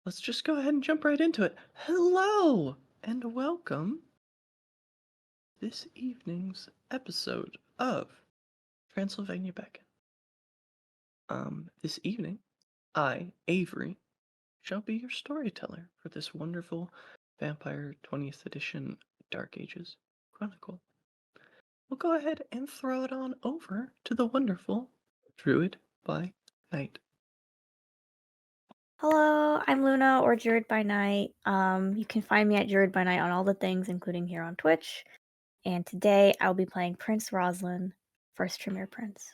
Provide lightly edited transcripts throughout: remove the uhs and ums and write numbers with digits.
Let's just go ahead and jump right into it. Hello and welcome this evening's episode of Transylvania Beckons. This evening, I, Avery, shall be your storyteller for this wonderful Vampire 20th edition Dark Ages Chronicle. We'll go ahead and throw it on over to the wonderful Druid by Night. Hello, I'm Luna or Jared by Night. You can find me at Jared by Night on all the things, including here on Twitch. And today I'll be playing Prince Roslin, first Tremere Prince.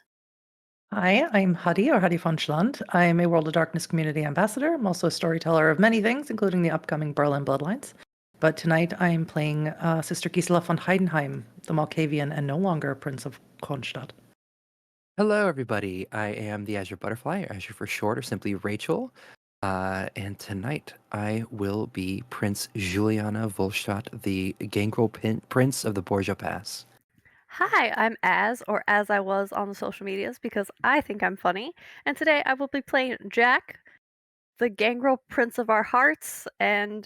Hi, I'm Huddy or Huddy von Schland. I'm a World of Darkness community ambassador. I'm also a storyteller of many things, including the upcoming Berlin Bloodlines. But tonight I'm playing Sister Gisela von Heidenheim, the Malkavian and no longer Prince of Kronstadt. Hello, everybody. I am the Azure Butterfly, or Azure for short, or simply Rachel. And tonight I will be Prince Juliana Volstadt, the Gangrel Prince of the Borgia Pass. Hi, I'm Az, or as I was on the social medias, because I think I'm funny. And today I will be playing Jack, the Gangrel Prince of our hearts, and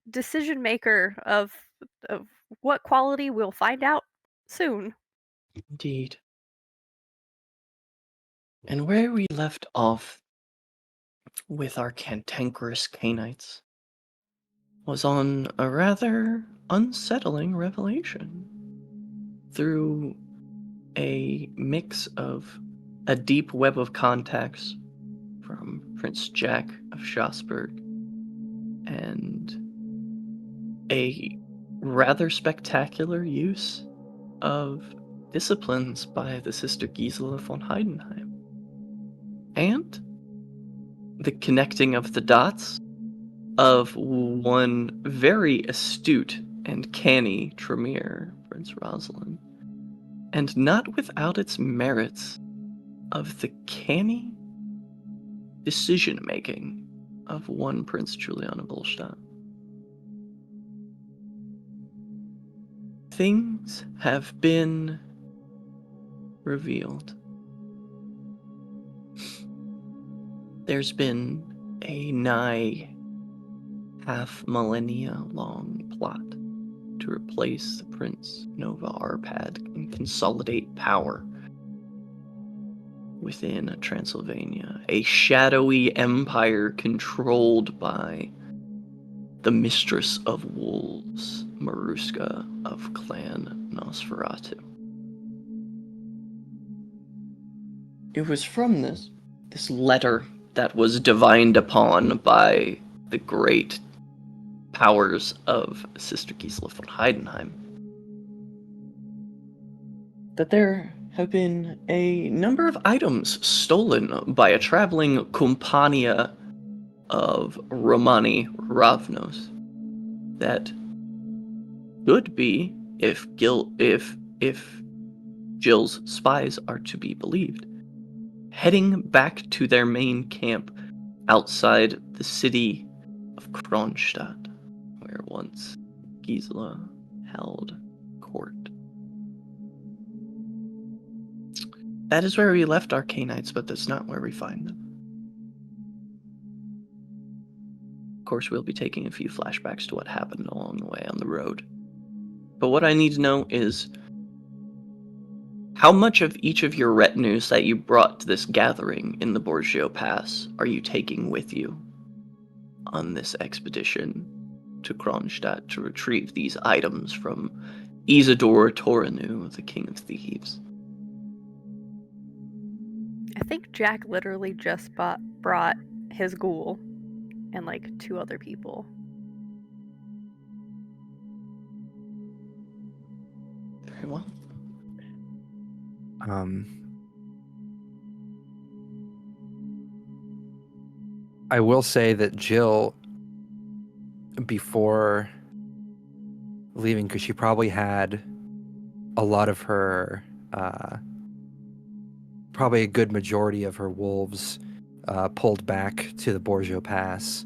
decision maker of what quality we'll find out soon. Indeed. And where we left off with our cantankerous Cainites was on a rather unsettling revelation. Through a mix of a deep web of contacts from Prince Jack of Schlossberg and a rather spectacular use of disciplines by the Sister Gisela von Heidenheim. And the connecting of the dots of one very astute and canny Tremere, Prince Rosalind, and not without its merits of the canny decision-making of one Prince Juliana Volstadt. Things have been revealed. There's been a nigh half-millennia-long plot to replace the Prince Nova Arpad and consolidate power within Transylvania, a shadowy empire controlled by the Mistress of Wolves, Maruska of Clan Nosferatu. It was from this letter that was divined upon by the great powers of Sister Gisela von Heidenheim that there have been a number of items stolen by a traveling compania of Romani Ravnos that could be, if Jill's spies are to be believed, heading back to their main camp outside the city of Kronstadt, where once Gisela held court. That is where we left our Cainites, but that's not where we find them. Of course, we'll be taking a few flashbacks to what happened along the way on the road. But what I need to know is how much of each of your retinues that you brought to this gathering in the Borgio Pass are you taking with you on this expedition to Kronstadt to retrieve these items from Isidore Toranu, the King of Thieves? I think Jack literally just brought his ghoul and like 2 other people. Very well. I will say that Jill, before leaving, because she probably had a lot of her, probably a good majority of her wolves pulled back to the Borgio Pass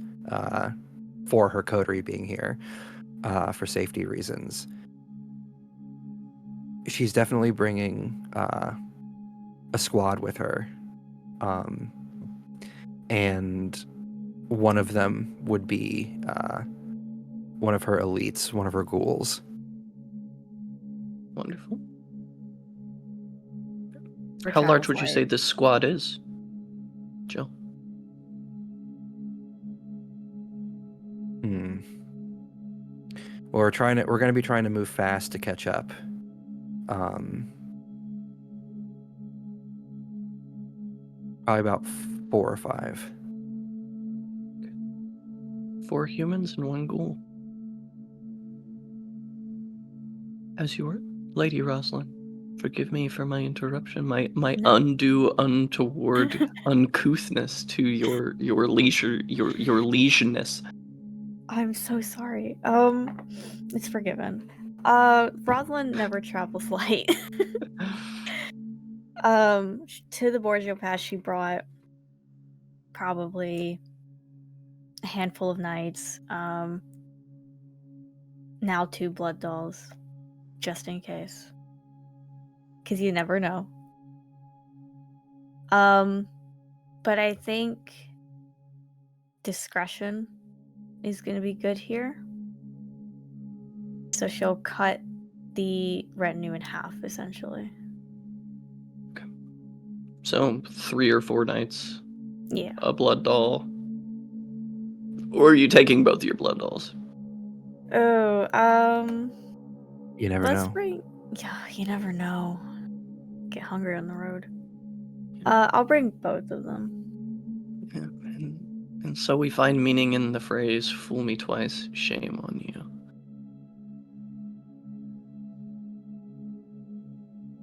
for her coterie being here for safety reasons. She's definitely bringing a squad with her. And one of them would be one of her elites, one of her ghouls. Wonderful. Or How large Child's would you Light. say this squad is, Jill? Well, we're going to be trying to move fast to catch up. Probably about 4 or 5. 4 humans and 1 ghoul. As you were, Lady Rosalind. Forgive me for my interruption, my No. undue, untoward uncouthness to your leisurness. I'm so sorry. It's forgiven. Rosalind never travels light. To the Borgio Pass, she brought probably a handful of knights. Now 2 blood dolls, just in case, because you never know. But I think discretion is going to be good here. So she'll cut the retinue in half, essentially. Okay. So 3 or 4 knights, Yeah. a blood doll. Or are you taking both your blood dolls? Oh, You never let's know. bring. Yeah, you never know. Get hungry on the road. I'll bring both of them. Yeah, and so we find meaning in the phrase, fool me twice, shame on you.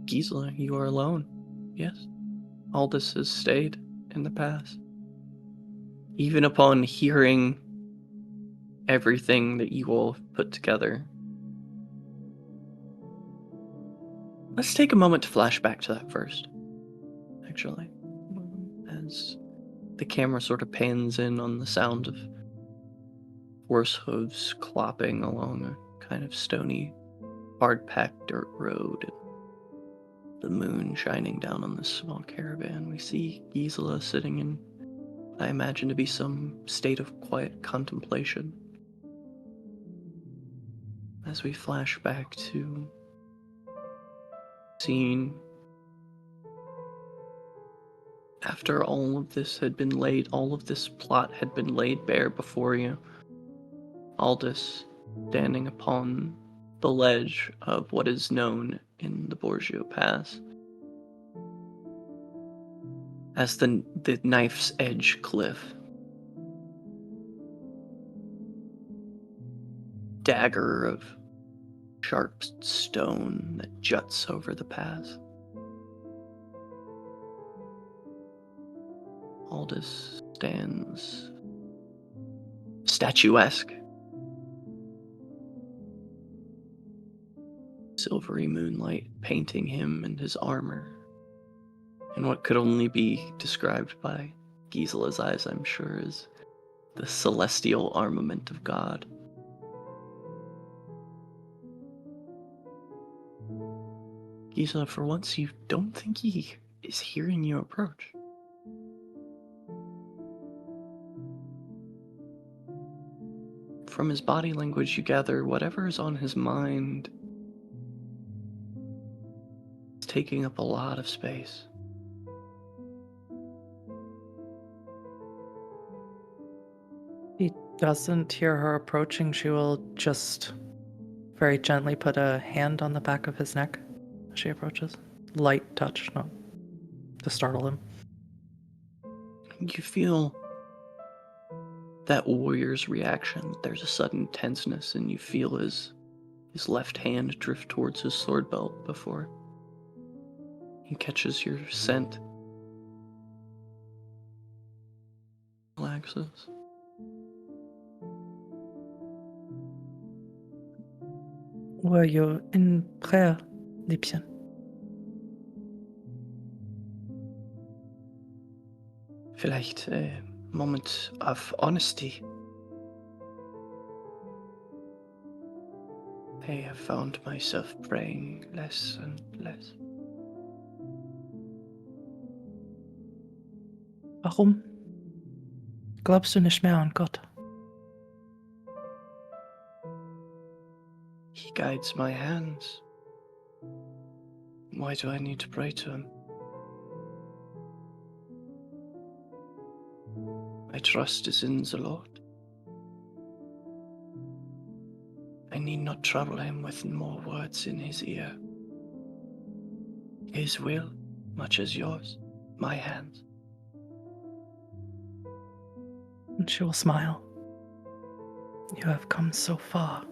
Gisela, you are alone. Yes. Aldous has stayed in the past. Even upon hearing everything that you all put together. Let's take a moment to flash back to that first, actually. As the camera sort of pans in on the sound of horse hooves clopping along a kind of stony, hard-packed dirt road, and the moon shining down on this small caravan, we see Gisela sitting in what I imagine to be some state of quiet contemplation. As we flash back to scene after all of this had been laid, all of this plot had been laid bare before you, Aldous standing upon the ledge of what is known in the Borgio Pass as the Knife's Edge Cliff. Dagger of sharp stone that juts over the pass. Aldous stands statuesque. Silvery moonlight painting him and his armor in what could only be described by Gisela's eyes, I'm sure, as the celestial armament of God. Gisela, for once, you don't think he is hearing you approach. From his body language, you gather whatever is on his mind is taking up a lot of space. He doesn't hear her approaching. She will just very gently put a hand on the back of his neck as she approaches. Light touch, not to startle him. You feel that warrior's reaction. There's a sudden tenseness, and you feel his left hand drift towards his sword belt before he catches your scent. Relaxes. Were you in prayer, Liebchen? Vielleicht a moment of honesty. I have found myself praying less and less. Warum? Glaubst du nicht mehr an Gott? He guides my hands. Why do I need to pray to him? My trust is in the Lord. I need not trouble him with more words in his ear. His will, much as yours, my hands. And she will smile. You have come so far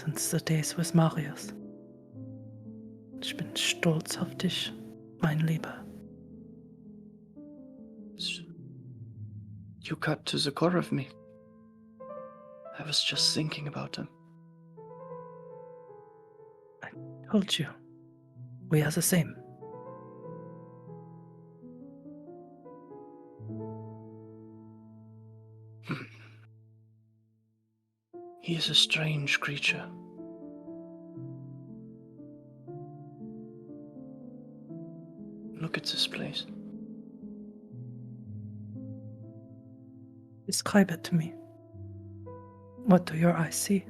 since the days with Marius. Ich bin stolz auf dich, mein Lieber. You cut to the core of me. I was just thinking about him. I told you, we are the same. He is a strange creature. Look at this place. Describe it to me. What do your eyes see?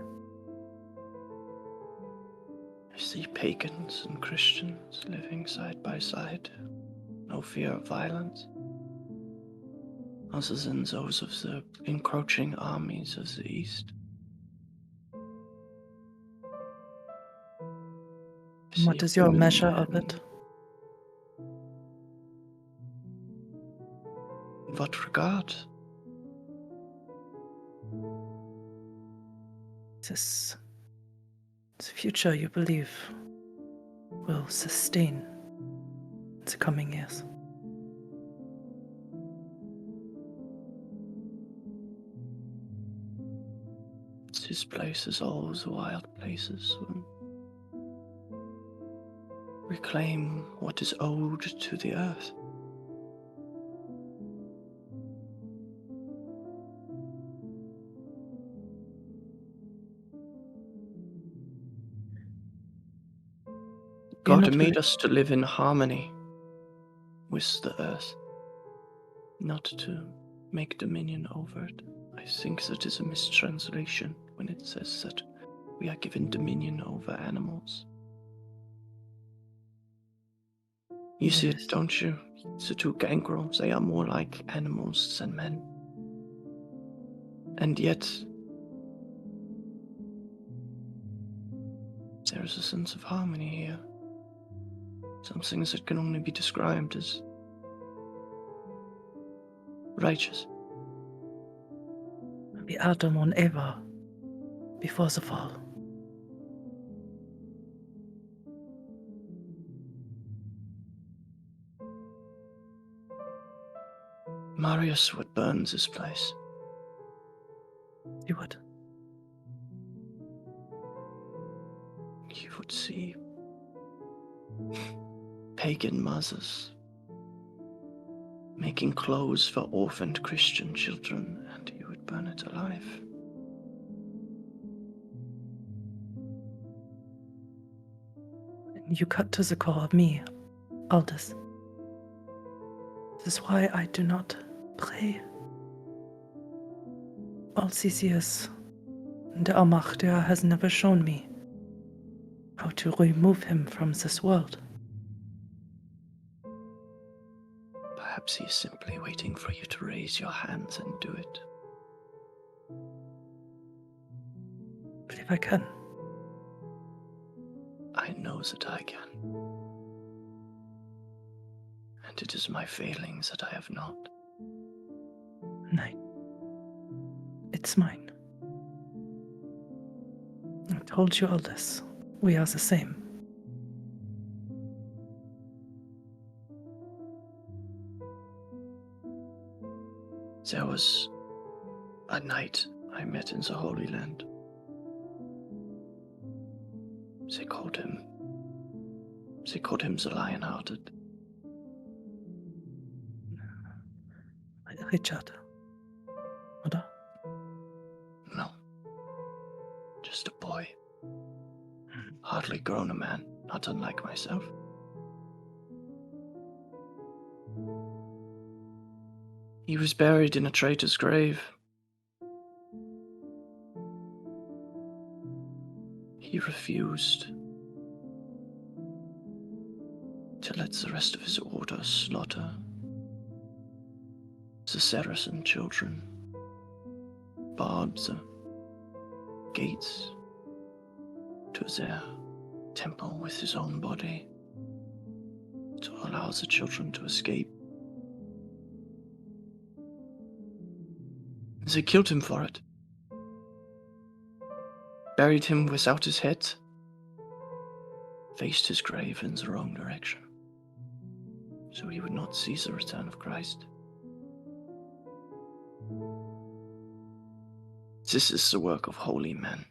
I see pagans and Christians living side by side. No fear of violence. Other than those of the encroaching armies of the East. I What see is your women measure of and- it? In what regard? This future you believe will sustain in the coming years. This place is all the wild places. Reclaim what is owed to the earth. You're God not made really- us to live in harmony with the earth, not to make dominion over it. I think that is a mistranslation when it says that we are given dominion over animals. You see Yes. it, don't you? The two gangrels, they are more like animals than men. And yet, there is a sense of harmony here. Something that can only be described as righteous. Wie Adam und Eva before the fall. Marius would burn this place. He would. You would see pagan mothers making clothes for orphaned Christian children, and you would burn it alive. And you cut to the core of me, Aldous. This is why I do not pray. All these years, the Allmachter has never shown me how to remove him from this world. Perhaps he is simply waiting for you to raise your hands and do it. But if I can, I know that I can. And it is my failings that I have not. nein. It's mine. I told you all this. We are the same. There was a knight I met in the Holy Land. They called him the Lion-Hearted. Richard. Oder? No, just a boy. Hardly grown a man, not unlike myself. He He was buried in a traitor's grave. He refused to let the rest of his order slaughter the Saracen children, barred the gates to their temple with his own body to allow the children to escape. They killed him for it. Buried him without his head. Faced his grave in the wrong direction, so he would not see the return of Christ. This is the work of holy men.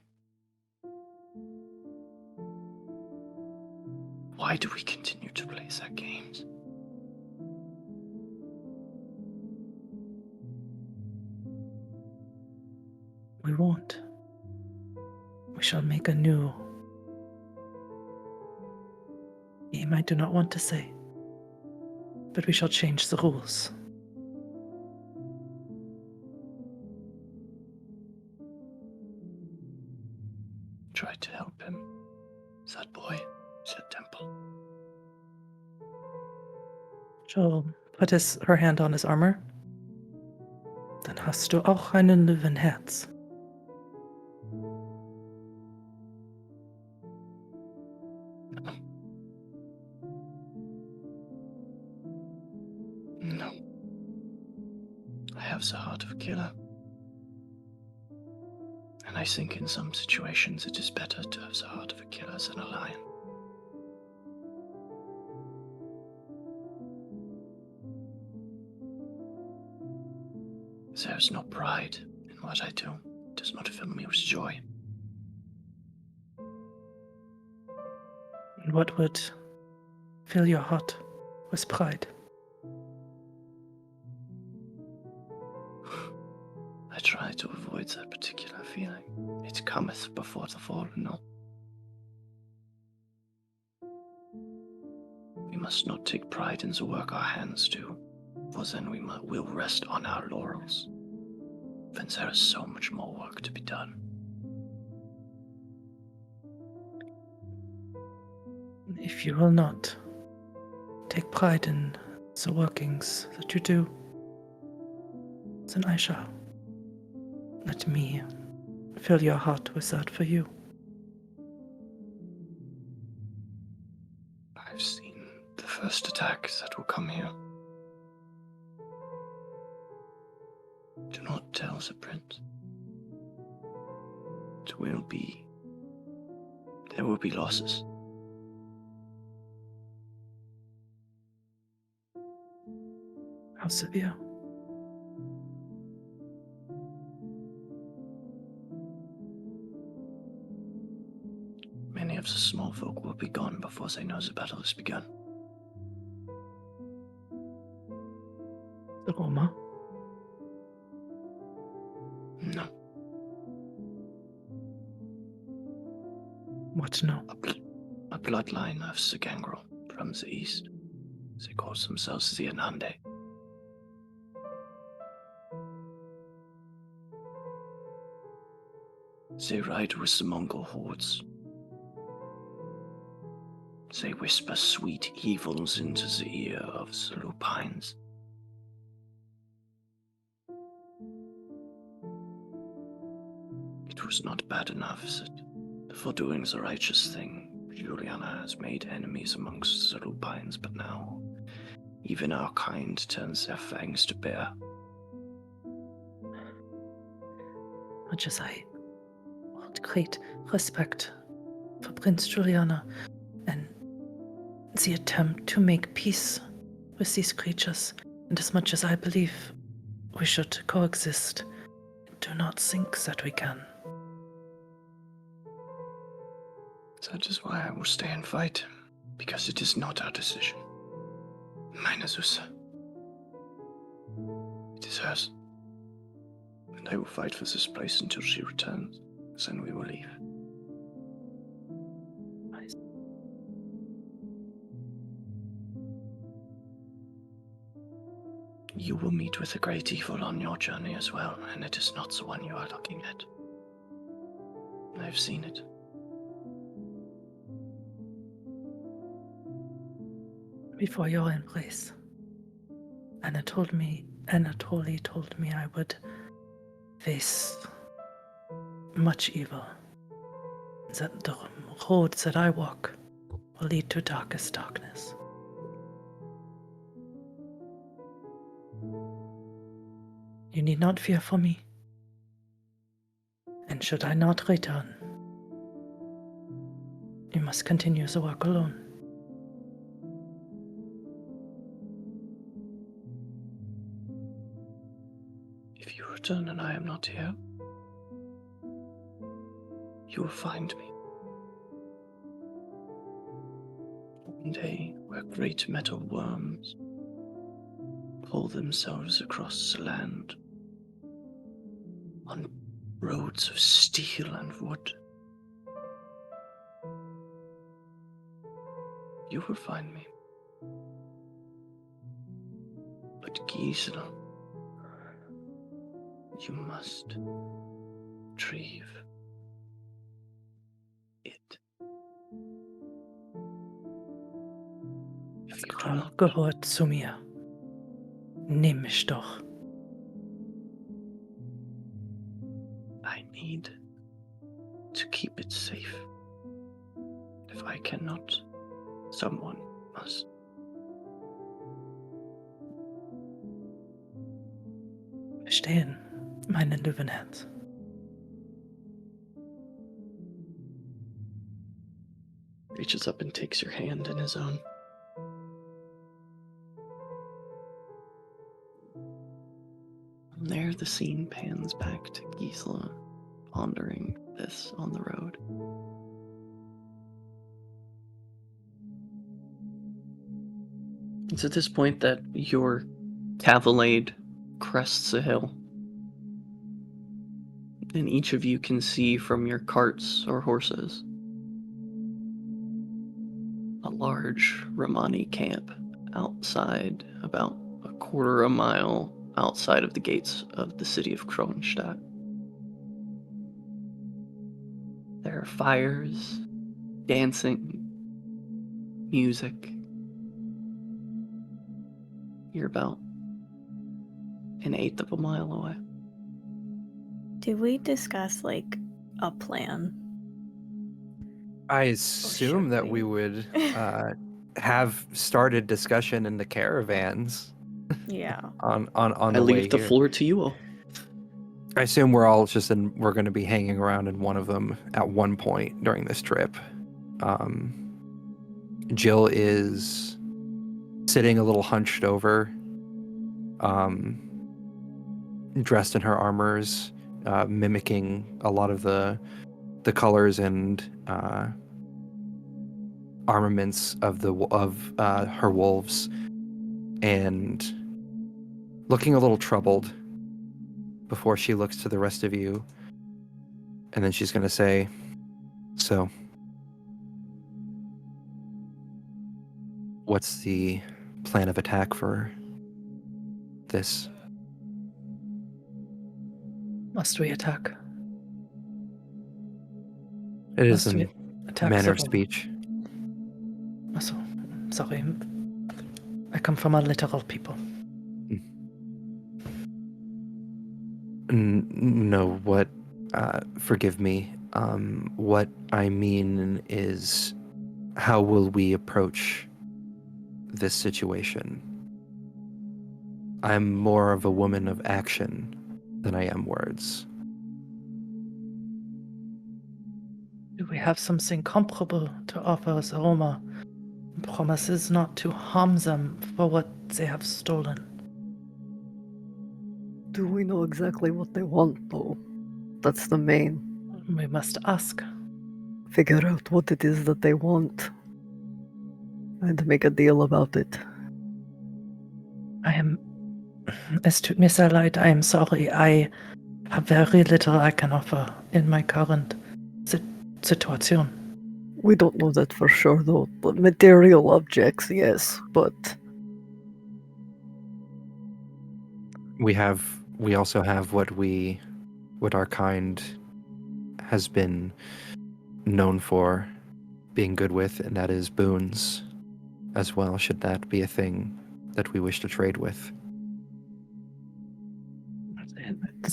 Why do we continue to play their games? We won't. We shall make a new game I do not want to say, but we shall change the rules. Try to help him. That boy, that temple. She'll put her hand on his armor. Dann hast du auch einen Löwenherz. No. I have the heart of a killer. And I think in some situations it is better to have the heart of a killer than a lion. There is no pride in what I do. It does not fill me with joy. And what would fill your heart with pride? I try to avoid that particular feeling. It cometh before the fall, no. We must not take pride in the work our hands do, for then we will rest on our laurels. Then there is so much more work to be done. If you will not take pride in the workings that you do, then I shall. Let me fill your heart with that for you. I've seen the first attacks that will come here. Do not tell the prince. There will be losses. How severe? Many of the small folk will be gone before they know the battle has begun. The Roma? No. What no? A bloodline of the gangrel from the east. They call themselves the Anande. They ride with the Mongol hordes. They whisper sweet evils into the ear of the lupines. It was not bad enough that for doing the righteous thing, Juliana has made enemies amongst the lupines, but now even our kind turns their fangs to bear. Much as I hold great respect for Prince Juliana and the attempt to make peace with these creatures, and as much as I believe we should coexist, I do not think that we can. That is why I will stay and fight, because it is not our decision. Meine Süße. It is hers. And I will fight for this place until she returns. Then we will leave. Nice. You will meet with a great evil on your journey as well, and it is not the one you are looking at. I've seen it. Before your embrace, Anatoly told me I would face much evil. That the roads that I walk will lead to darkest darkness. You need not fear for me. And should I not return, you must continue the work alone. If you return and I am not here, you will find me. One day, where great metal worms pull themselves across the land on roads of steel and wood. You will find me. But Gisela, you must retrieve it. If you do not, Gehört zu mir. Nimm mich doch. I need to keep it safe. If I cannot, someone must. Verstehen, meine Löwenherz. Reaches up and takes your hand in his own. From there, the scene pans back to Gisela, pondering this on the road. It's at this point that your cavalcade crests a hill, and each of you can see from your carts or horses a large Romani camp outside, about a quarter of a mile outside of the gates of the city of Kronstadt. There are fires, dancing, music. You're about an eighth of a mile away. Did we discuss like a plan? I assume that we would have started discussion in the caravans Yeah. on I the way leave the here. floor to you all. I assume we're going to be hanging around in one of them at one point during this trip. Jill is sitting a little hunched over, dressed in her armors, mimicking a lot of the colors and armaments of her wolves, and looking a little troubled before she looks to the rest of you, and then she's going to say, "So, what's the plan of attack for this?" Must we attack? It is Must we a attack manner of civil? speech. So, sorry. I come from a literal people. No, what? Forgive me. What I mean is, how will we approach this situation? I'm more of a woman of action than I am words. Do we have something comparable to offer the Roma? Promises not to harm them for what they have stolen. Do we know exactly what they want, though? That's the main. We must ask. Figure out what it is that they want and make a deal about it. Es tut mir sehr leid, I am sorry. I have very little I can offer in my current situation. We don't know that for sure, though. But material objects, yes, but We also have what our kind has been known for being good with, and that is boons as well, should that be a thing that we wish to trade with.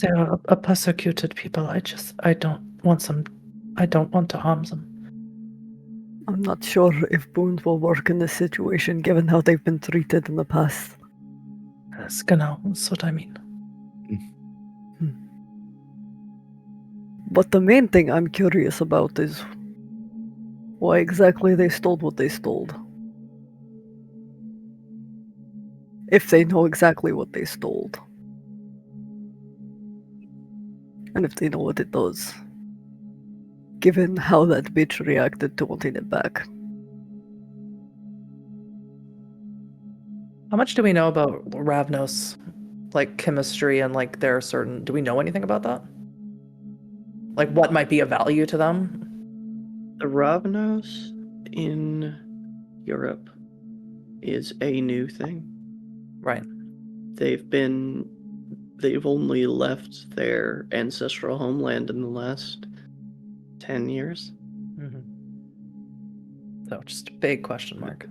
They're a persecuted people. I don't want to harm them. I'm not sure if boons will work in this situation, given how they've been treated in the past. Yes, genau, that's what I mean. But the main thing I'm curious about is why exactly they stole what they stole. If they know exactly what they stole. And if they know what it does. Given how that bitch reacted to wanting it back. How much do we know about Ravnos, like chemistry and like their certain? Do we know anything about that? Like what might be of value to them? The Ravnos in Europe is a new thing. Right. They've only left their ancestral homeland in the last 10 years. Mm-hmm. So just a big question mark.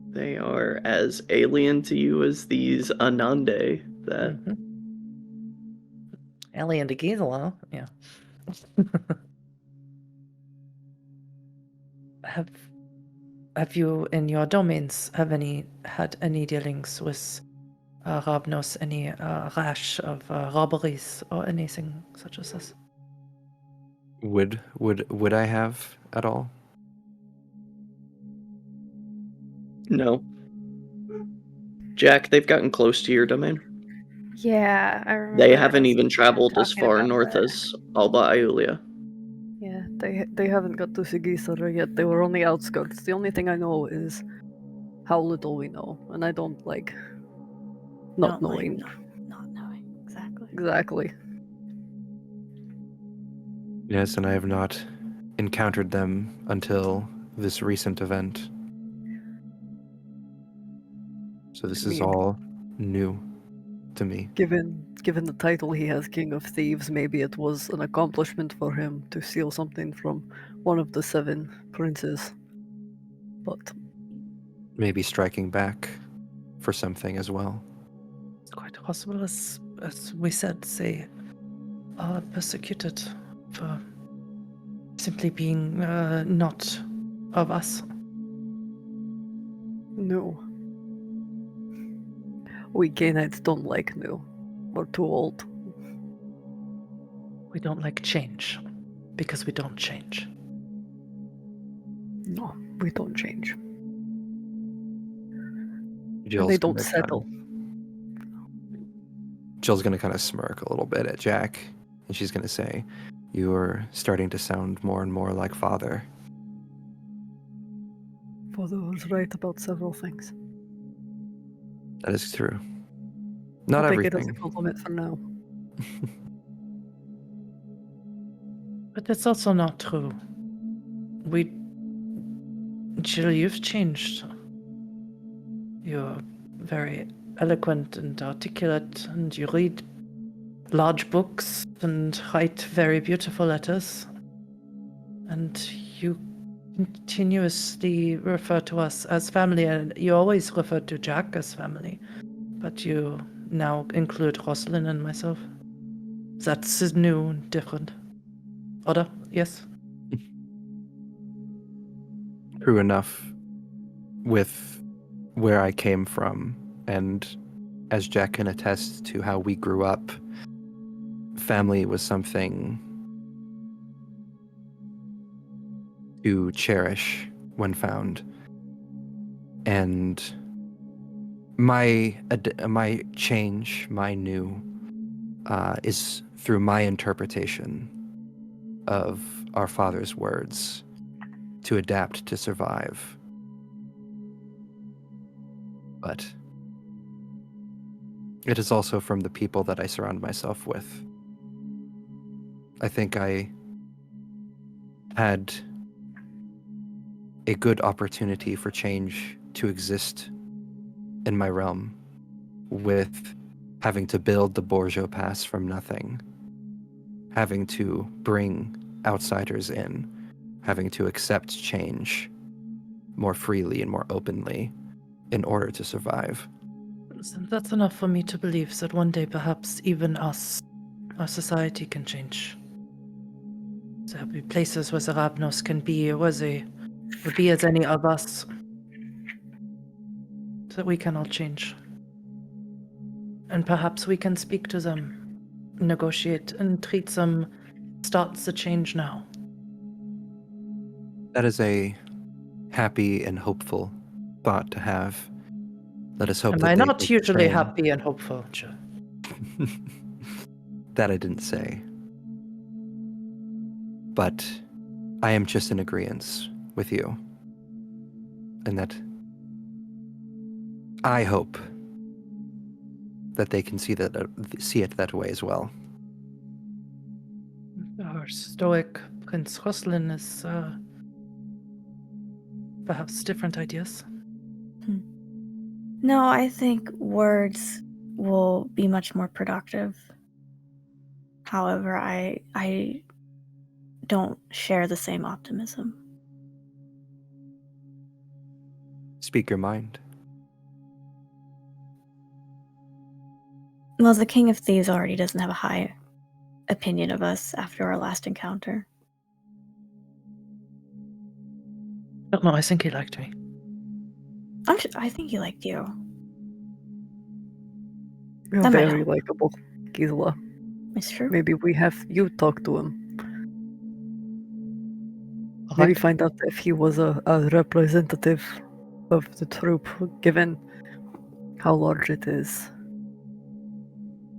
They are as alien to you as these Anande that Alien to Gisela, yeah. Have you in your domains had any dealings with Ravnos, any rash of robberies or anything such as this? Would I have at all? No. Jack, they've gotten close to your domain. Yeah, I remember. They haven't us even traveled as talking far about north that. as Alba Iulia. Yeah, They haven't got to Sigisara yet. They were on the outskirts. The only thing I know is how little we know, and I don't like not knowing. Not knowing exactly. Exactly. Yes, and I have not encountered them until this recent event. So this is all new to me. Given the title he has, King of Thieves, maybe it was an accomplishment for him to steal something from one of the 7 princes. But Maybe striking back for something as well. It's quite possible, as we said, they are persecuted for simply being not of us. no. We Cainites don't like new. We're too old. We don't like change because we don't change. No, we don't change. Jill's And they don't gonna settle. Jill's going to kind of smirk a little bit at Jack, and she's going to say, "You're starting to sound more and more like father." Father was right about several things. That is true. Not I'll take it as a everything. compliment for now. But that's also not true. Jill, you've changed. You're very eloquent and articulate, and you read large books and write very beautiful letters. And you continuously refer to us as family, and you always referred to Jack as family. But you now include Rosalind and myself. That's new and different. Oder? Yes? True enough with where I came from, and as Jack can attest to how we grew up, family was something to cherish when found. And my change, my new, is through my interpretation of our father's words, to adapt, to survive. But it is also from the people that I surround myself with. I think I had a good opportunity for change to exist in my realm with having to build the Borjo Pass from nothing, having to bring outsiders in, having to accept change more freely and more openly in order to survive. Listen, that's enough for me to believe that one day perhaps even us, our society can change. There'll be places where the Rabnos can be, where they will be as any of us, that we can all change. And perhaps we can speak to them, negotiate, and treat them, start the change now. That is a happy and hopeful thought to have. Let us hope Am that I they not take the usually train. happy and hopeful? Sure. That I didn't say. But I am just in agreement with you. And that I hope that they can see it that way as well. Our stoic Prince Roslin is perhaps different ideas. No, I think words will be much more productive. However, I don't share the same optimism. Speak your mind. Well, the King of Thieves already doesn't have a high opinion of us after our last encounter. I don't know, I think he liked me. I think he liked you. You're That might very help. likable, Gisela. It's true. Maybe we have you talk to him. All Maybe right. find out if he was a representative of the troop, given how large it is.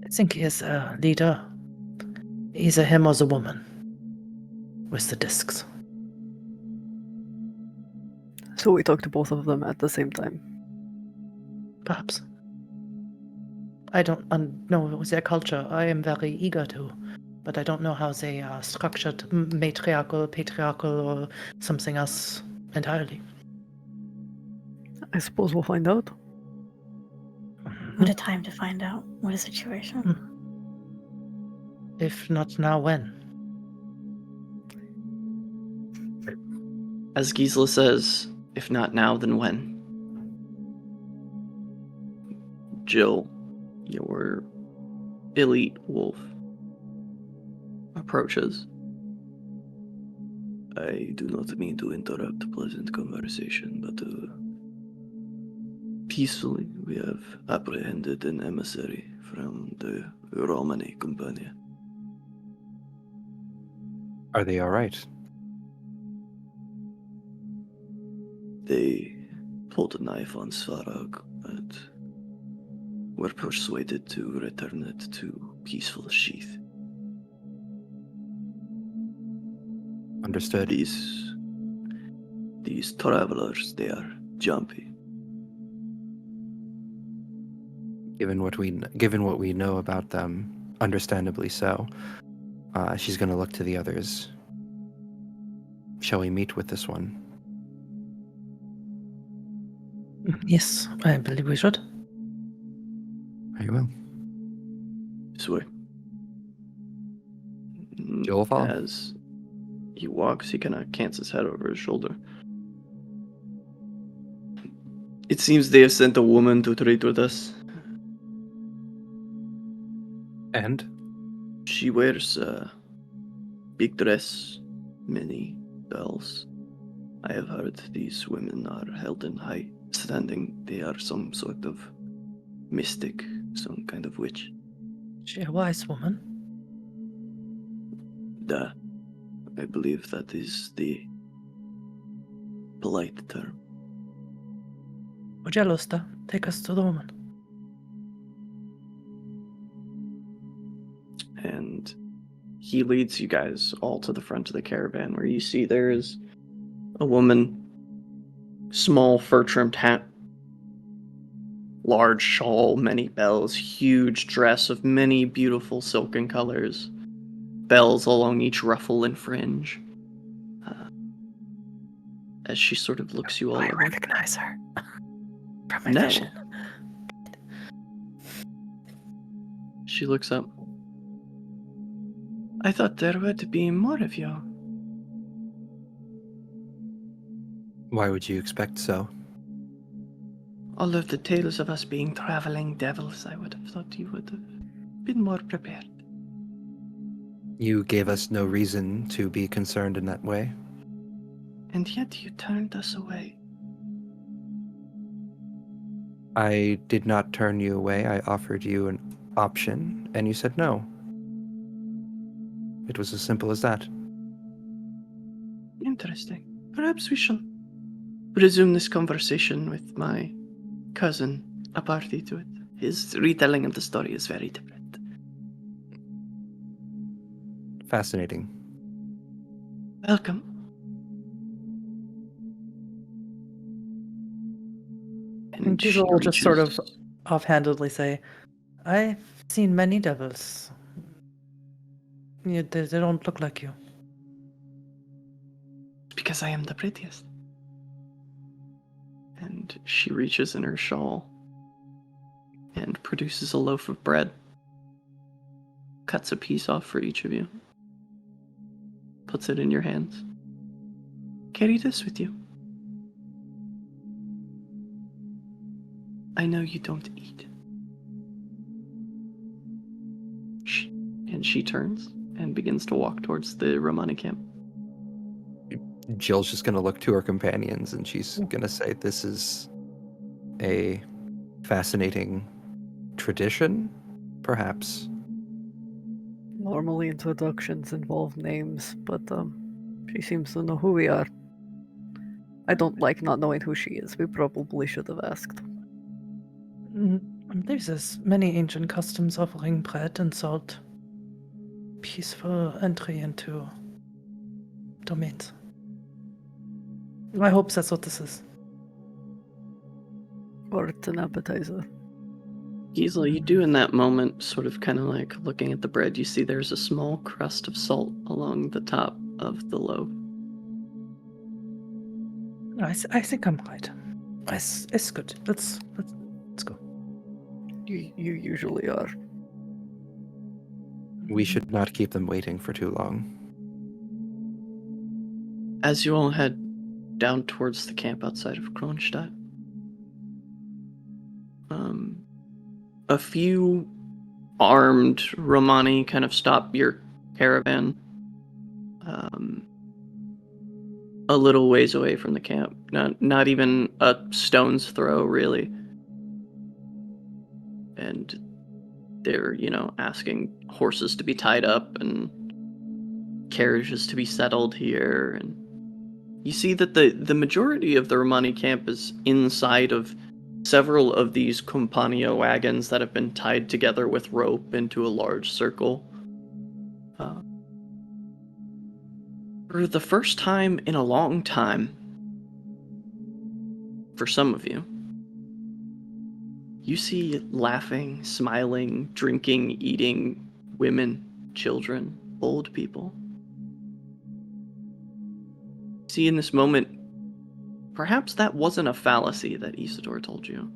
I think he is a leader. Either him or the woman with the discs. So we talk to both of them at the same time. Perhaps. I don't know their culture. I am very eager to, but I don't know how they are structured, matriarchal, patriarchal, or something else entirely. I suppose we'll find out. What a time to find out. What a situation. If not now, when? As Gisela says, if not now, then when? Jill, your elite wolf, approaches. I do not mean to interrupt a pleasant conversation, but peacefully we have apprehended an emissary from the Romani Company. Are they all right? They pulled a knife on Svarag, but were persuaded to return it to peaceful sheath. Understood. These travelers, they are jumpy. Given what we know about them, understandably so. She's going to look to the others. Shall we meet with this one? Yes, I believe we should. Very well. This way. Jill will follow. As he walks, he kind of cants his head over his shoulder. It seems they have sent a woman to treat with us. And? She wears a big dress, many bells. I have heard these women are held in high standing. They are some sort of mystic, some kind of witch. She a wise woman. I believe that is the polite term. Ojelosta, take us to the woman. And he leads you guys all to the front of the caravan, where you see there is a woman, small fur-trimmed hat, large shawl, many bells, huge dress of many beautiful silken colors, bells along each ruffle and fringe. As she sort of looks you all I over. recognize her from my No. vision. She looks up. I thought there would be more of you. Why would you expect so? All of the tales of us being traveling devils, I would have thought you would have been more prepared. You gave us no reason to be concerned in that way. And yet you turned us away. I did not turn you away. I offered you an option, and you said no. It was as simple as that. Interesting. Perhaps we shall resume this conversation with my cousin, a party to it. His retelling of the story is very different. Fascinating. Welcome. And she Giselle will just sort of reaches- offhandedly say, I've seen many devils. They don't look like you. because I am the prettiest. And she reaches in her shawl and produces a loaf of bread. Cuts a piece off for each of you. Puts it in your hands. Carry this with you. I know you don't eat. And she turns and begins to walk towards the Romani camp. Jill's just going to look to her companions and she's going to say, this is a fascinating tradition, perhaps. Normally introductions involve names, but she seems to know who we are. I don't like not knowing who she is. We probably should have asked. There's many ancient customs offering bread and salt. Peaceful entry into domains. I hope that's what this is. Or it's an appetizer. Gisela, you do in that moment, sort of kind of like looking at the bread, you see there's a small crust of salt along the top of the loaf. I think I'm right. It's good. Let's go. You usually are. We should not keep them waiting for too long. As you all head down towards the camp outside of Kronstadt, a few armed Romani kind of stop your caravan a little ways away from the camp. Not even a stone's throw, really. And they're, asking horses to be tied up and carriages to be settled here. And you see that the majority of the Romani camp is inside of several of these Compania wagons that have been tied together with rope into a large circle. For the first time in a long time, for some of you, you see laughing, smiling, drinking, eating women, children, old people. See, in this moment, perhaps that wasn't a fallacy that Isidore told you.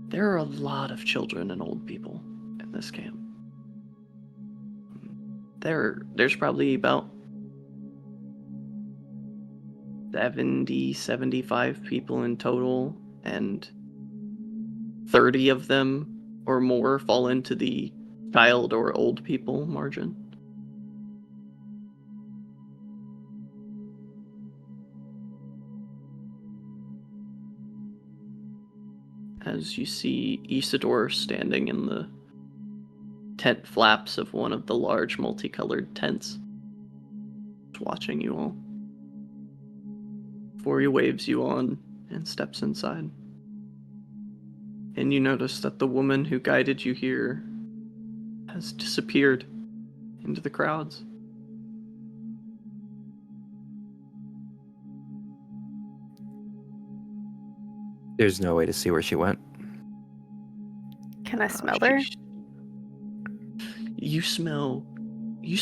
There are a lot of children and old people in this camp. There's probably about 70, 75 people in total, and 30 of them or more fall into the child or old people margin. As you see Isidore standing in the tent flaps of one of the large multicolored tents, watching you all. Before he waves you on and steps inside. And you notice that the woman who guided you here has disappeared into the crowds. There's no way to see where she went. Can I smell her? You smell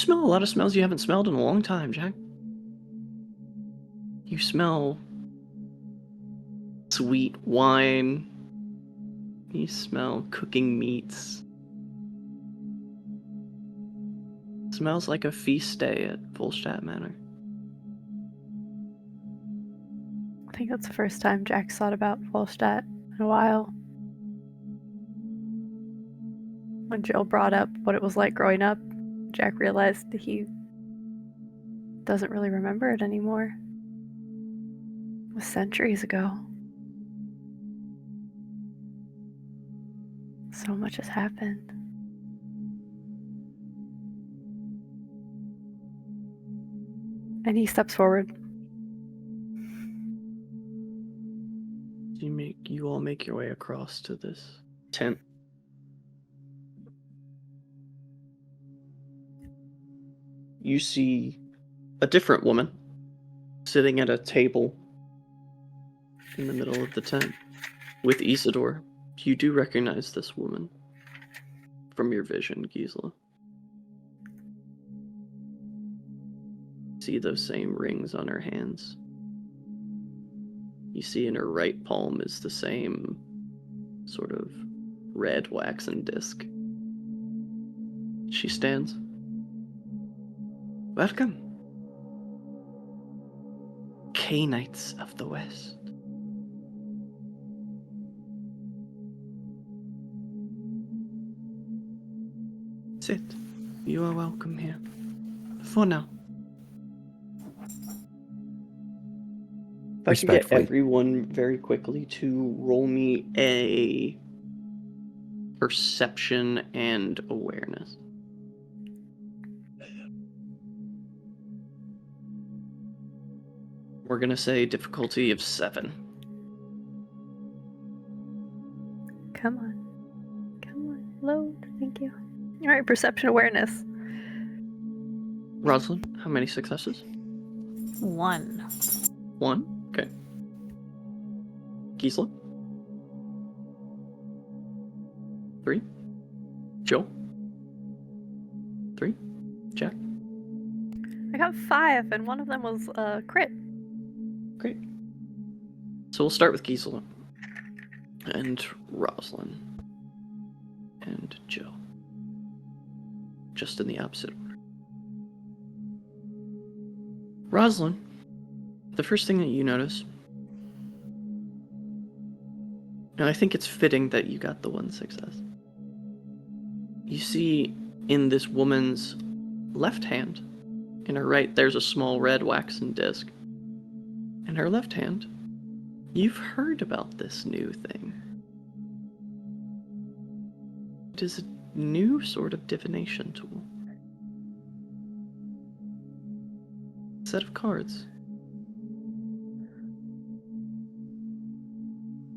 a lot of smells you haven't smelled in a long time, Jack. You smell sweet wine. You smell cooking meats. Smells like a feast day at Volstadt Manor. I think that's the first time Jack's thought about Volstadt in a while. When Jill brought up what it was like growing up, Jack realized that he doesn't really remember it anymore. It was centuries ago. So much has happened. And he steps forward. You all make your way across to this tent. You see a different woman sitting at a table in the middle of the tent with Isidore. You do recognize this woman from your vision, Gisela. See those same rings on her hands. You see in her right palm is the same sort of red waxen disc. She stands. Welcome, Cainites of the West. Sit. You are welcome here. For now. If I can get Respectfully. everyone very quickly to roll me a perception and awareness. We're gonna say difficulty of 7. Come on. Come on. Load. Thank you. Alright, perception awareness. Rosalind, how many successes? 1. 1? Okay. Gisela? 3? Jill? 3? Jack? I got 5, and one of them was crit. Great. So we'll start with Gisela. And Rosalind. And Jill. Just in the opposite order. Rosalind, the first thing that you notice, and I think it's fitting that you got the 1 success. You see in this woman's left hand, in her right, there's a small red waxen disc. In her left hand, you've heard about this new thing. It is a new sort of divination tool. A set of cards.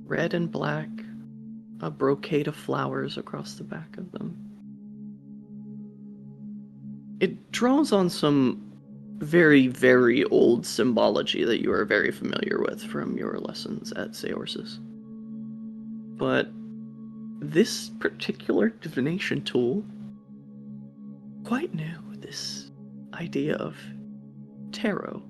Red and black, a brocade of flowers across the back of them. It draws on some very, very old symbology that you are very familiar with from your lessons at Seorsis. But this particular divination tool, quite new, this idea of tarot.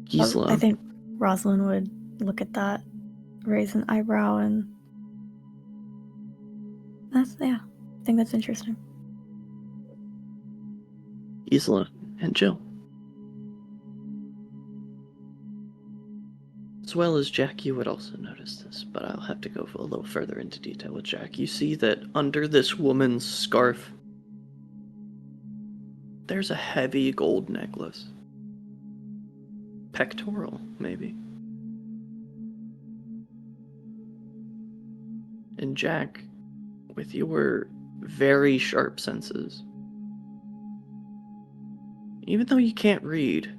Gisela. I think Rosalind would look at that, raise an eyebrow, and I think that's interesting. Gisela and Jill. As well as Jack, you would also notice this, but I'll have to go a little further into detail with Jack. You see that under this woman's scarf, there's a heavy gold necklace. Pectoral, maybe. And Jack, with your very sharp senses, even though you can't read,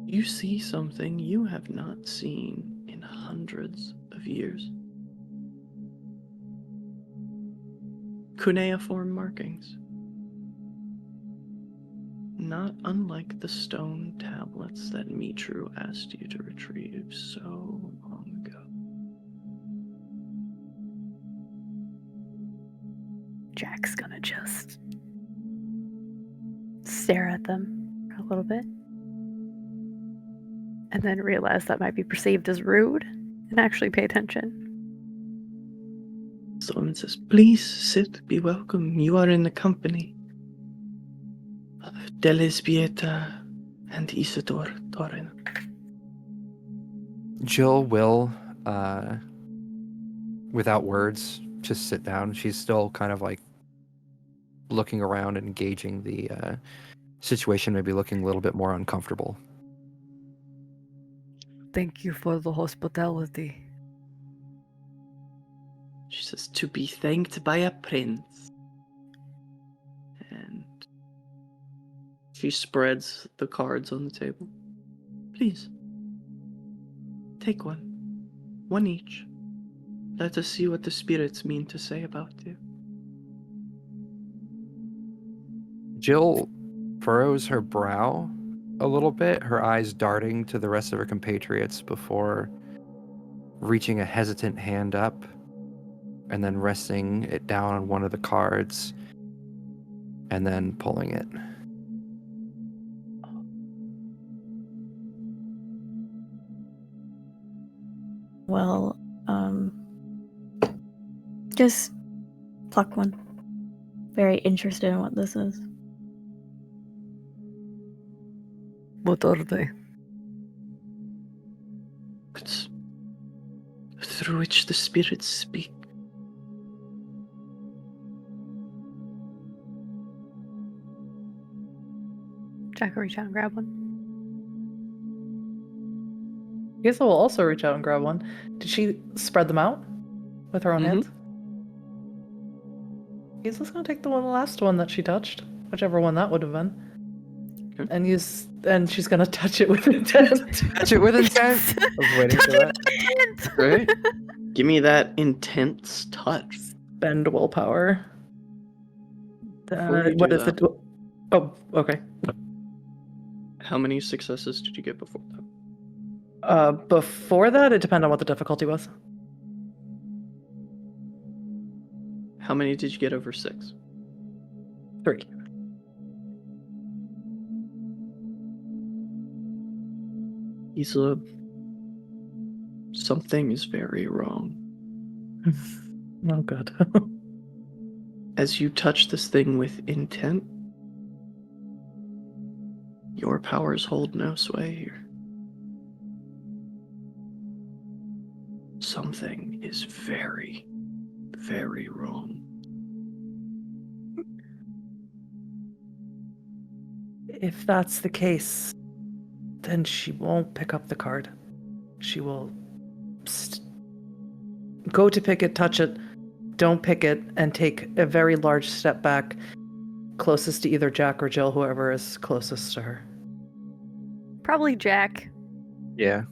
you see something you have not seen in hundreds of years. Cuneiform markings. Not unlike the stone tablets that Mitru asked you to retrieve so long ago. Jack's gonna just stare at them for a little bit. and then realize that might be perceived as rude and actually pay attention. Solomon says, "Please sit, be welcome. You are in the company of Delisbieta and Isidore Torin." Jill will, without words, just sit down. She's still kind of like looking around and gauging the situation, maybe looking a little bit more uncomfortable. Thank you for the hospitality. She says, "To be thanked by a prince." And she spreads the cards on the table. "Please, take one. One each. Let us see what the spirits mean to say about you." Jill furrows her brow a little bit, her eyes darting to the rest of her compatriots before reaching a hesitant hand up and then resting it down on one of the cards and then pulling it. Well, just pluck one. Very interested in what this is. What are they? It's through which the spirits speak. Jack will reach out and grab one. Giza will also reach out and grab one. Did she spread them out with her own Mhm. hands? Giza's gonna take the last one that she touched, whichever one that would have been, Okay. and she's gonna touch it with intent. Touch it with intent. I was waiting for that. Right? Give me that intense touch. Spend willpower. Before you What do is that, it? Oh, okay. how many successes did you get before that? Before that, it depended on what the difficulty was. How many did you get over 6? 3. Isla, something is very wrong. Oh, good. As you touch this thing with intent, your powers hold no sway here. Something is very, very wrong. If that's the case, then she won't pick up the card. She will go to pick it, touch it, don't pick it, and take a very large step back, closest to either Jack or Jill, whoever is closest to her. Probably Jack. Yeah.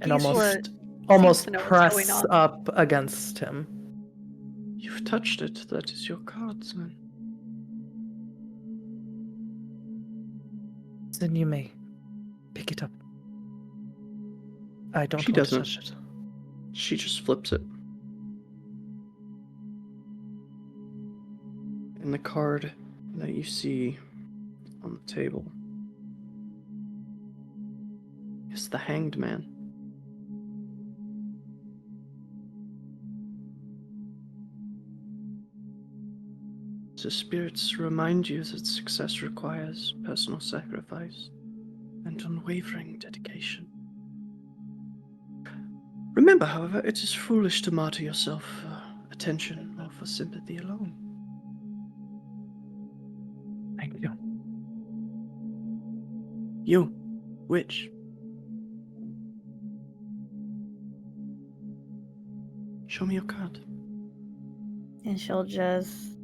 And Gisela almost to know what's press going on. up against him. You've touched it. That is your card, son. Then you may pick it up. I don't She want doesn't. to touch it. She just flips it. And the card that you see on the table is the Hanged Man. The spirits remind you that success requires personal sacrifice and unwavering dedication. Remember, however, it is foolish to martyr yourself for attention or for sympathy alone. Thank you. You, witch. Show me your card. And she'll just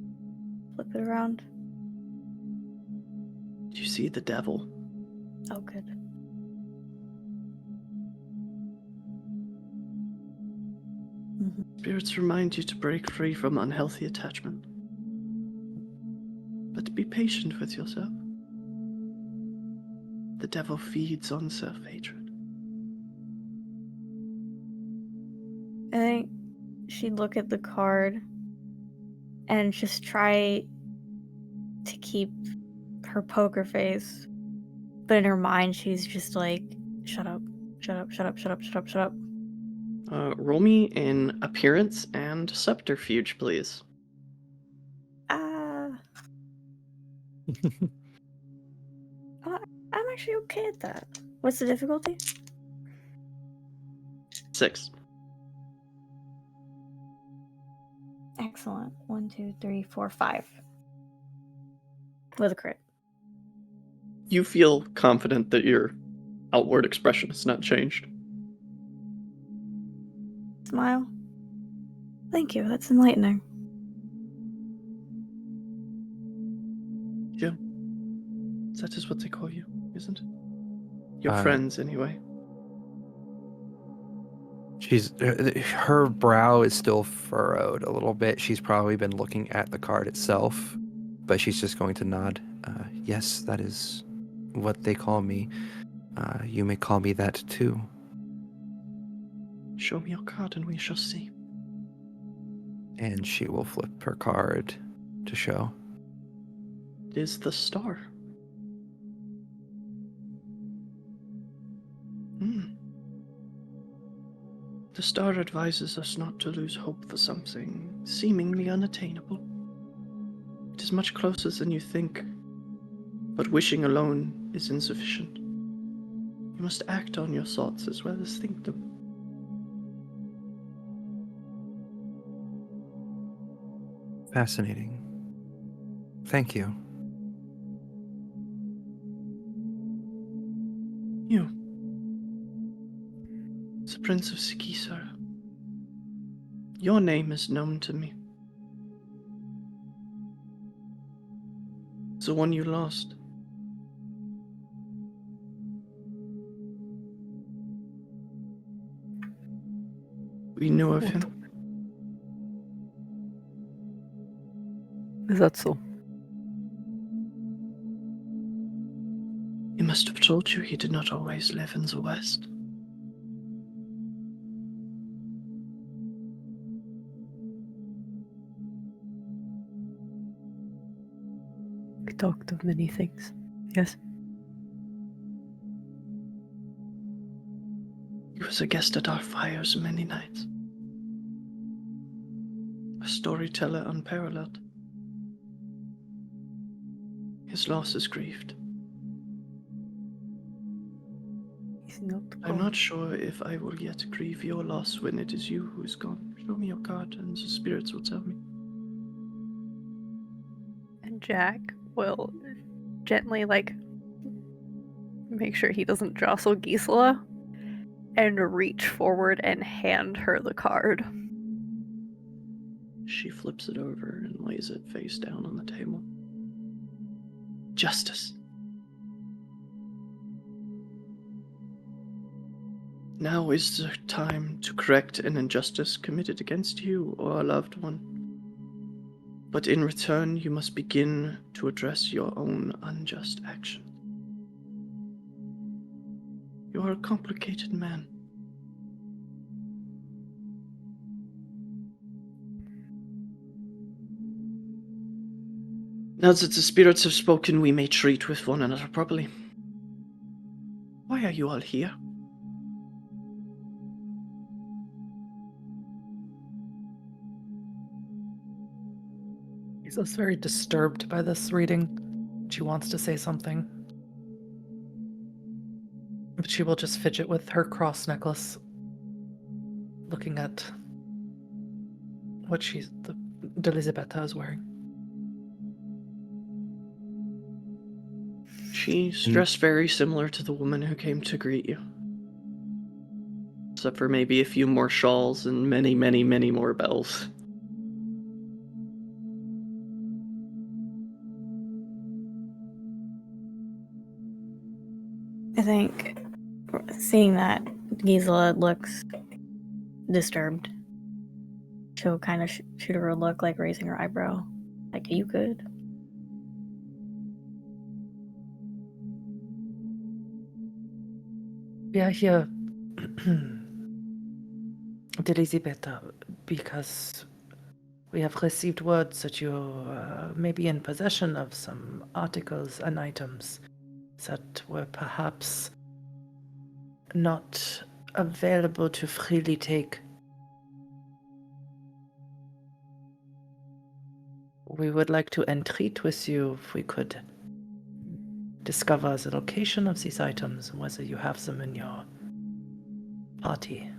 flip it around. Do you see the devil? Oh, good. Spirits remind you to break free from unhealthy attachment. But be patient with yourself. The devil feeds on self-hatred. I think she'd look at the card and just try to keep her poker face. But in her mind, she's just like, shut up. Shut up. Roll me in appearance and subterfuge, please. I'm actually okay at that. What's the difficulty? 6. Excellent. 1, 2, 3, 4, 5. With a crit. You feel confident that your outward expression has not changed. Smile. Thank you. That's enlightening. Yeah. That is what they call you, isn't it? Your Uh, friends, anyway. Her brow is still furrowed a little bit. She's probably been looking at the card itself, but she's just going to nod. Yes, that is what they call me. You may call me that too. Show me your card and we shall see. And she will flip her card to show. It is the star. The star advises us not to lose hope for something seemingly unattainable. It is much closer than you think, but wishing alone is insufficient. You must act on your thoughts as well as think them. Fascinating. Thank you. You, the Prince of Sikisar. Your name is known to me. The one you lost. We knew of him. Is that so? He must have told you he did not always live in the West. We talked of many things. Yes. He was a guest at our fires many nights. A storyteller unparalleled. His loss is grieved. He's not I'm gone. not sure if I will yet grieve your loss when it is you who is gone. Show me your card and the spirits will tell me. And Jack will gently, make sure he doesn't jostle Gisela and reach forward and hand her the card. She flips it over and lays it face down on the table. Justice. Now is the time to correct an injustice committed against you or a loved one. But in return, you must begin to address your own unjust actions. You are a complicated man. Now that the spirits have spoken, we may treat with one another properly. Why are you all here? Lisa's very disturbed by this reading. She wants to say something, but she will just fidget with her cross necklace, looking at what Elisabetta is wearing. She's dressed very similar to the woman who came to greet you. Except for maybe a few more shawls and many, many, many more bells. I think seeing that Gisela looks disturbed, she'll kind of shoot her a look, like raising her eyebrow. Like, are you good? We are here, Elisabetta, because we have received words that you may be in possession of some articles and items that were perhaps not available to freely take. We would like to entreat with you if we could discover the location of these items, whether you have them in your party.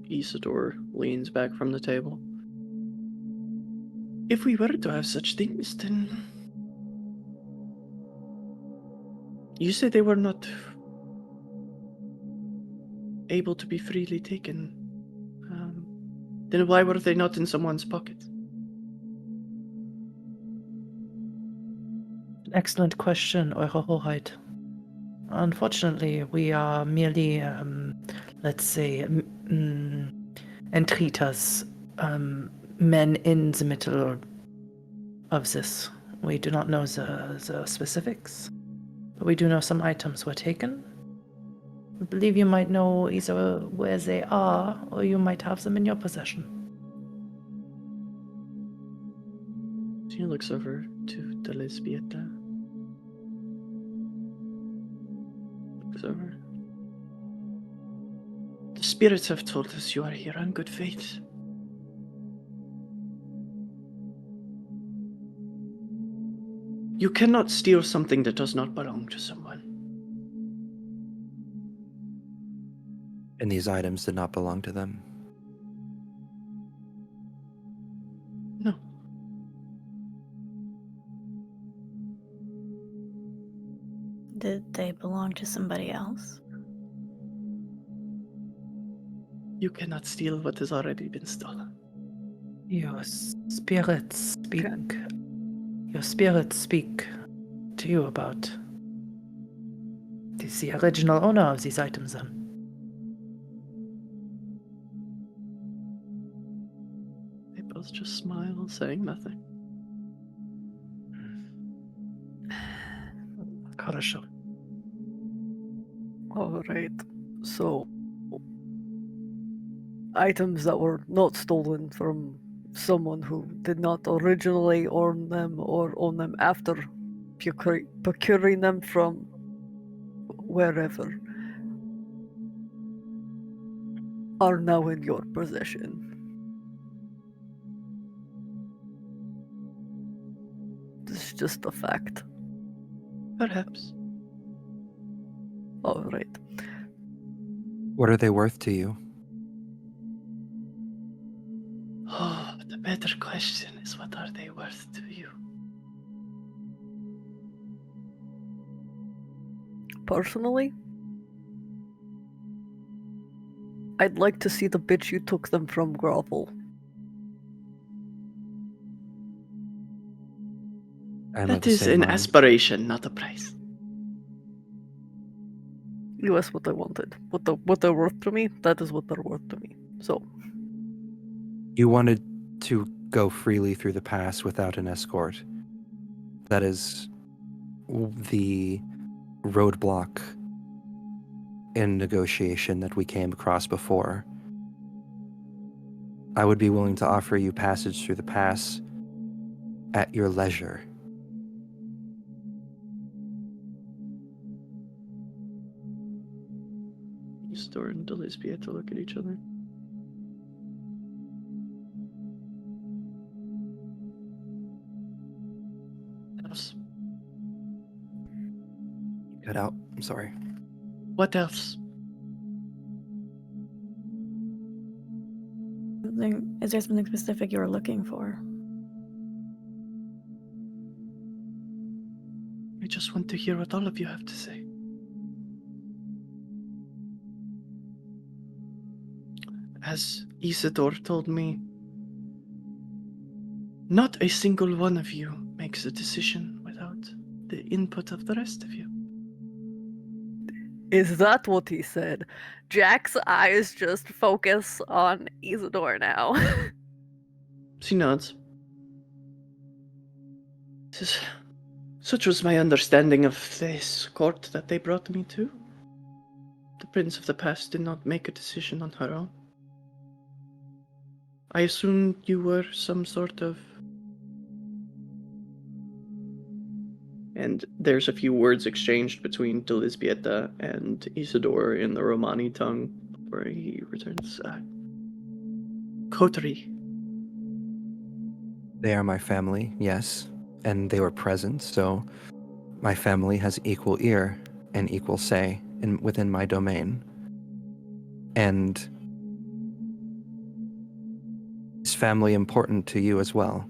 Isidore leans back from the table. If we were to have such things, then... You said they were not able to be freely taken. Then why were they not in someone's pocket? Excellent question, Eure Hoheit. Unfortunately, we are merely, let's say, entreaters, men in the middle of this. We do not know the specifics, but we do know some items were taken. I believe you might know either where they are, or you might have them in your possession. She looks over to Lisbieta. Looks over. The spirits have told us you are here on good faith. You cannot steal something that does not belong to someone. And these items did not belong to them. No. Did they belong to somebody else? You cannot steal what has already been stolen. Your spirits speak. Your spirits speak to you about the original owner of these items, then. They both just smile, saying nothing. Karasho. Alright, so items that were not stolen from someone who did not originally own them or own them after procuring them from wherever are now in your possession. This is just a fact. Perhaps. Alright. What are they worth to you? Oh, the better question is, what are they worth to you? Personally, I'd like to see the bitch you took them from grovel. I'm of That the is same an mind. aspiration, not a price. You asked what I wanted. What they're worth to me, that is what they're worth to me. So, You wanted to go freely through the pass without an escort. That is the roadblock in negotiation that we came across before. I would be willing to offer you passage through the pass at your leisure. Isidore and Lisbieta look at each other. What else? Cut out. I'm sorry. What else? Is there something specific you were looking for? I just want to hear what all of you have to say. As Isidore told me, not a single one of you makes a decision without the input of the rest of you. is that what he said? Jack's eyes just focus on Isidore now. She nods. Such was my understanding of this court that they brought me to. The Prince of the Past did not make a decision on her own. I assumed you were some sort of And there's a few words exchanged between Delisbieta and Isidore in the Romani tongue where he returns. Coterie. They are my family, yes, and they were present, so my family has equal ear and equal say within my domain. And is family important to you as well?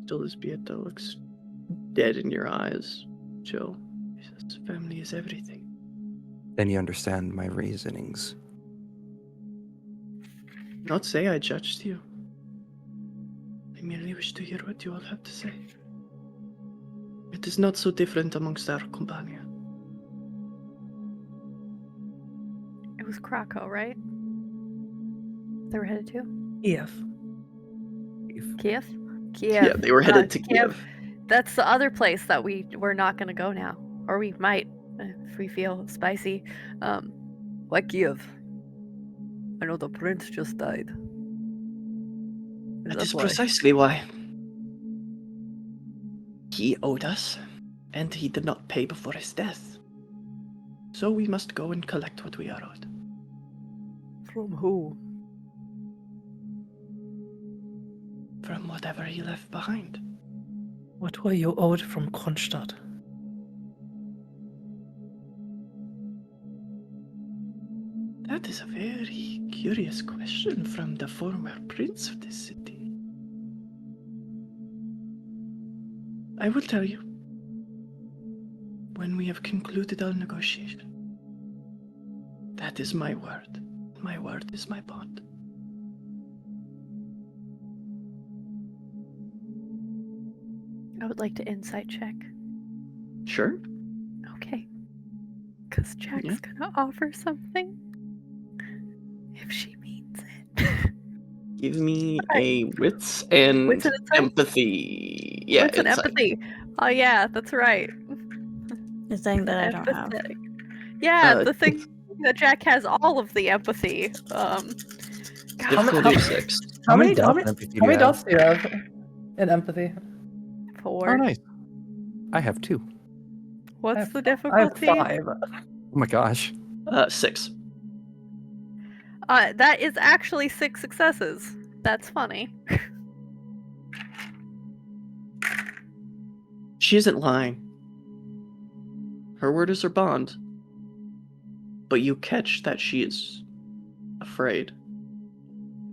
Delisbieta looks dead in your eyes, Joe. He says, family is everything. Then you understand my reasonings. Not say I judged you. I merely wish to hear what you all have to say. It is not so different amongst our compania. It was Krakow, right? They were headed to? Kiev. Kiev? Yeah, they were headed to Kiev. That's the other place that we're not going to go now. Or we might, if we feel spicy. Why Kiev? I know the prince just died. That is why? precisely why. He owed us, and he did not pay before his death. So we must go and collect what we are owed. From who? From whatever he left behind. What were you owed from Kronstadt? That is a very curious question from the former prince of this city. I will tell you when we have concluded our negotiation. That is my word. My word is my bond. I would like to insight check. Sure. Okay. Because Jack's gonna offer something. If she means it. Give me a wits and Wits and insight? empathy. Yeah, Wits and insight. empathy. Oh yeah, that's right. The thing that I don't have. Empathetic. Yeah, Uh, the thing that Jack has all of the empathy. Difficulty 6. How many empathy do how you many have? dots do you have in empathy? 4. Oh, nice. I have 2. What's the I have difficulty? 5. Oh my gosh. 6. That is actually 6 successes. That's funny. She isn't lying. Her word is her bond. But you catch that she is afraid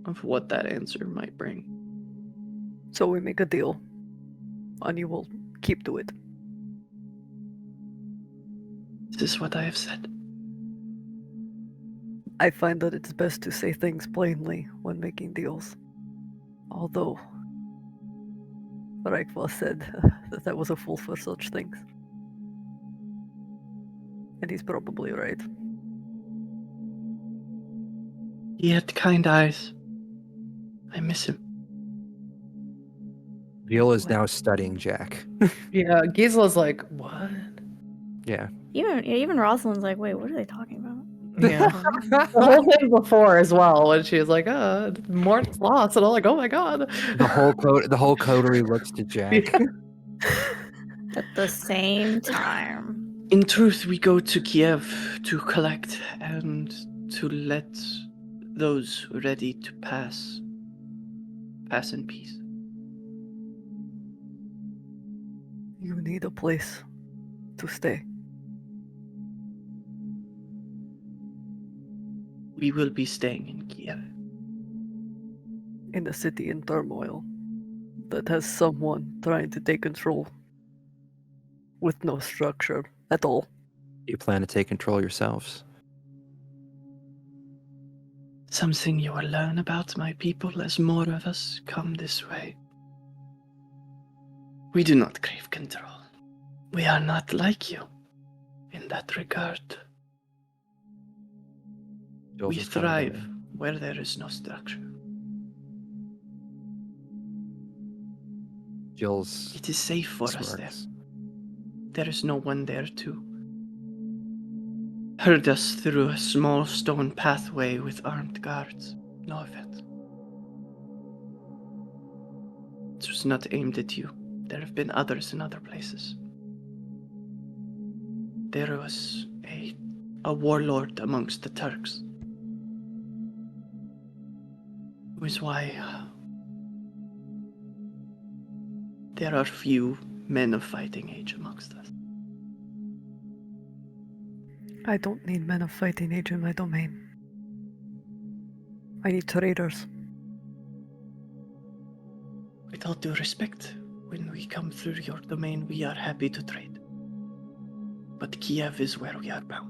of what that answer might bring. So we make a deal, and you will keep to it. This is what I have said. I find that it's best to say things plainly when making deals. Although, Reichwa said that I was a fool for such things. And he's probably right. He had kind eyes. I miss him. Viola's now studying Jack. Yeah, Gisela's like, what? Yeah. Even Rosalind's like, wait, what are they talking about? Yeah. The whole thing before as well, when she was like, Morton's lost, and I'm like, oh my god. The whole coterie looks to Jack. At the same time. In truth, we go to Kiev to collect and to let those ready to pass in peace. You need a place to stay. We will be staying in Kiev. In a city in turmoil that has someone trying to take control with no structure at all. You plan to take control yourselves. Something you will learn about my people as more of us come this way. We do not crave control. We are not like you in that regard. Jules We is coming thrive in. where there is no structure. Jules It is safe for us there. smirks. There is no one there to herd us through a small stone pathway with armed guards. No offense. It was not aimed at you. There have been others in other places. There was a warlord amongst the Turks. Which is why there are few men of fighting age amongst us. I don't need men of fighting age in my domain. I need traders. With all due respect, when we come through your domain, we are happy to trade. But Kiev is where we are bound.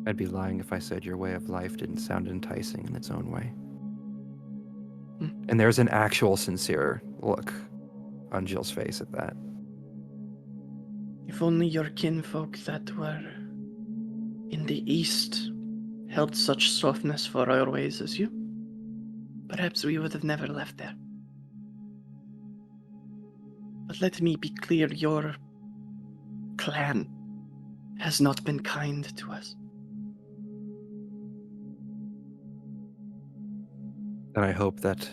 I'd be lying if I said your way of life didn't sound enticing in its own way. And there's an actual sincere look on Jill's face at that. If only your kinfolk that were in the east held such softness for our ways as you, perhaps we would have never left there. But let me be clear, your clan has not been kind to us. And I hope that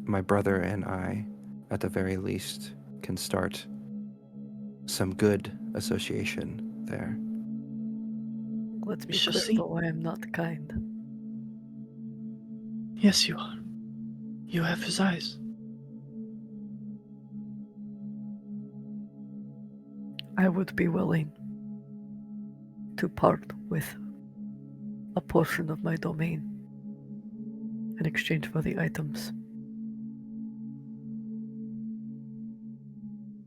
my brother and I, at the very least, can start some good association there. Let's We be shall clear, see. though, I am not kind. Yes, you are. You have his eyes. I would be willing to part with a portion of my domain in exchange for the items.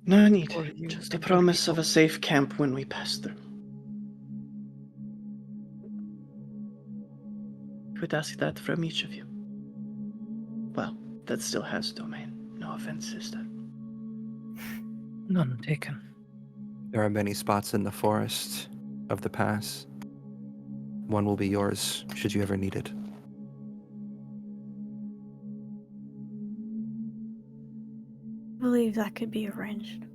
No need. Or you Just a and your promise of people. a safe camp when we pass through. Could ask that from each of you. Well, that still has domain. No offense, sister. None taken. There are many spots in the forest of the pass. One will be yours, should you ever need it. I believe that could be arranged.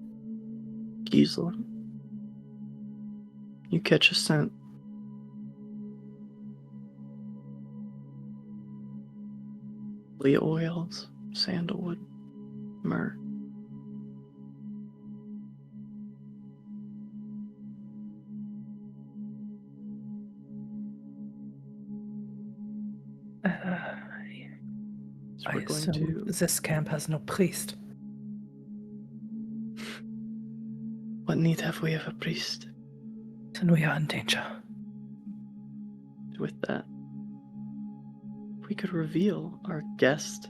Gisela, you catch a scent. Lea oils, sandalwood, myrrh. So I we're going assume to... this camp has no priest. What need have we of a priest? Then we are in danger. With that, we could reveal our guest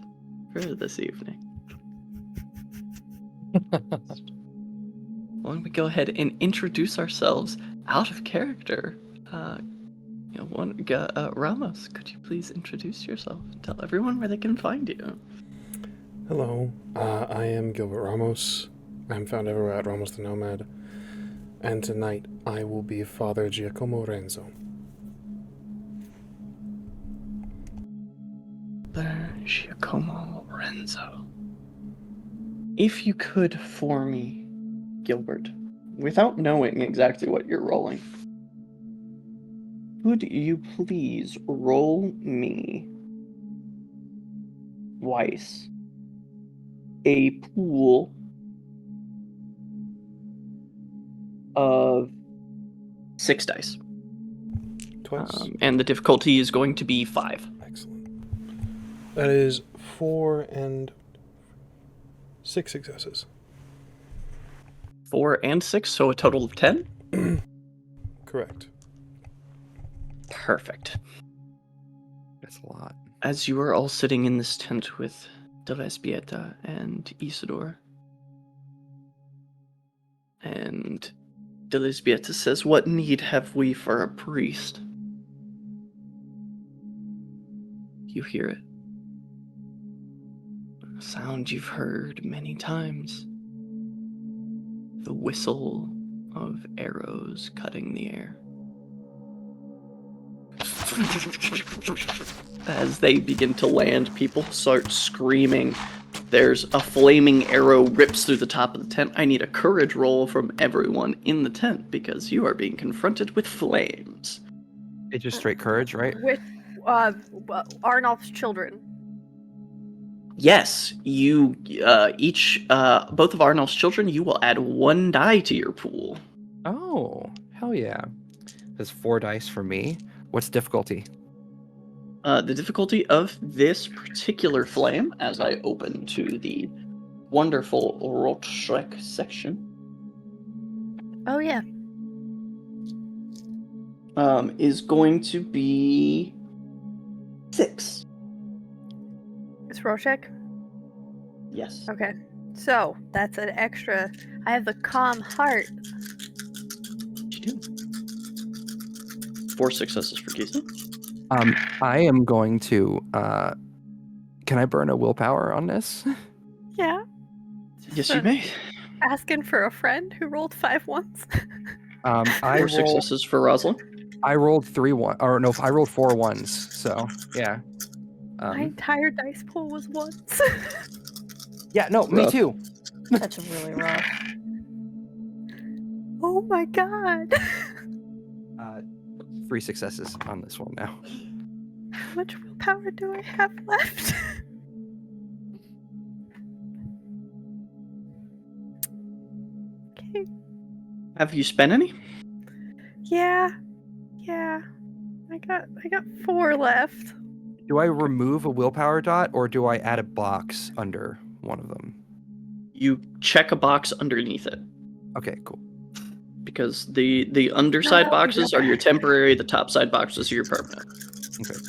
for this evening. Why don't we go ahead and introduce ourselves out of character? Ramos, could you please introduce yourself and tell everyone where they can find you? Hello, I am Gilbert Ramos. I'm found everywhere at Ramos the Nomad. And tonight I will be Father Giacomo Renzo. Giacomo Renzo. If you could for me, Gilbert, without knowing exactly what you're rolling, could you please roll me twice a pool of 6 dice? Twice? And the difficulty is going to be 5. Excellent. That is 4 and 6 successes. 4 and 6, so a total of 10? Correct. Perfect. That's a lot. As you are all sitting in this tent with Delesbieta and Isidore, and Delesbieta says, "What need have we for a priest?" You hear it. A sound you've heard many times. The whistle of arrows cutting the air. As they begin to land, people start screaming. There's a flaming arrow rips through the top of the tent. I need a courage roll from everyone in the tent because you are being confronted with flames. It's just straight courage, right? With Arnulf's children. Yes, you each both of Arnold's children, you will add 1 die to your pool. Oh, hell yeah. There's 4 dice for me. What's difficulty? The difficulty of this particular flame, as I open to the wonderful Rotschreck section, Oh yeah. is going to be 6. It's Roshek? Yes. Okay. So that's an extra. I have the calm heart. 4 successes for Kisa. I am going to. Can I burn a willpower on this? Yeah. Yes, you may. Asking for a friend who rolled 5 ones. I 4 successes for Rosalind. I rolled 3 1, or no, I rolled 4 ones. So yeah. My entire dice pool was ones. Yeah, no, me Rough. too. That's really rough. Oh my god. 3 successes on this one now. How much willpower do I have left? Okay. Have you spent any? Yeah. I got 4 left. Do I remove a willpower dot, or do I add a box under one of them? You check a box underneath it, Okay, cool. because the underside boxes are your temporary, the top side boxes are your permanent. Okay.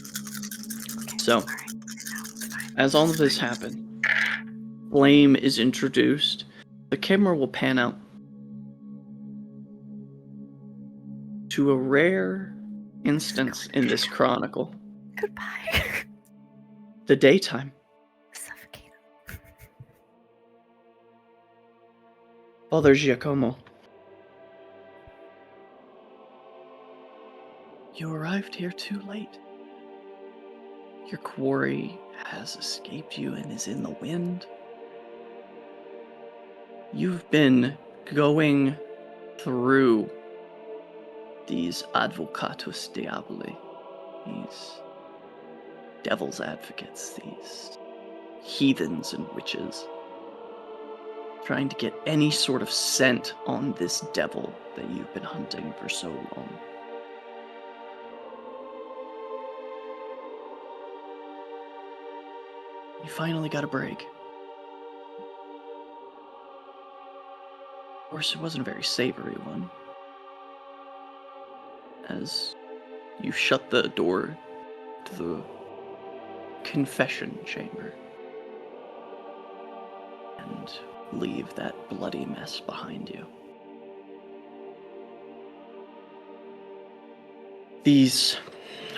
So, as all of this happened, flame is introduced. The camera will pan out to a rare instance in this chronicle. Goodbye. The daytime. Suffocate. Father Giacomo. You arrived here too late. Your quarry has escaped you and is in the wind. You've been going through these advocatus diaboli, these devil's advocates, these heathens and witches, trying to get any sort of scent on this devil that you've been hunting for so long. You finally got a break. Of course, it wasn't a very savory one. As you shut the door to the confession chamber and leave that bloody mess behind you. These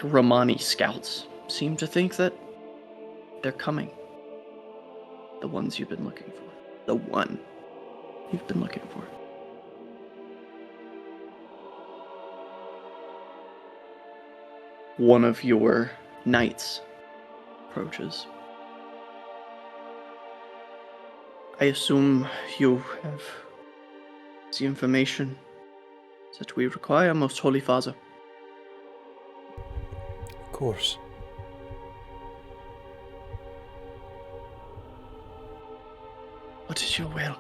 Romani scouts seem to think that they're coming. The ones you've been looking for. The one you've been looking for. One of your knights approaches. I assume you have the information that we require, Most Holy Father. Of course. What is your will?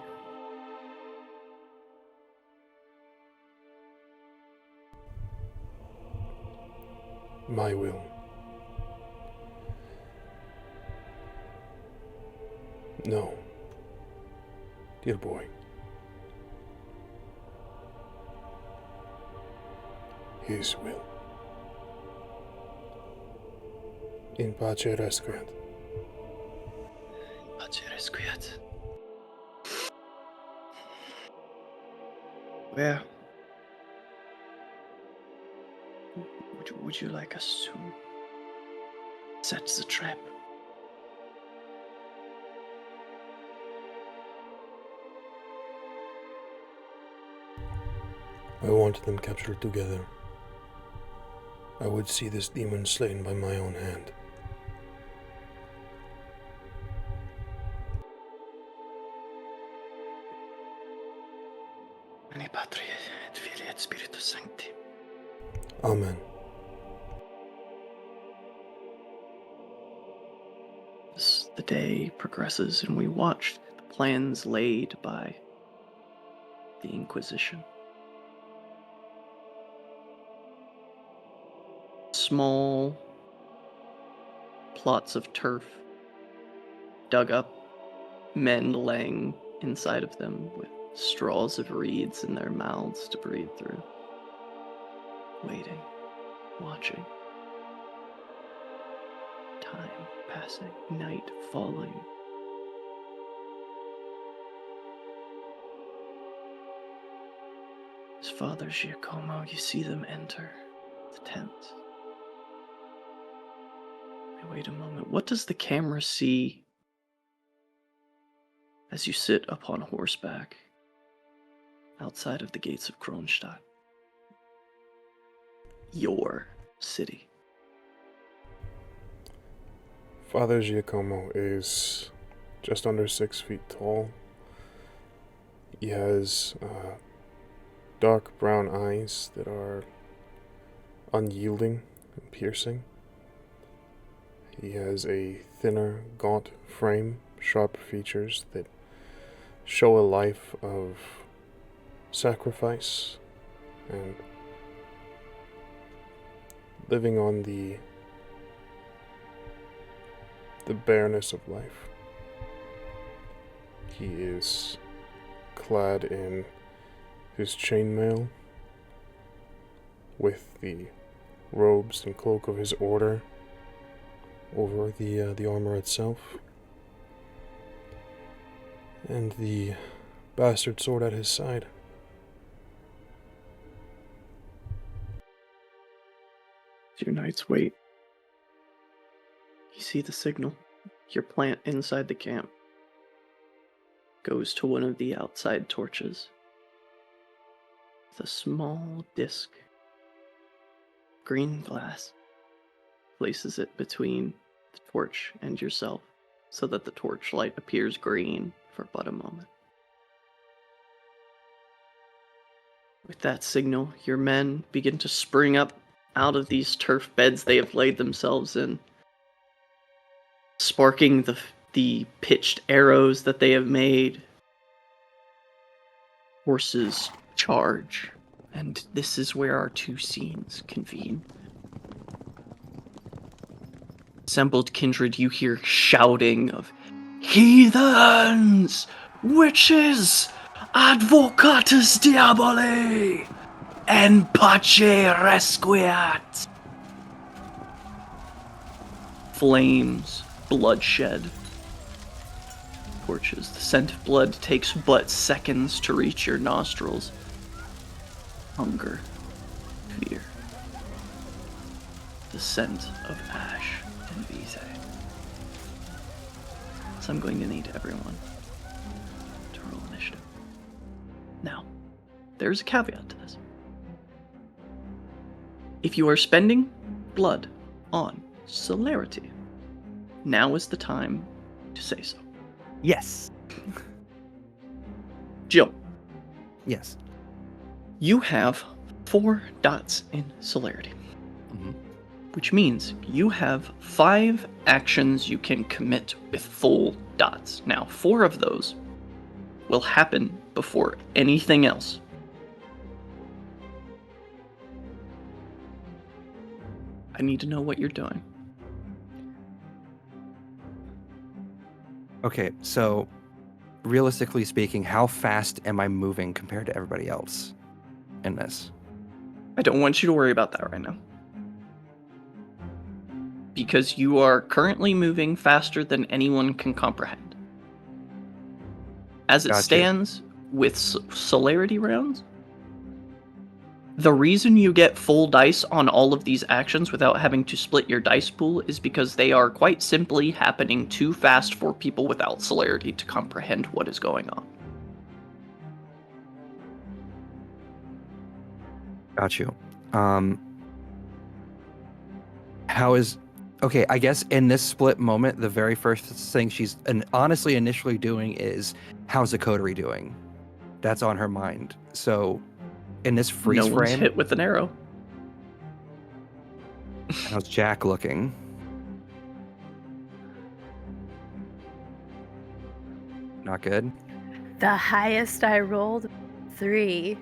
My will. No. Dear boy. His will. In pace resquiat. Pace resquiat. Where would you like us to set the trap? I want them captured together. I would see this demon slain by my own hand. Ane Patri et Filii et Spiritus Sancti. Amen. The day progresses and we watch the plans laid by the Inquisition. Small plots of turf dug up, men laying inside of them with straws of reeds in their mouths to breathe through. Waiting, watching. Time passing, night falling. As Father Giacomo, you see them enter the tent. Wait a moment. What does the camera see as you sit upon horseback outside of the gates of Kronstadt? Your city. Father Giacomo is just under 6 feet tall. He has dark brown eyes that are unyielding and piercing. He has a thinner, gaunt frame, sharp features that show a life of sacrifice and living on the bareness of life. He is clad in his chainmail with the robes and cloak of his order over the armor itself, and the bastard sword at his side. Your knights wait. You see the signal. Your plant inside the camp goes to one of the outside torches. With a small disc, green glass, places it between the torch and yourself so that the torch light appears green for but a moment. With that signal, your men begin to spring up out of these turf beds they have laid themselves in, sparking the pitched arrows that they have made. Horses charge, and this is where our two scenes convene. Assembled kindred, you hear shouting of heathens, witches, advocatus diaboli, en pace resquiat. Flames, bloodshed, torches. The scent of blood takes but seconds to reach your nostrils. Hunger, fear, the scent of ash and vise. So I'm going to need everyone to roll initiative. Now, there's a caveat to this. If you are spending blood on celerity, now is the time to say so. Yes. Jill, Yes. you have 4 dots in celerity, which means you have 5 actions you can commit with full dots. Now, 4 of those will happen before anything else. I need to know what you're doing. Okay, so realistically speaking, how fast am I moving compared to everybody else in this? I don't want you to worry about that right now. Because you are currently moving faster than anyone can comprehend. As it Gotcha. stands with celerity rounds, the reason you get full dice on all of these actions without having to split your dice pool is because they are quite simply happening too fast for people without celerity to comprehend what is going on. Got you. Okay, I guess in this split moment, the very first thing she's honestly initially doing is, how's the coterie doing? That's on her mind. So in this freeze No one's frame, hit with an arrow. how's Jack looking? Not good. The highest I rolled, 3.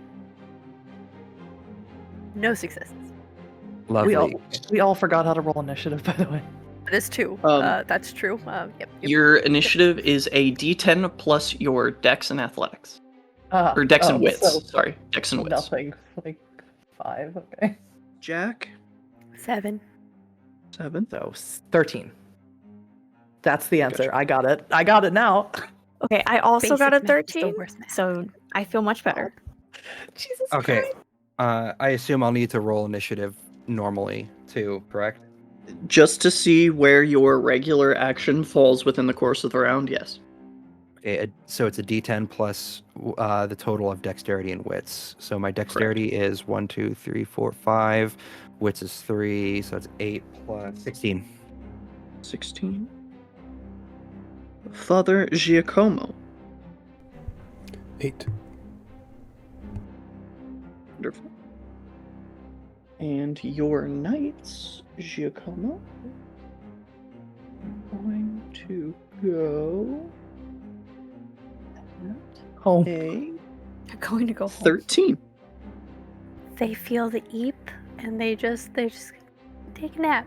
No successes. Lovely. We all forgot how to roll initiative, by the way. That is 2. That's true. Yep. Your initiative is a D10 plus your Dex and Athletics, or Dex and Wits. So Sorry, Dex and Wits. nothing. Like 5. Okay. Jack, 7. 7. So 13. That's the answer. Gotcha. I got it. I got it now. Okay, I also got a Basic math is the 13, worst math. so I feel much better. Jesus Okay. Christ. I assume I'll need to roll initiative normally too, correct? Just to see where your regular action falls within the course of the round, yes. Okay, so it's a D10 plus the total of dexterity and wits. So my dexterity is 1, 2, 3, 4, 5. Wits is 3, so it's 8 plus 16. 16. Father Giacomo. 8. Wonderful. And your knights, Giacomo, are going to go Home. a You're going to go home. 13. They feel the eep, and they just take a nap,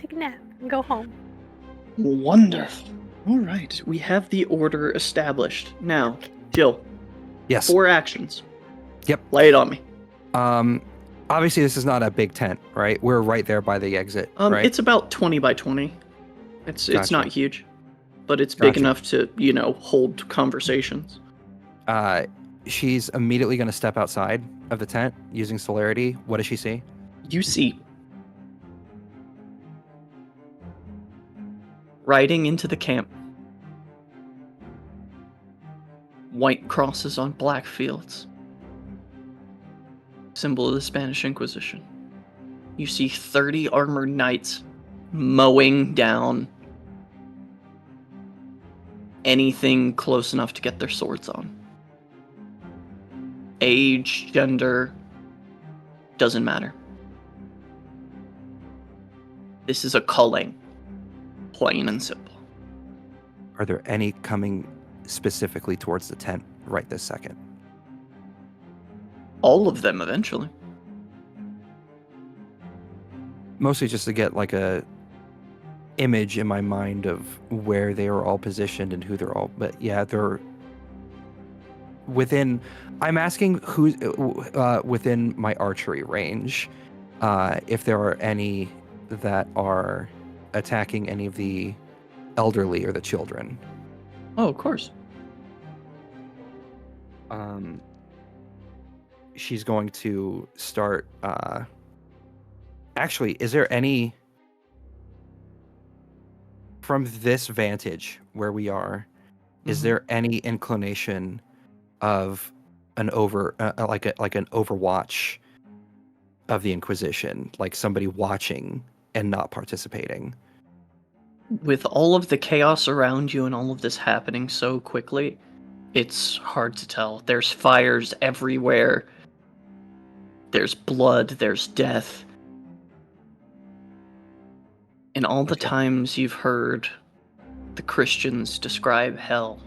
and go home. Wonderful. All right, we have the order established. Now, Jill, Yes. 4 actions. Yep. Lay it on me. Obviously this is not a big tent, right? We're right there by the exit, right? It's about 20 by 20. It's Gotcha. not huge, but it's big Gotcha. enough to, hold conversations. She's immediately going to step outside of the tent using celerity. What does she see? You see, riding into the camp, white crosses on black fields, symbol of the Spanish Inquisition. You see 30 armored knights mowing down anything close enough to get their swords on. Age, gender, doesn't matter. This is a culling, plain and simple. Are there any coming specifically towards the tent right this second? All of them eventually. Mostly just to get like a image in my mind of where they are all positioned and who they're all. But yeah, they're within. I'm asking who's within my archery range. If there are any that are attacking any of the elderly or the children. Oh, of course. She's going to start. Actually, is there any from this vantage where we are? Is there any inclination of an like an overwatch of the Inquisition, like somebody watching and not participating? With all of the chaos around you and all of this happening so quickly, it's hard to tell. There's fires everywhere. There's blood, there's death. And all the times you've heard the Christians describe hell,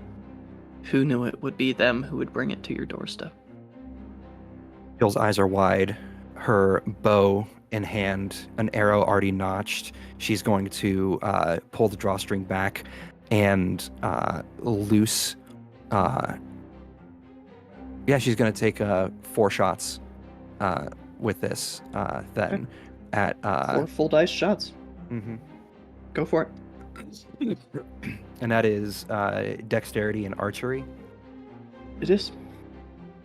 who knew it would be them who would bring it to your doorstep? Jill's eyes are wide, her bow in hand, an arrow already notched. She's going to pull the drawstring back and loose. She's going to take 4 shots with this. Then at 4 full dice shots. Mm-hmm. Go for it. And that is dexterity and archery. It is.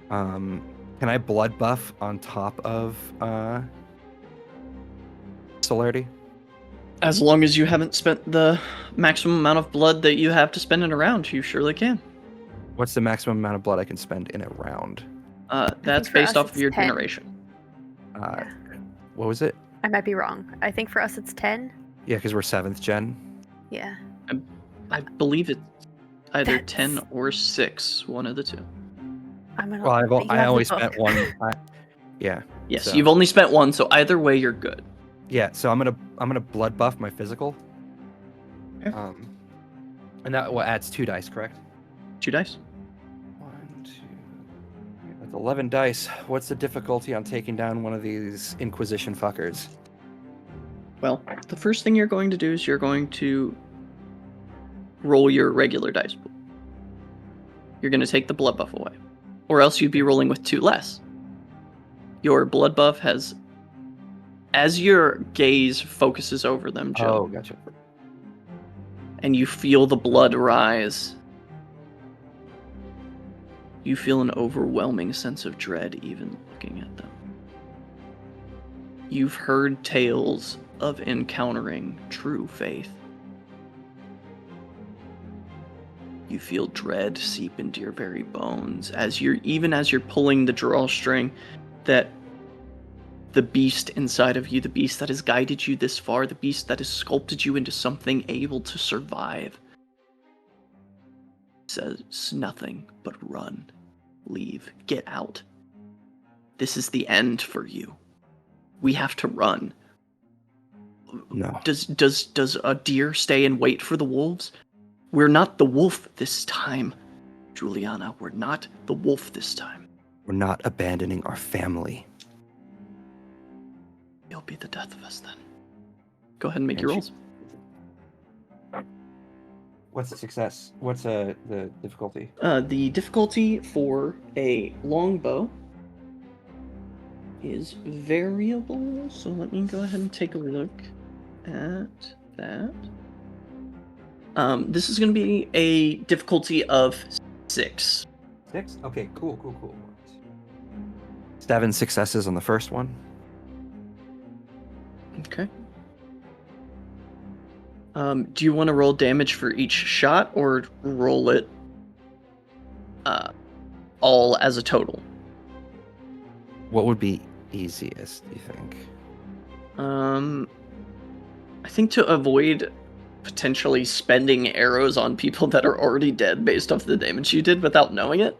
Can I blood buff on top of celerity? As long as you haven't spent the maximum amount of blood that you have to spend in a round, you surely can. What's the maximum amount of blood I can spend in a round? That's for based us off of it's your 10. generation. What was it? I might be wrong. I think for us it's 10. Yeah, because we're 7th gen. Yeah. I believe it's either That's- 10 or 6, one of the two. I'm gonna. Well, you I have the only book. spent 1. Yeah. Yes, So- you've only spent 1, so either way you're good. Yeah, so I'm gonna blood buff my physical. Okay. And that adds 2 dice, correct? 2 dice. 1, 2. That's 11 dice. What's the difficulty on taking down one of these Inquisition fuckers? Well, the first thing you're going to do is you're going to roll your regular dice pool. You're going to take the blood buff away. Or else you'd be rolling with 2 less. Your blood buff has... As your gaze focuses over them, Joe, Oh, gotcha. and you feel the blood rise, you feel an overwhelming sense of dread even looking at them. You've heard tales of encountering true faith. You feel dread seep into your very bones as you're pulling the drawstring, that the beast inside of you, the beast that has guided you this far, the beast that has sculpted you into something able to survive, says nothing but run, leave, get out. This is the end for you. We have to run. No. Does a deer stay and wait for the wolves? We're not the wolf this time, Juliana. We're not the wolf this time. We're not abandoning our family. You'll be the death of us then. Go ahead and make your rolls. What's the success? What's the difficulty? The difficulty for a longbow is variable, so let me go ahead and take a look at that. This is going to be a difficulty of 6. 6? Okay, cool. 7 successes on the first one. Okay. Do you want to roll damage for each shot, or roll it all as a total? What would be easiest, do you think? I think to avoid potentially spending arrows on people that are already dead based off the damage you did without knowing it,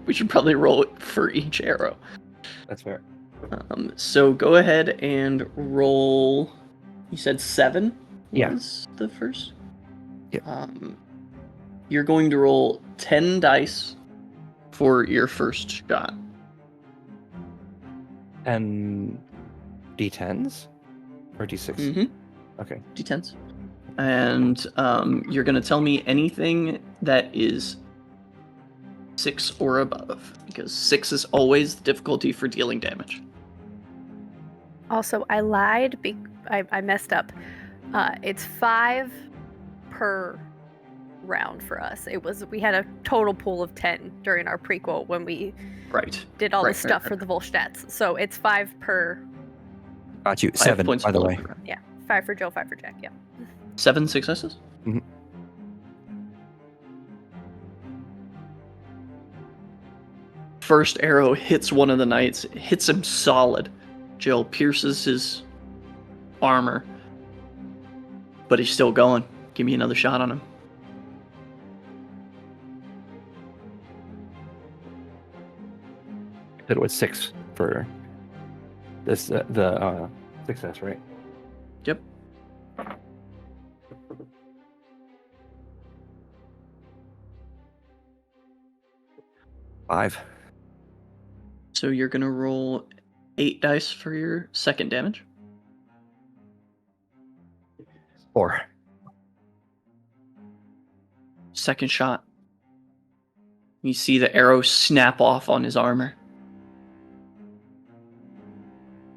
we should probably roll it for each arrow. That's fair. So go ahead and roll. You said 7 Yeah. was the first? Yep. You're going to roll 10 dice for your first shot. And D10s? Or D6? Mm-hmm. Okay. D10s. And you're going to tell me anything that is 6 or above, because 6 is always the difficulty for dealing damage. Also, I lied. I messed up. It's 5 per round for us. We had a total pool of 10 during our prequel when we Right. did all Right, the stuff for the Volstats. So it's 5 per. Got you. 5 7, points by the below way. per round. Yeah, 5 for Joe, 5 for Jack. Yeah. 7 successes? Mhm. First arrow hits one of the knights, hits him solid. Jill pierces his armor, but he's still going. Give me another shot on him. It was 6 for this the success, right? Yep. Five. So you're gonna roll 8 dice for your second damage. 4. Second shot. You see the arrow snap off on his armor.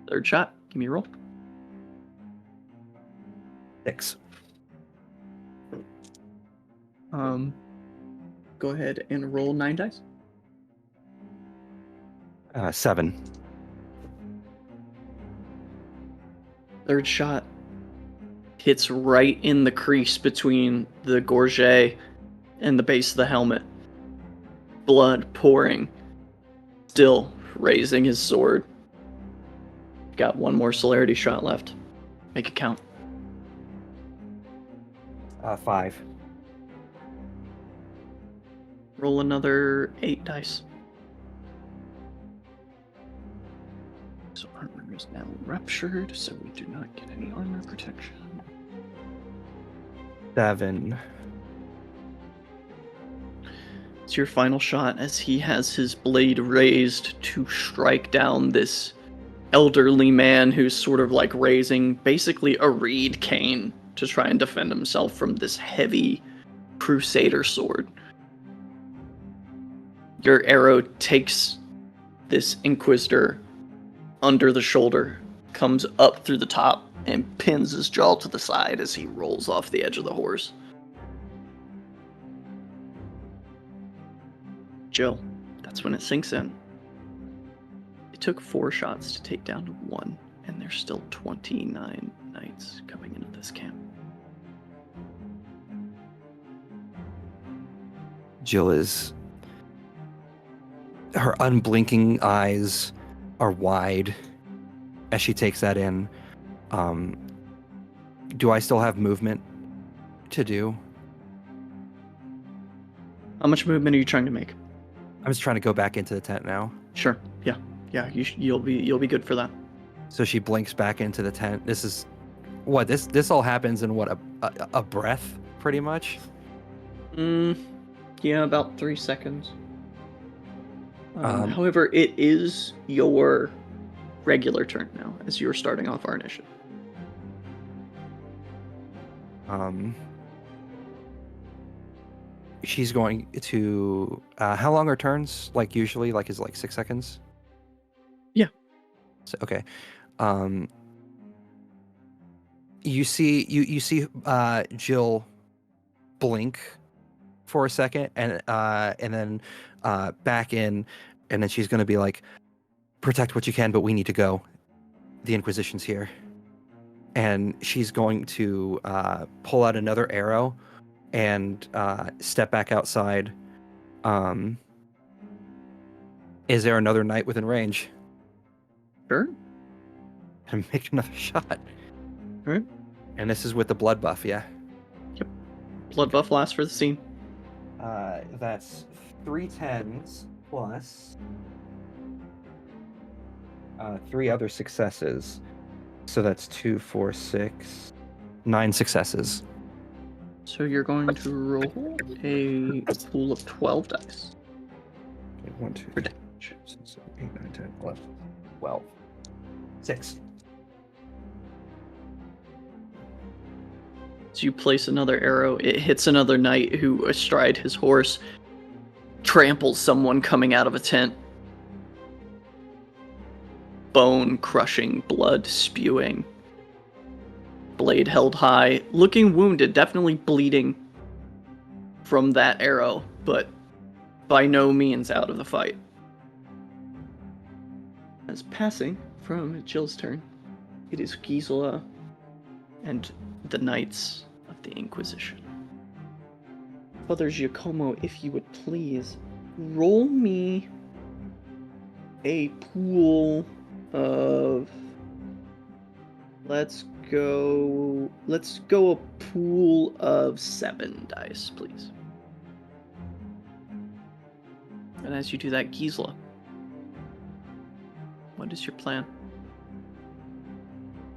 Third shot. Give me a roll. 6. Go ahead and roll 9 dice. 7. Third shot hits right in the crease between the gorget and the base of the helmet. Blood pouring. Still raising his sword. Got one more celerity shot left. Make it count. 5. Roll another 8 dice. So armor is now ruptured, so we do not get any armor protection. 7. It's your final shot as he has his blade raised to strike down this elderly man who's sort of like raising basically a reed cane to try and defend himself from this heavy crusader sword. Your arrow takes this inquisitor under the shoulder, comes up through the top, and pins his jaw to the side as he rolls off the edge of the horse. Jill, that's when it sinks in. It took 4 shots to take down 1, and there's still 29 knights coming into this camp. Jill is... Her unblinking eyes are wide as she takes that in. Do I still have movement to do? How much movement are you trying to make? I'm just trying to go back into the tent now. Sure. Yeah. You'll be good for that. So she blinks back into the tent. This is what this all happens in what a breath, pretty much. Yeah, about 3 seconds. However, it is your regular turn now, as you're starting off our initiative. She's going to how long are turns? Like usually, like is it like 6 seconds? Yeah. So, okay. You see Jill blink for a second, and then back in, and then she's going to be like, protect what you can, but we need to go. The Inquisition's here. And she's going to pull out another arrow and step back outside. Is there another knight within range? Sure. And make another shot. All right. And this is with the blood buff, yeah? Yep. Blood buff lasts for the scene. That's 3 10s plus 3 other successes. So that's 2, 4, 6, 9 successes. So you're going to roll a pool of 12 dice. 1, 2, 3, 4, 6, 7, 8, 9, 10, 11, 12. 6. So you place another arrow, it hits another knight who, astride his horse, tramples someone coming out of a tent. Bone crushing, blood spewing. Blade held high, looking wounded, definitely bleeding from that arrow, but by no means out of the fight. As passing from Jill's turn, it is Gisela and the Knights of the Inquisition. Father Giacomo, if you would please, roll me a pool of... Let's go a pool of 7 dice, please. And as you do that, Gisela, what is your plan?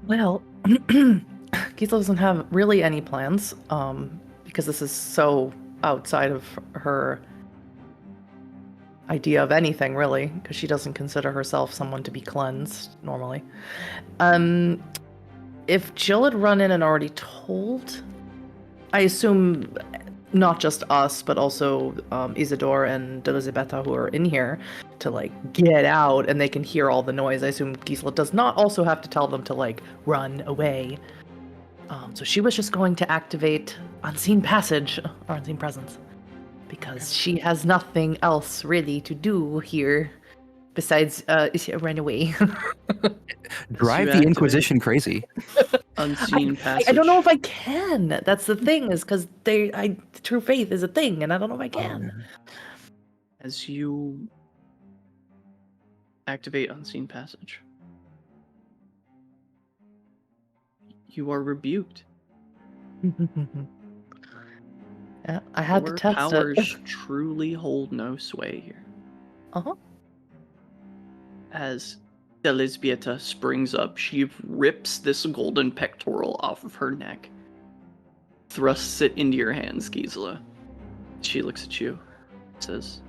Well, Gisela doesn't have really any plans, because this is so outside of her idea of anything, really, because she doesn't consider herself someone to be cleansed normally. If Jill had run in and already told, I assume not just us, but also Isidore and Elizabetta who are in here to, like, get out, and they can hear all the noise. I assume Gisela does not also have to tell them to, like, run away. So she was just going to activate Unseen Passage, or Unseen Presence, because she has nothing else really to do here besides run away. Drive the Inquisition crazy. Unseen Passage. I don't know if I can. That's the thing, is because true faith is a thing, and I don't know if I can. As you activate Unseen Passage, you are rebuked. Yeah, I had Your to test powers it. truly hold no sway here. Uh-huh. As Elizabetta springs up, she rips this golden pectoral off of her neck, thrusts it into your hands, Gisela. She looks at you. Says,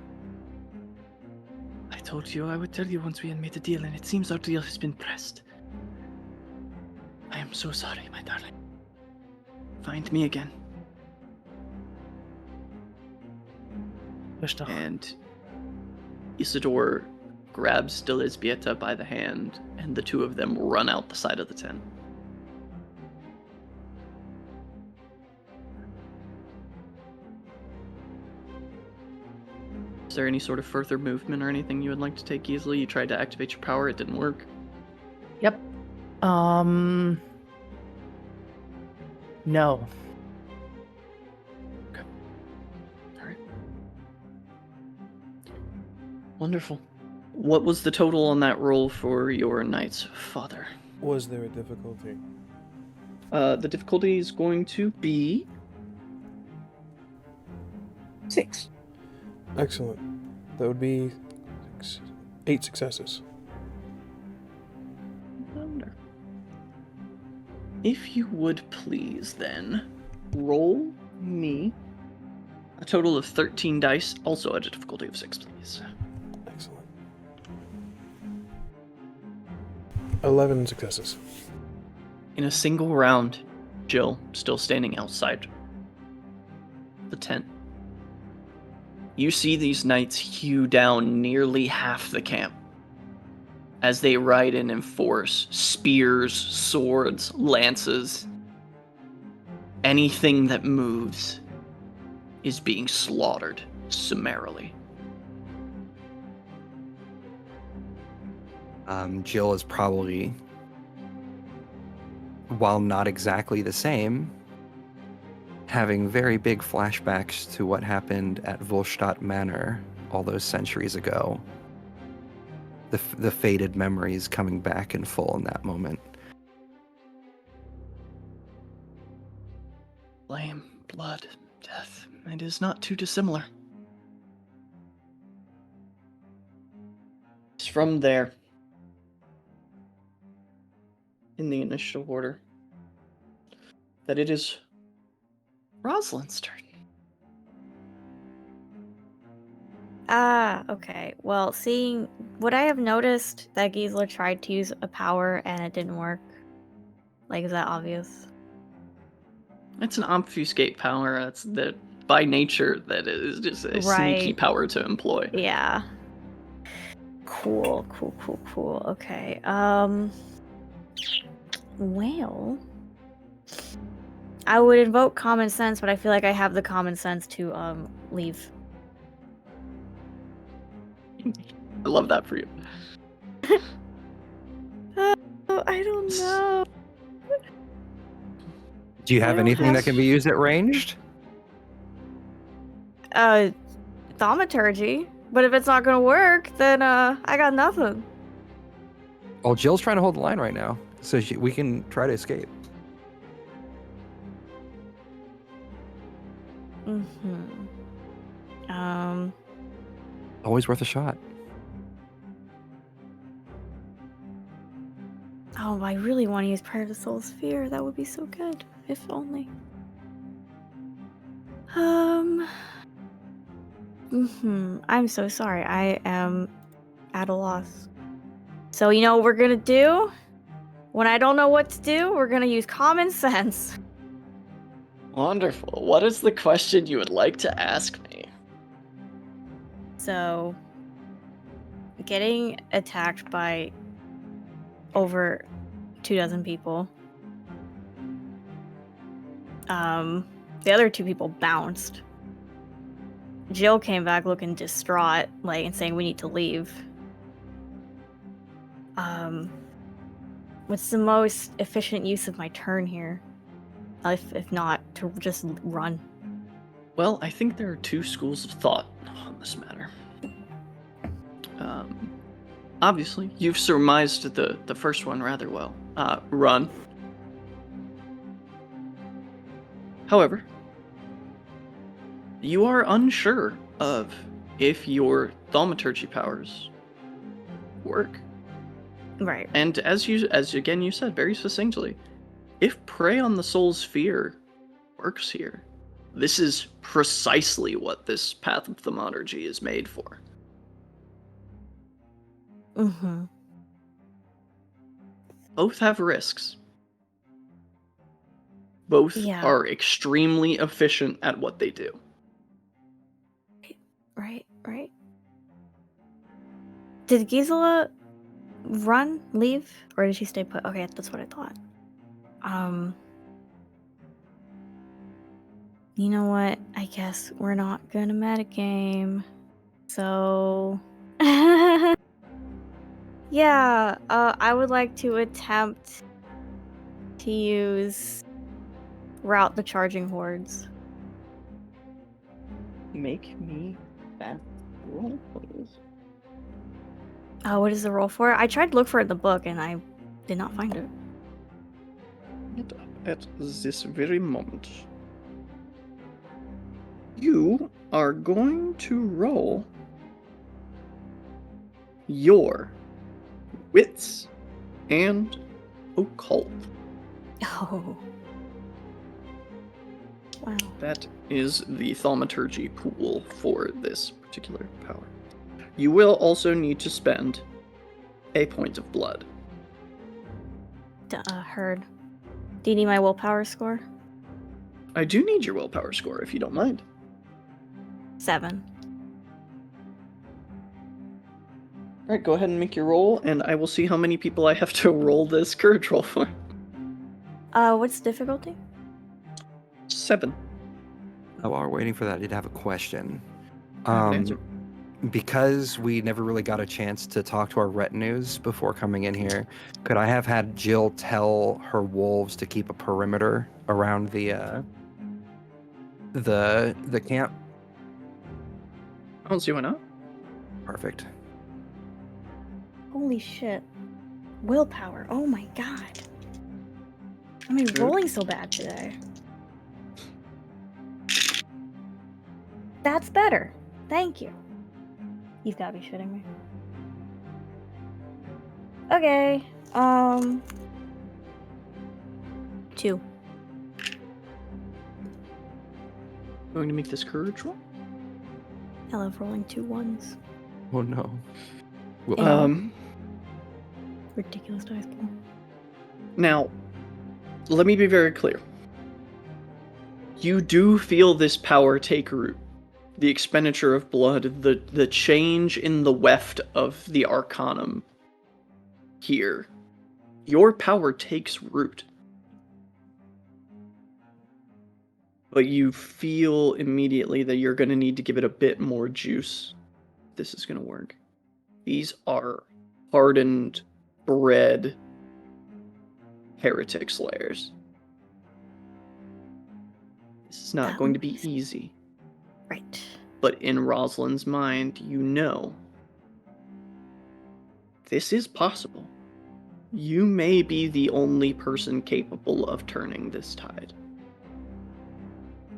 I told you I would tell you once we had made a deal, and it seems our deal has been pressed. I am so sorry, my darling. Find me again. and Isidore grabs Delisbieta by the hand, and the two of them run out the side of the tent. Is there any sort of further movement or anything you would like to take easily? You tried to activate your power, it didn't work. Yep. No. Alright. Wonderful. What was the total on that roll for your knight's father? Was there a difficulty? The difficulty is going to be 6. Excellent. That would be 8 successes. Wonder. If you would please, then, roll me a total of 13 dice, also at a difficulty of 6, please. Excellent. 11 successes. In a single round, Jill, still standing outside the tent, you see these knights hew down nearly half the camp as they ride in and force spears, swords, lances. Anything that moves is being slaughtered summarily. Jill is probably, while not exactly the same, having very big flashbacks to what happened at Volstadt Manor all those centuries ago. The faded memories coming back in full in that moment. Flame, blood, death. It is not too dissimilar. It's from there, in the initial order, that it is Rosalind's turn. Okay. Well, would I have noticed that Gisela tried to use a power and it didn't work? Like, is that obvious? It's an obfuscate power. That's that by nature that is just a sneaky Right. power to employ. Yeah. Cool. Okay. Well, I would invoke common sense, but I feel like I have the common sense to leave. I love that for you. Oh, I don't know. Do you I have don't anything have- that can be used at ranged? Thaumaturgy. But if it's not gonna work, then I got nothing. Well, Jill's trying to hold the line right now, so we can try to escape. Always worth a shot. Oh, I really want to use Prayer to Soul Sphere. That would be so good. If only. I'm so sorry. I am at a loss. So, you know what we're gonna do? When I don't know what to do, we're gonna use common sense. Wonderful. What is the question you would like to ask me? So, getting attacked by over 24 people. The other 2 people bounced. Jill came back looking distraught, and saying we need to leave. What's the most efficient use of my turn here? If not, to just run. Well, I think there are 2 schools of thought on this matter. Obviously, you've surmised the first one rather well. Run. However, you are unsure of if your thaumaturgy powers work. Right. And as you said very succinctly, if Prey on the Soul's Fear works here, This is precisely what this path of thaumaturgy is made for. Mm-hmm. Both have risks. Both Yeah. are extremely efficient at what they do. Right. Did Gisela leave, or did she stay put? Okay, that's what I thought. You know what? I guess we're not gonna metagame. So, yeah. I would like to attempt to use route the charging hordes. Make me that roll, please. What is the roll for? I tried to look for it in the book and I did not find it. At this very moment. You are going to roll your wits and occult. Oh. Wow. That is the thaumaturgy pool for this particular power. You will also need to spend a point of blood. Heard. Do you need my willpower score? I do need your willpower score if you don't mind. 7. Alright, go ahead and make your roll, and I will see how many people I have to roll this courage roll for. What's the difficulty? 7. Oh, while we're waiting for that, I did have a question. I have an answer. Because we never really got a chance to talk to our retinues before coming in here, could I have had Jill tell her wolves to keep a perimeter around the camp? I don't see why not. Perfect. Holy shit. Willpower. Oh my god. I mean, Good. rolling so bad today. That's better. Thank you. You've got to be shitting me. Okay. 2. Going to make this courage roll. I love rolling 2 1s. Oh no. Ridiculous dice pool. Now, let me be very clear. You do feel this power take root. The expenditure of blood, the change in the weft of the Arcanum here. Your power takes root. But you feel immediately that you're going to need to give it a bit more juice. This is going to work. These are hardened, bred heretic slayers. This is not going to be easy. Right. But in Rosalind's mind, you know this is possible. You may be the only person capable of turning this tide.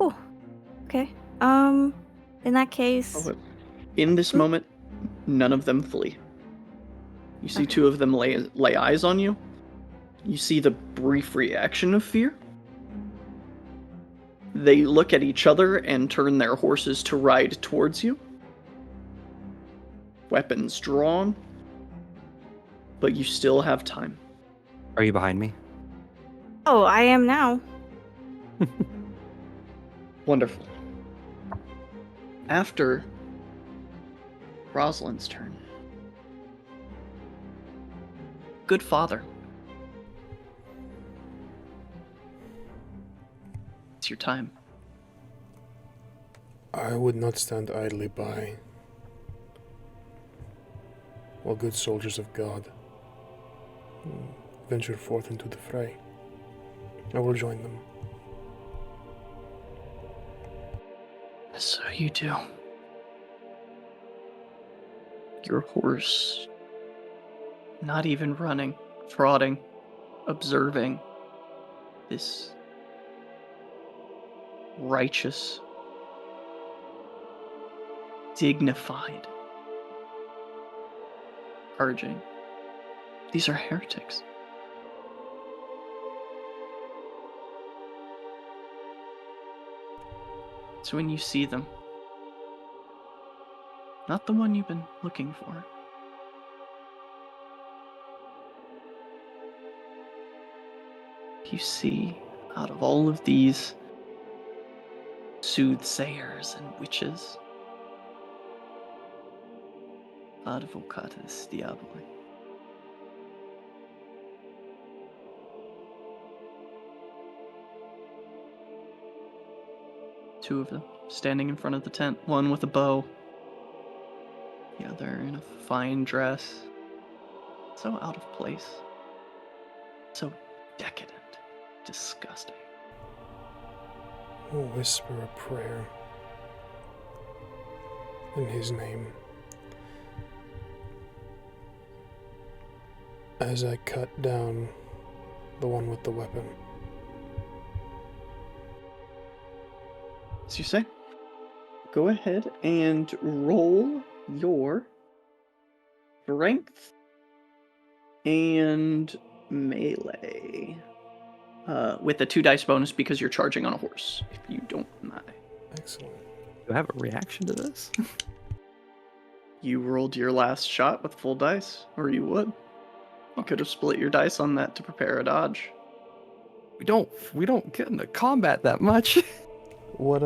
Oh. Okay. In that case. In this moment, none of them flee. You see Okay. 2 of them lay eyes on you. You see the brief reaction of fear. They look at each other and turn their horses to ride towards you. Weapons drawn. But you still have time. Are you behind me? Oh, I am now. Wonderful. After Rosalind's turn. Good father. It's your time. I would not stand idly by while good soldiers of God venture forth into the fray. I will join them. So you do. Your horse, not even running, trotting, observing this righteous, dignified charging. These are heretics. So when you see them, not the one you've been looking for, you see out of all of these soothsayers and witches, advocatus diaboli. Two of them standing in front of the tent, one with a bow, the other in a fine dress. So out of place. So decadent. Disgusting. We'll whisper a prayer in his name as I cut down the one with the weapon. As you say, go ahead and roll your strength and melee. With a 2 dice bonus because you're charging on a horse, if you don't mind. Excellent. Do I have a reaction to this? You rolled your last shot with full dice, or you would. You could have split your dice on that to prepare a dodge. We don't get into combat that much. What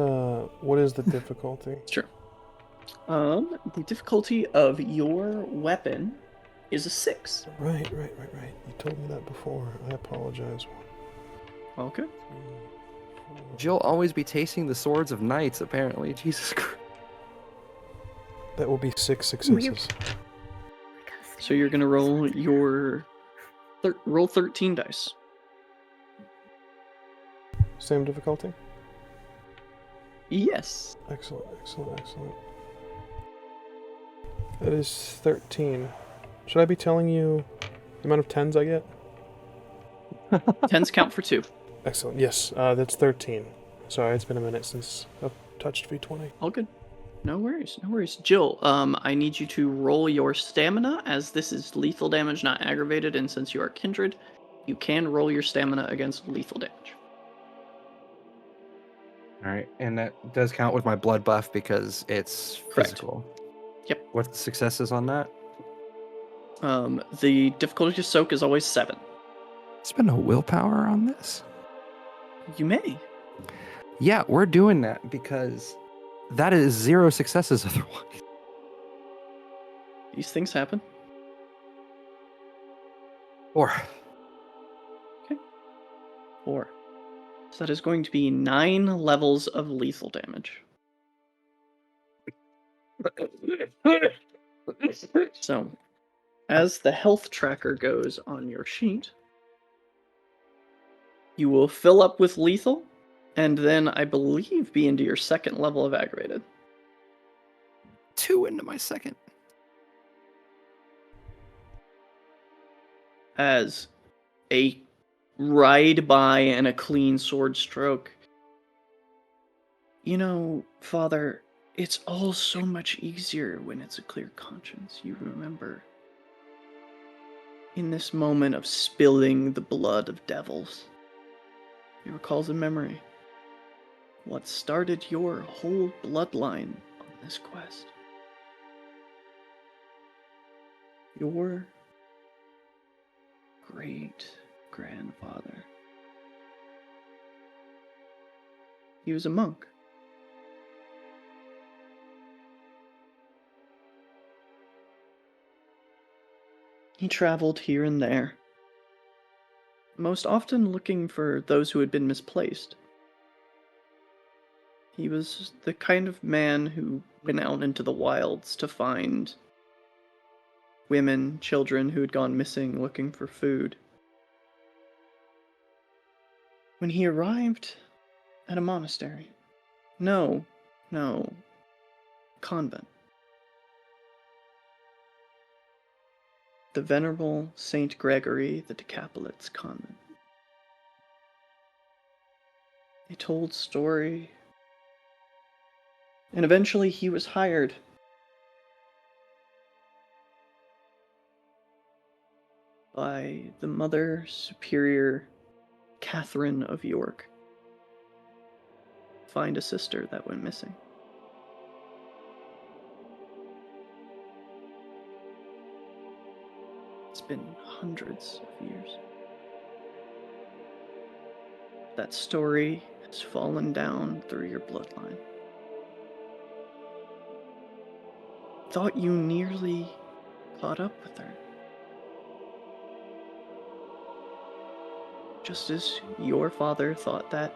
is the difficulty? Sure. The difficulty of your weapon is a 6. Right. You told me that before. I apologize. Okay. 3, 4. Jill always be tasting the swords of knights, apparently. Jesus Christ. That will be 6 successes. So you're gonna roll your roll 13 dice. Same difficulty? Yes. Excellent. That is 13. Should I be telling you the amount of 10s I get? 10s count for 2. Excellent. Yes, that's 13. Sorry, it's been a minute since I've touched V20. All good. No worries. Jill, I need you to roll your stamina, as this is lethal damage, not aggravated, and since you are kindred, you can roll your stamina against lethal damage. All right, and that does count with my blood buff because it's Correct. physical. Yep. What's the successes on that? The difficulty to soak is always 7. Spend no willpower on this. You may. Yeah, we're doing that because that is 0 successes otherwise. These things happen. 4. 4. So that is going to be 9 levels of lethal damage. So, as the health tracker goes on your sheet, you will fill up with lethal, and then I believe be into your second level of aggravated. 2 into my second. As a ride by and a clean sword stroke. You know, Father, it's all so much easier when it's a clear conscience. You remember, in this moment of spilling the blood of devils, it recalls a memory. What started your whole bloodline on this quest? Your great-grandfather. He was a monk. He traveled here and there, most often looking for those who had been misplaced. He was the kind of man who went out into the wilds to find women, children who had gone missing looking for food. When he arrived at a monastery, no, convent, the Venerable Saint Gregory the Decapolite's convent. They told story, and eventually he was hired by the Mother Superior Catherine of York find a sister that went missing. It's been hundreds of years. That story has fallen down through your bloodline. Thought you nearly caught up with her. Just as your father thought that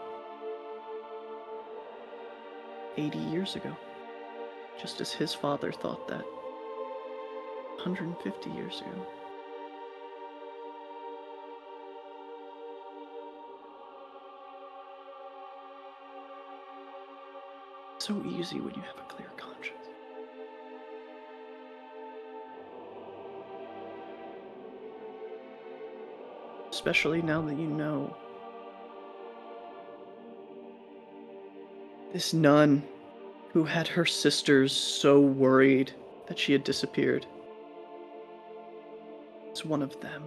80 years ago. Just as his father thought that 150 years ago. So easy when you have a clear conscience. Especially now that you know this nun who had her sisters so worried that she had disappeared is one of them.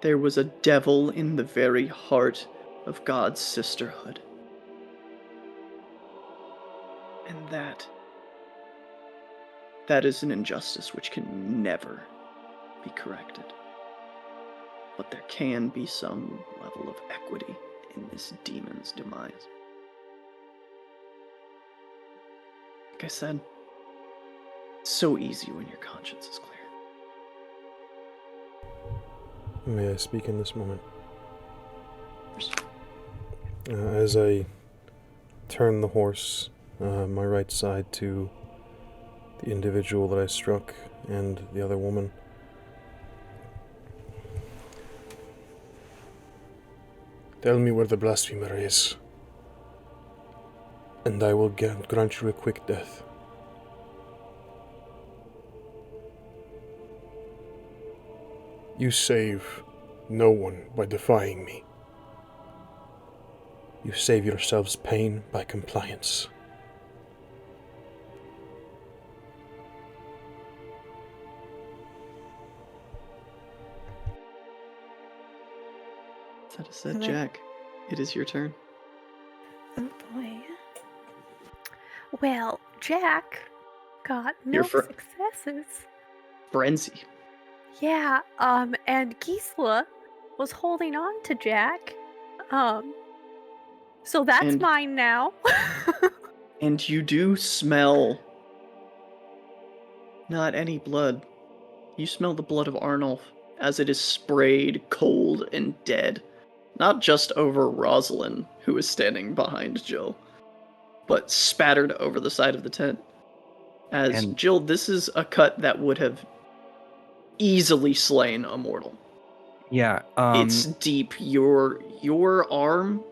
There was a devil in the very heart of God's sisterhood. And that is an injustice which can never be corrected. But there can be some level of equity in this demon's demise. Like I said, it's so easy when your conscience is clear. May I speak in this moment? As I turn the horse, my right side to the individual that I struck and the other woman, tell me where the blasphemer is, and I will grant you a quick death. You save no one by defying me. You save yourselves pain by compliance. That is said, Jack. It is your turn. Oh boy. Well, Jack got no You're for- successes. Frenzy. Yeah, and Gisela was holding on to Jack. So that's And- mine now. And you do smell not any blood. You smell the blood of Arnulf as it is sprayed cold and dead. Not just over Rosalind, who is standing behind Jill, but spattered over the side of the tent. As And- Jill, this is a cut that would have easily slain a mortal. Yeah. It's deep. Your arm,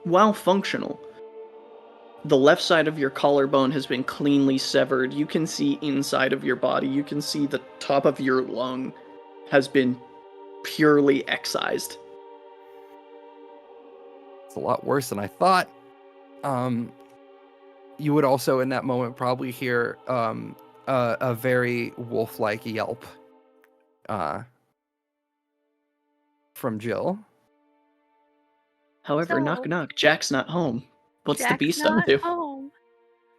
while functional, the left side of your collarbone has been cleanly severed. You can see inside of your body. You can see the top of your lung has been purely excised. It's a lot worse than I thought. You would also in that moment probably hear a very wolf-like yelp from Jill. However, So- knock knock, Jack's not home. What's Jack's the beast up not to? home.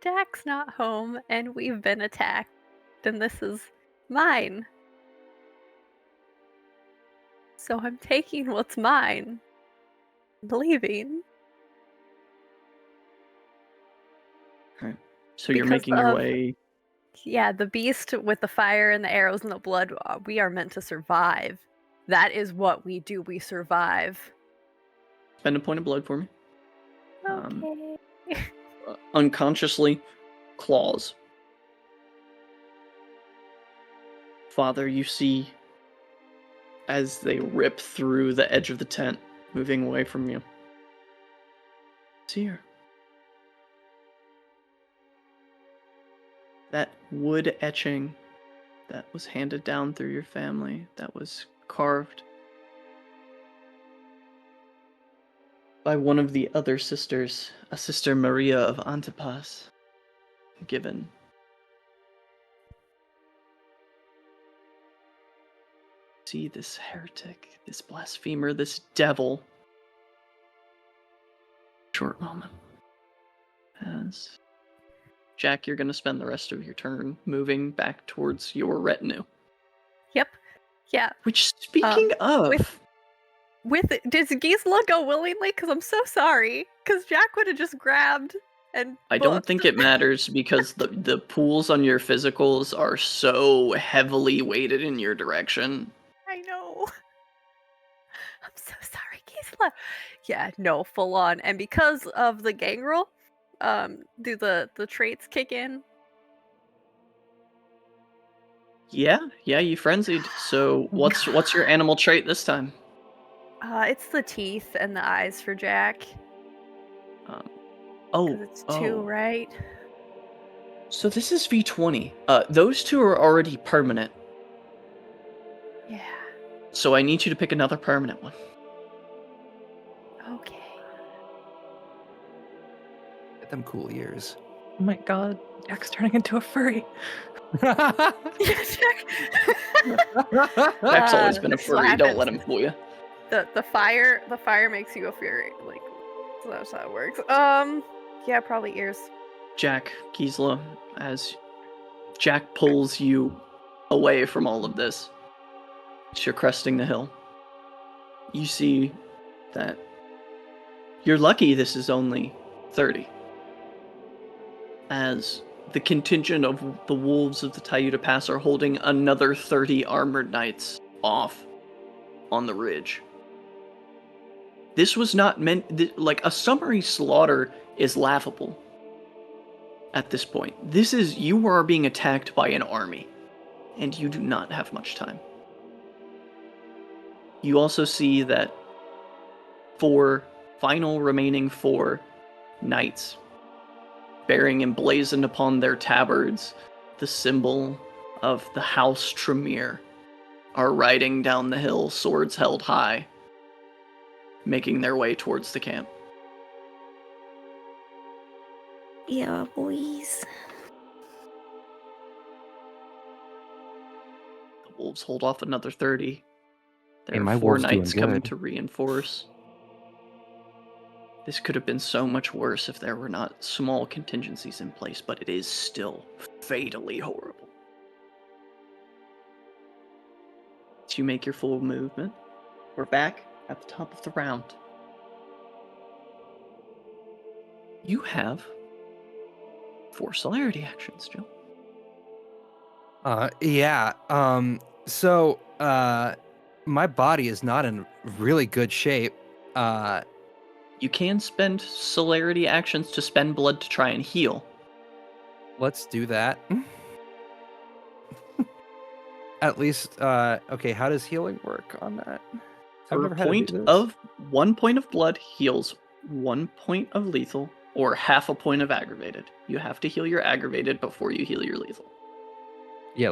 Jack's not home, and we've been attacked, and this is mine. So I'm taking what's mine. And leaving. So you're Because making your of- way. Yeah, the beast with the fire and the arrows and the blood, we are meant to survive. That is what we do. We survive. Spend a point of blood for me. Okay. Unconsciously, claws. Father, you see as they rip through the edge of the tent, moving away from you. See her. That wood etching that was handed down through your family, that was carved by one of the other sisters, a sister Maria of Antipas, given. See this heretic, this blasphemer, this devil short moment. As Jack, you're going to spend the rest of your turn moving back towards your retinue. Yep. Yeah. Which, speaking of... Does Gisela go willingly? Because I'm so sorry. Because Jack would have just grabbed and I don't booked. think it matters because the pools on your physicals are so heavily weighted in your direction. I know. I'm so sorry, Gisela. Yeah, no, full on. And because of the gangrel, do the traits kick in? Yeah, you frenzied. So what's your animal trait this time? It's the teeth and the eyes for Jack. Oh, It's 2, right? So this is V20. Those 2 are already permanent. Yeah. So I need you to pick another permanent one. Okay. Get them cool ears. Oh my god, Jack's turning into a furry. Yeah, Jack. Jack's always been a This is what furry. Don't let happens. him fool you. The fire makes you a fury. Like, so that's how it works. Yeah, probably ears. Jack, Gisela, as Jack pulls you away from all of this, as you're cresting the hill, you see that you're lucky this is only 30. As the contingent of the wolves of the Tayuta Pass are holding another 30 armored knights off on the ridge. This was not meant... Like, a summary slaughter is laughable at this point. This is... You are being attacked by an army, and you do not have much time. You also see that 4 remaining 4 knights, bearing emblazoned upon their tabards the symbol of the House Tremere, are riding down the hill, swords held high, making their way towards the camp. Yeah, boys. The wolves hold off another 30. There Hey, are my 4 wolf's doing knights coming good. to reinforce. This could have been so much worse if there were not small contingencies in place, but it is still fatally horrible. As you make your full movement, we're back at the top of the round. You have 4 celerity actions, Jill. Yeah. So, my body is not in really good shape. You can spend celerity actions to spend blood to try and heal. Let's do that. At least, okay, how does healing work on that? I've For never had to do this. 1 point of blood heals 1 point of lethal or half a point of aggravated. You have to heal your aggravated before you heal your lethal. Yeah,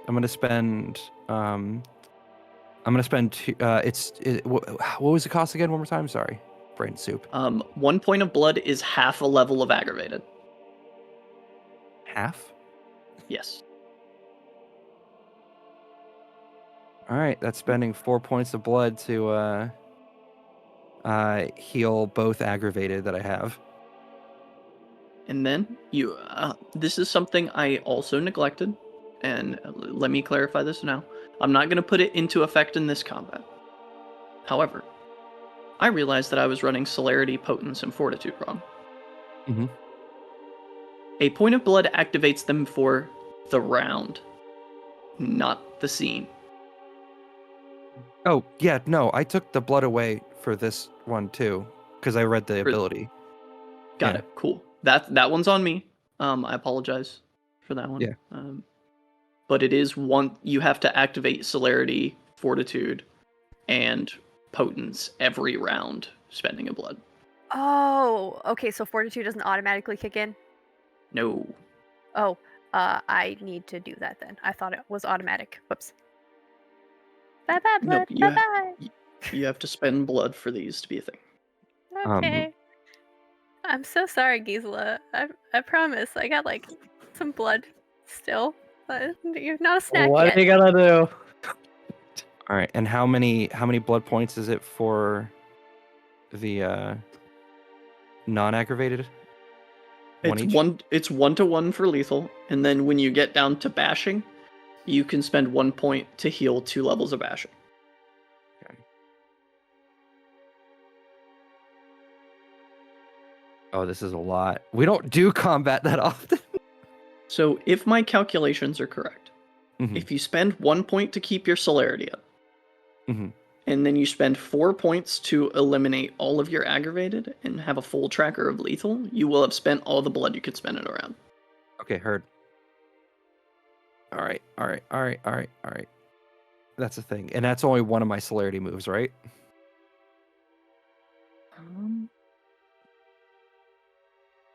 I'm gonna spend. What was the cost again? One more time. Sorry, brain soup. 1 point of blood is half a level of aggravated. Half. Yes. All right, that's spending 4 points of blood to heal both aggravated that I have. And then you. This is something I also neglected, and let me clarify this now. I'm not going to put it into effect in this combat. However, I realized that I was running celerity, potence, and fortitude wrong. Mm-hmm. A point of blood activates them for the round, not the scene. Oh yeah, no, I took the blood away for this one too because I read the ability. Got Yeah. it. Cool. That one's on me. I apologize for that one. Yeah. But it is one. You have to activate celerity, fortitude, and potence every round, spending a blood. Oh, okay. So fortitude doesn't automatically kick in. No. Oh, I need to do that then. I thought it was automatic. Whoops. Bye bye No, blood. Bye bye. you have to spend blood for these to be a thing. Okay. I'm so sorry, Gisela. I promise. I got like some blood still. You're not a snack What yet. are you gonna do? All right, and how many blood points is it for the non-aggravated? It's each? one. It's 1-to-1 for lethal, and then when you get down to bashing, you can spend 1 point to heal 2 levels of bashing. Okay. Oh, this is a lot. We don't do combat that often. So if my calculations are correct, Mhm. if you spend 1 point to keep your celerity up, Mhm. and then you spend 4 points to eliminate all of your aggravated and have a full tracker of lethal, you will have spent all the blood you could spend it around. Okay, heard. All right. That's the thing, and that's only one of my celerity moves, right?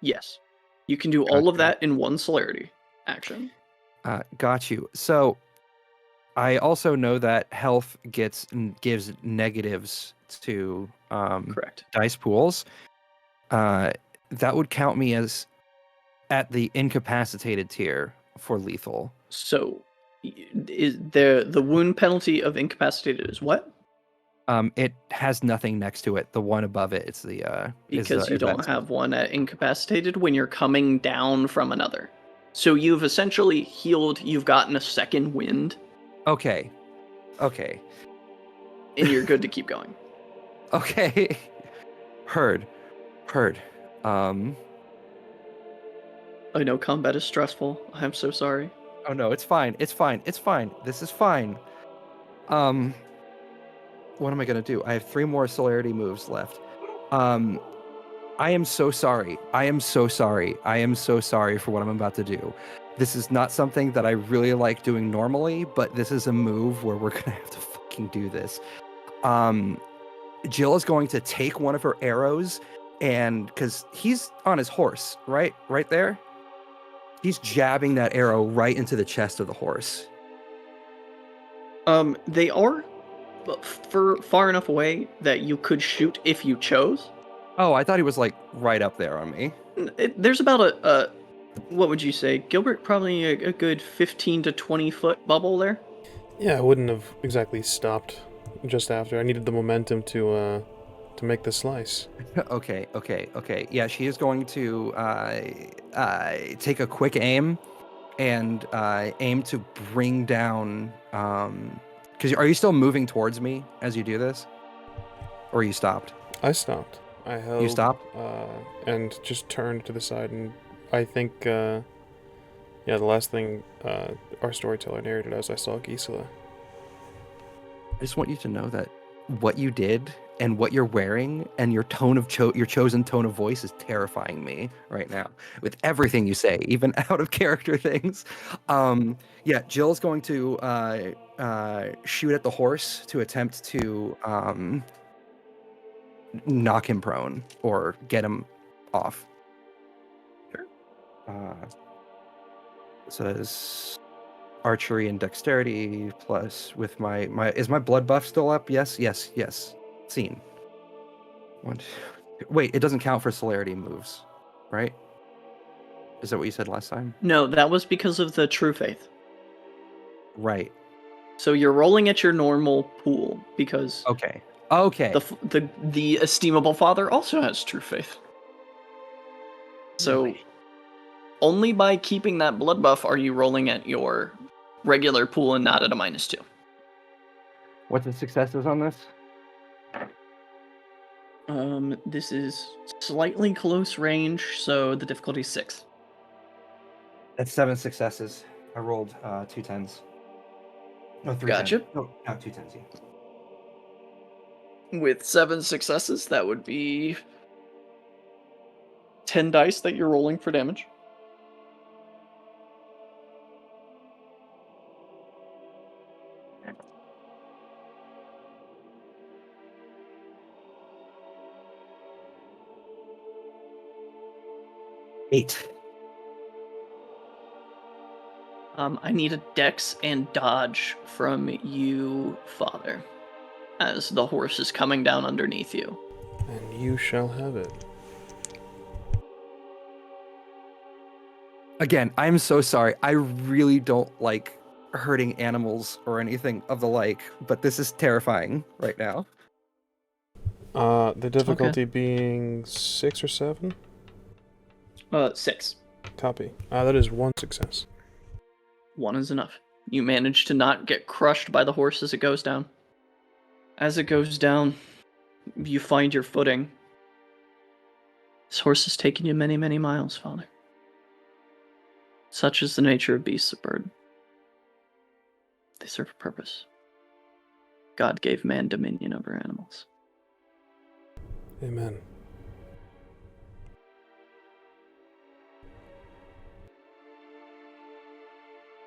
Yes. You can do all of Gotcha. that in one celerity action. Got you. So, I also know that health gives negatives to Correct. dice pools. That would count me as at the incapacitated tier for lethal. So is the wound penalty of incapacitated is what? It has nothing next to it. The one above it, it's the Because you don't events. have one at incapacitated when you're coming down from another. So you've essentially healed, you've gotten a second wind, Okay. and you're good to keep going. Okay. Heard. I know combat is stressful. I'm so sorry. Oh no, it's fine. This is fine. What am I gonna do? I have 3 more celerity moves left. I am so sorry. I am so sorry for what I'm about to do. This is not something that I really like doing normally, but this is a move where we're gonna have to fucking do this. Jill is going to take one of her arrows, and because he's on his horse, right there, he's jabbing that arrow right into the chest of the horse. They are far enough away that you could shoot if you chose. Oh, I thought he was like right up there on me. There's about a what would you say, Gilbert? Probably a good 15 to 20 foot bubble there. Yeah, I wouldn't have exactly stopped just after. I needed the momentum to make the slice. Okay. Yeah, she is going to take a quick aim and aim to bring down. Because are you still moving towards me as you do this, or you stopped? I stopped. I held. You stopped? And just turned to the side, and I think, the last thing our storyteller narrated as I saw Gisela. I just want you to know that what you did and what you're wearing and your tone of your chosen tone of voice is terrifying me right now with everything you say, even out of character things. Jill's going to shoot at the horse to attempt to knock him prone or get him off. Sure. So that is archery and dexterity plus with my is my blood buff still up? Yes. Scene. Wait, it doesn't count for celerity moves, right? Is that what you said last time? No, that was because of the true faith. Right. So you're rolling at your normal pool because Okay. the estimable father also has true faith. So only by keeping that blood buff are you rolling at your regular pool and not at a -2. What's the successes on this? This is slightly close range, so the difficulty is 6. That's 7 successes. I rolled 2 10s. No, 3 Gotcha. 10s. No, 2 10s. Yeah. With 7 successes, that would be 10 dice that you're rolling for damage. Eight. I need a dex and dodge from you, father, as the horse is coming down underneath you. And you shall have it. Again, I'm so sorry. I really don't like hurting animals or anything of the like, but this is terrifying right now. The difficulty being 6 or 7? 6. Copy. That is 1 success. 1 is enough. You manage to not get crushed by the horse as it goes down. As it goes down, you find your footing. This horse has taken you many, many miles, Father. Such is the nature of beasts of burden. They serve a purpose. God gave man dominion over animals. Amen.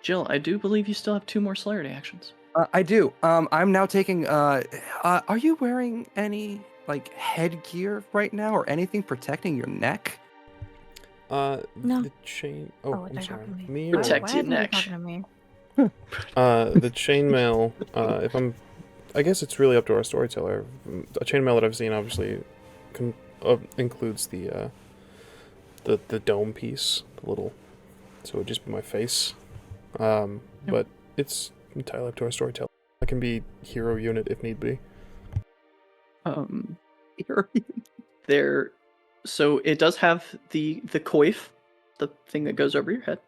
Jill, I do believe you still have 2 more celerity actions. I do. I'm now taking. Are you wearing any like headgear right now, or anything protecting your neck? No. The chain. Oh, Oh, I'm they're sorry. talking to Me me. or Protect Why your are they neck. talking to me? the chainmail. If I'm, I guess it's really up to our storyteller. A chainmail that I've seen obviously includes the dome piece, the little. So it would just be my face. But it's entirely up to our storyteller. I can be hero unit if need be. There, so it does have the coif, the thing that goes over your head.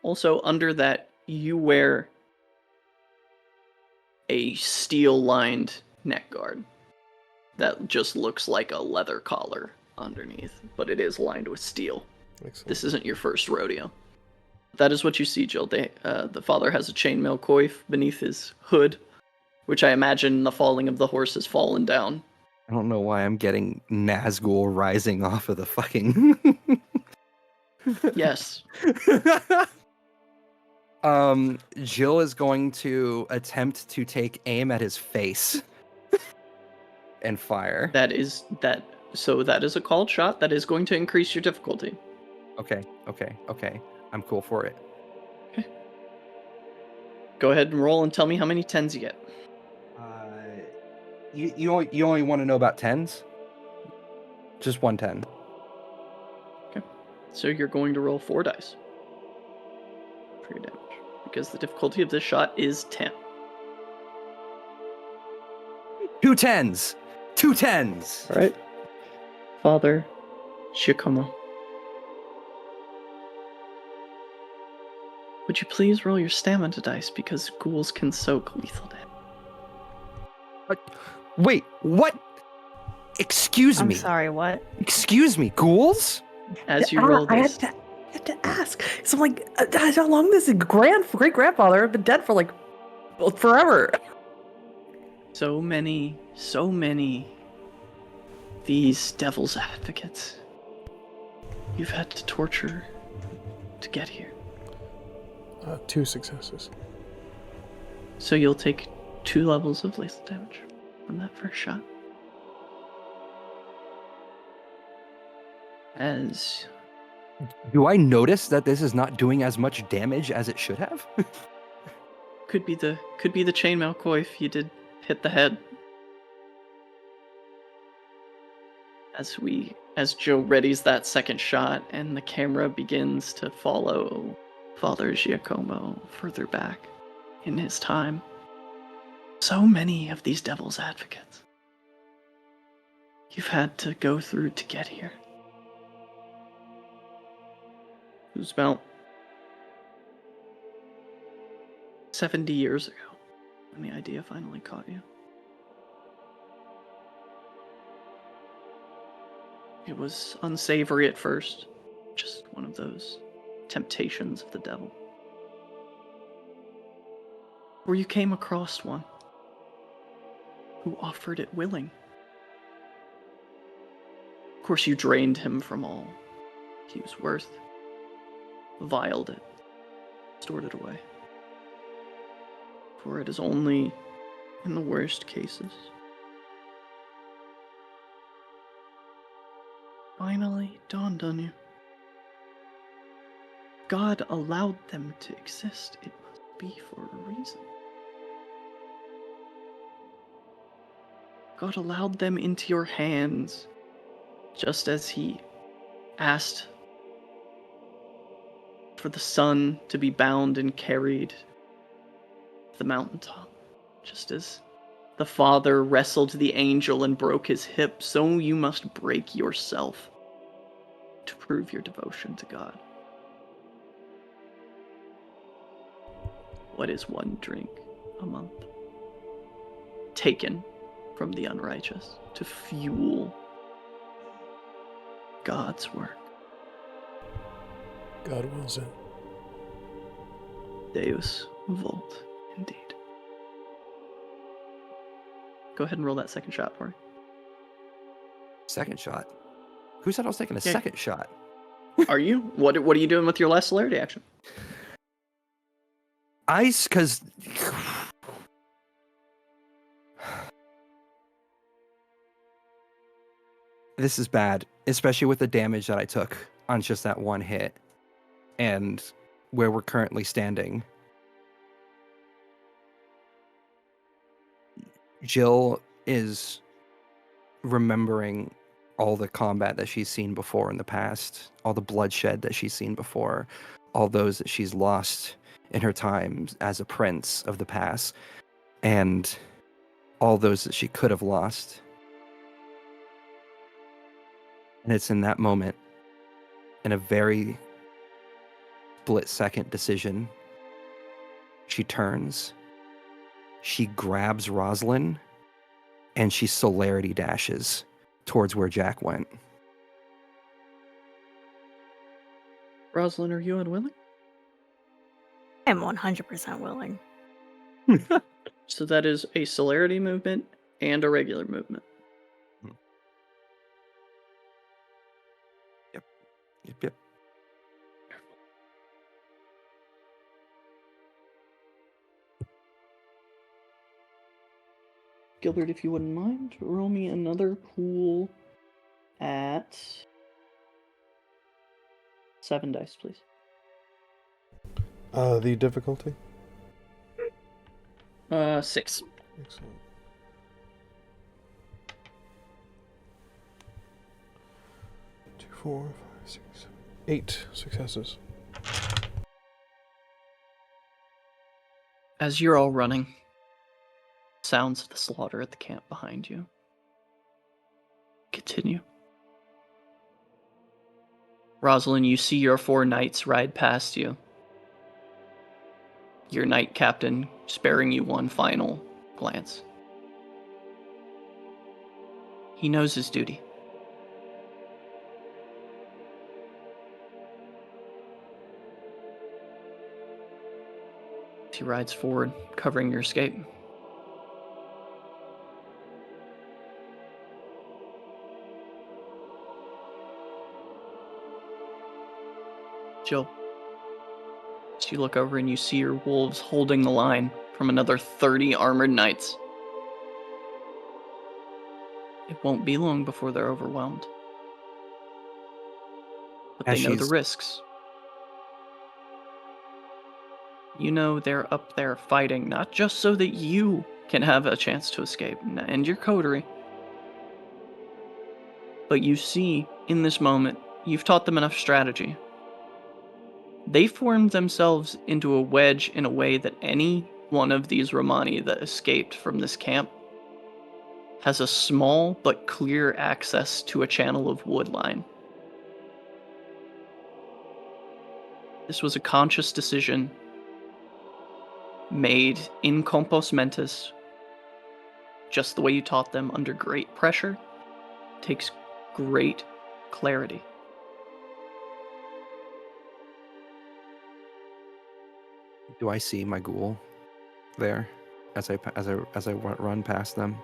Also under that, you wear a steel-lined neck guard that just looks like a leather collar underneath, but it is lined with steel. Excellent. This isn't your first rodeo. That is what you see, Jill. The father has a chainmail coif beneath his hood, which I imagine the falling of the horse has fallen down. I don't know why I'm getting Nazgul rising off of the fucking. Yes. Jill is going to attempt to take aim at his face and fire. So that is a called shot. That is going to increase your difficulty. Okay. I'm cool for it. Go ahead and roll and tell me how many 10s you get. You only want to know about 10s? Just 1 10. Okay. So you're going to roll 4 dice for your damage, because the difficulty of this shot is 10. 2 10s! 2 10s! All right. Father Giacomo, would you please roll your stamina dice, because ghouls can soak lethal damage. Wait, what? Excuse I'm me. sorry, what? Excuse me, ghouls? As you roll I this, had to ask. So I'm like, how long this great grandfather had been dead for like forever? so many, these devil's advocates you've had to torture to get here. 2 successes. So you'll take 2 levels of lethal damage from that first shot. As Do I notice that this is not doing as much damage as it should have? could be the chainmail coif. You did hit the head. As Joe readies that second shot and the camera begins to follow Father Giacomo further back in his time. So many of these devil's advocates you've had to go through to get here. It was about 70 years ago when the idea finally caught you. It was unsavory at first, just one of those temptations of the devil. Or you came across one who offered it willing. Of course, you drained him from all he was worth, viled it, stored it away. For it is only in the worst cases. Finally dawned on you. God allowed them to exist. It must be for a reason. God allowed them into your hands, just as he asked for the son to be bound and carried to the mountaintop, just as The father wrestled the angel and broke his hip, so you must break yourself to prove your devotion to God. What is one drink a month? Taken from the unrighteous to fuel God's work. God wills it. Deus vult, indeed. Go ahead and roll that second shot for me. Second shot. Who said I was taking a Yeah. second shot? Are you? What are you doing with your last celerity action? Ice, because this is bad, especially with the damage that I took on just that one hit and where we're currently standing. Jill is remembering all the combat that she's seen before in the past, all the bloodshed that she's seen before, all those that she's lost in her time as a prince of the past, and all those that she could have lost. And it's in that moment, in a very split-second decision, she turns, she grabs Rosalind, and she celerity dashes towards where Jack went. Rosalind, are you unwilling? I'm 100% willing. So that is a celerity movement and a regular movement. Yep. Gilbert, if you wouldn't mind, roll me another pool at 7 dice, please. The difficulty? 6. Excellent. 2, 4, 5, 6, 7, 8 successes. As you're all running, sounds of the slaughter at the camp behind you continue. Rosalind, you see your 4 knights ride past you. Your knight captain sparing you one final glance. He knows his duty. He rides forward, covering your escape. Jill, as you look over and you see your wolves holding the line from another 30 armored knights. It won't be long before they're overwhelmed. But As they know the she's- risks. You know they're up there fighting, not just so that you can have a chance to escape and your coterie. But you see, in this moment, you've taught them enough strategy. They formed themselves into a wedge in a way that any one of these Romani that escaped from this camp has a small but clear access to a channel of wood line. This was a conscious decision made in compos mentis, just the way you taught them, under great pressure. Takes great clarity. Do I see my ghoul there as I run past them?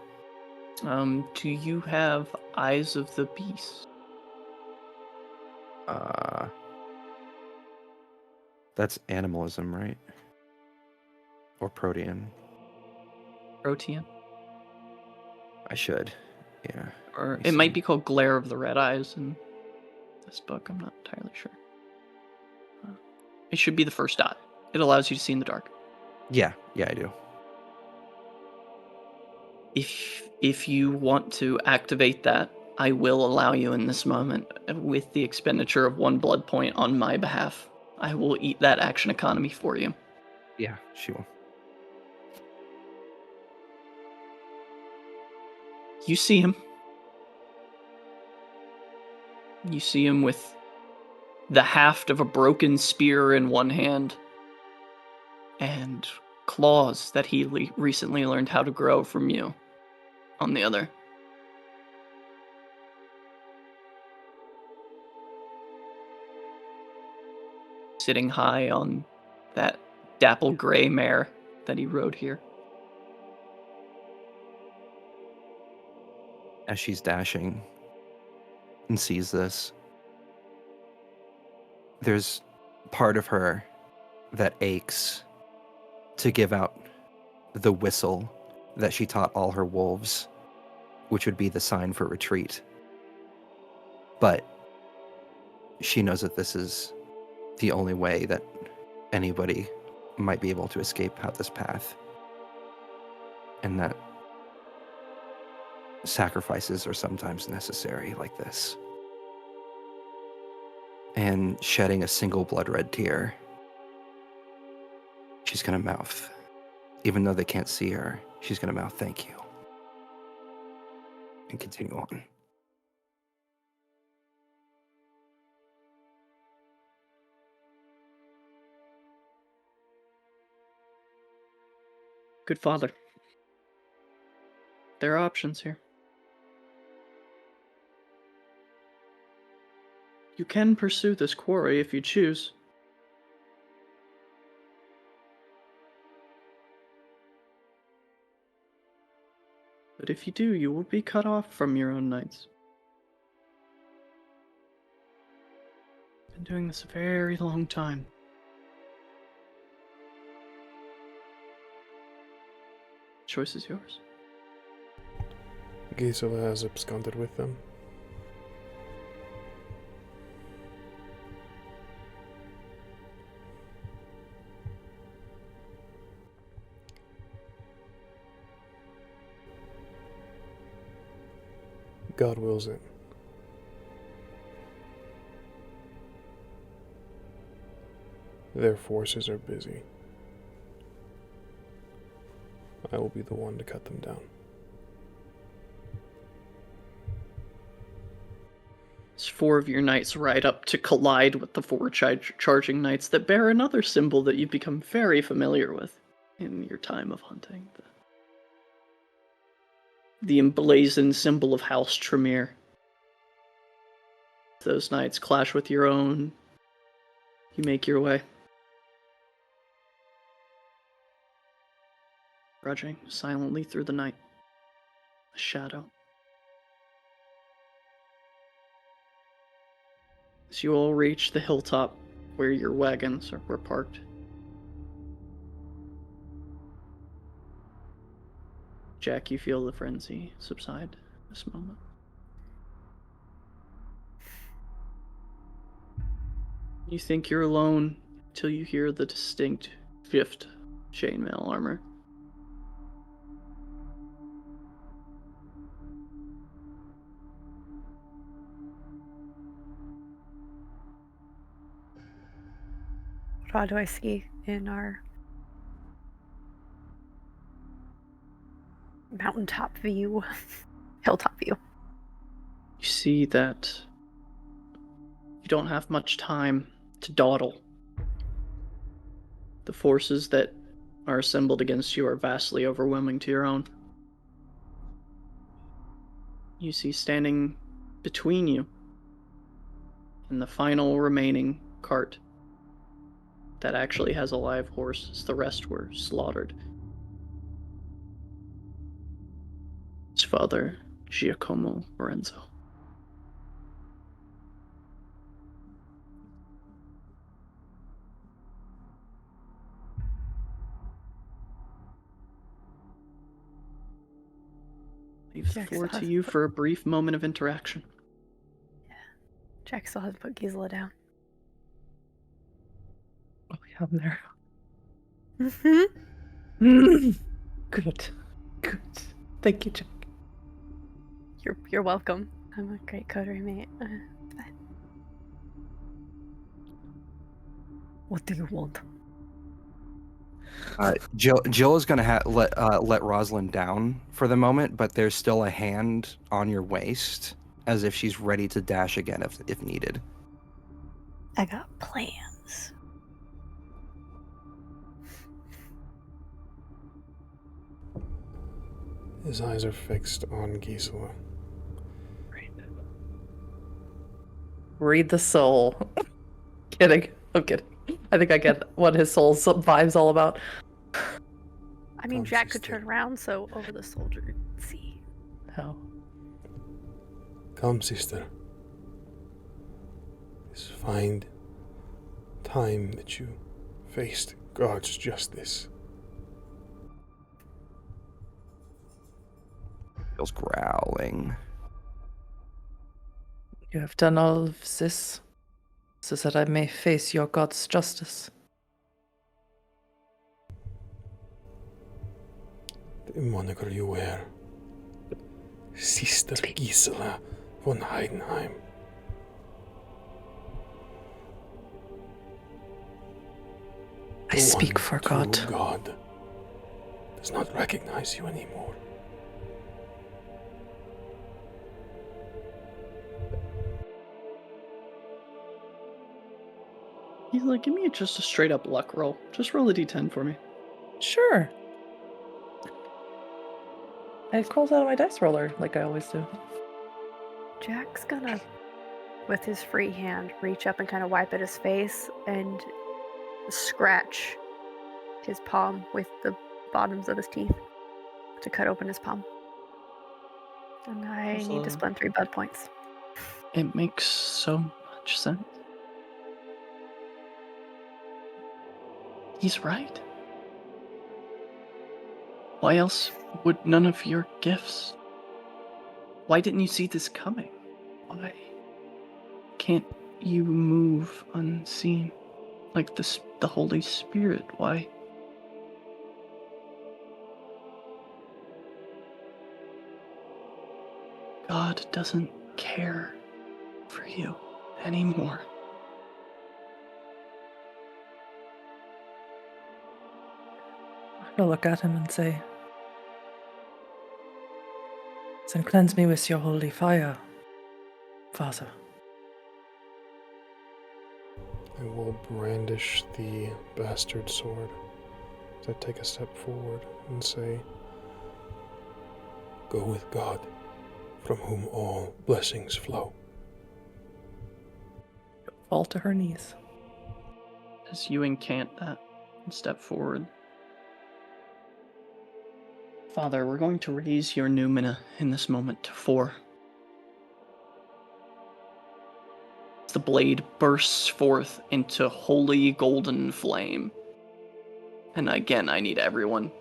Do you have Eyes of the Beast? That's animalism, right? Or protean? Protean? I should. Yeah. Or Let me it might see. be called Glare of the Red Eyes in this book. I'm not entirely sure. It should be the first dot. It allows you to see in the dark. Yeah, I do. If you want to activate that, I will allow you in this moment with the expenditure of 1 blood point on my behalf. I will eat that action economy for you. Yeah, she will. You see him. You see him with the haft of a broken spear in one hand and claws that he recently learned how to grow from you on the other. Sitting high on that dapple gray mare that he rode here. As she's dashing and sees this, there's part of her that aches to give out the whistle that she taught all her wolves, which would be the sign for retreat. But she knows that this is the only way that anybody might be able to escape out this path, and that sacrifices are sometimes necessary like this. And shedding a single blood-red tear, she's gonna mouth, even though they can't see her, she's gonna mouth thank you and continue on. Good father. There are options here. You can pursue this quarry if you choose. But if you do, you will be cut off from your own knights. Been doing this a very long time. Choice is yours. Gisela has absconded with them. God wills it. Their forces are busy. I will be the one to cut them down. As 4 of your knights ride up to collide with the 4 charging knights that bear another symbol that you've become very familiar with in your time of hunting. The emblazoned symbol of House Tremere. Those knights clash with your own. You make your way. Trudging silently through the night. A shadow. As you all reach the hilltop where your wagons were parked. Jack, you feel the frenzy subside this moment. You think you're alone till you hear the distinct 5th chainmail armor. What do I see in our mountaintop view, hilltop view? You see that you don't have much time to dawdle. The forces that are assembled against you are vastly overwhelming to your own. You see standing between you and the final remaining cart that actually has a live horse, as the rest were slaughtered. His father, Giacomo Lorenzo. Leave the floor to you for a brief moment of interaction. Yeah. Jack still hasn't put Gisela down. Oh, yeah, I'm there. Mm-hmm. Good. Thank you, Jack. You're welcome. I'm a great coterie mate. What do you want? Jill is going to let Rosalind down for the moment, but there's still a hand on your waist, as if she's ready to dash again if needed. I got plans. His eyes are fixed on Gisela. Read the soul. Kidding. I'm kidding. I think I get what his soul's vibe's all about. I mean, Come, Jack could sister. turn around, so over the soldier could see. Oh. Come, sister. Let's find time that you faced God's justice. Feels growling. You have done all of this so that I may face your God's justice. The moniker you wear. Sister Gisela von Heidenheim. I The speak one for true God. God does not recognize you anymore. He's like, give me just a straight up luck roll. Just roll a d10 for me. Sure. I crawled out of my dice roller like I always do. Jack's gonna, with his free hand, reach up and kind of wipe at his face and scratch his palm with the bottoms of his teeth to cut open his palm. And I need to spend 3 blood points. It makes so much sense. He's right. Why else would none of your gifts? Why didn't you see this coming? Why can't you move unseen like the Holy Spirit? Why? God doesn't care for you anymore. I'll look at him and say, then cleanse me with your holy fire, Father. I will brandish the bastard sword as I take a step forward and say, go with God, from whom all blessings flow. Fall to her knees. As you incant that and step forward, Father, we're going to raise your Numina in this moment to 4. As the blade bursts forth into holy golden flame. And again, I need everyone,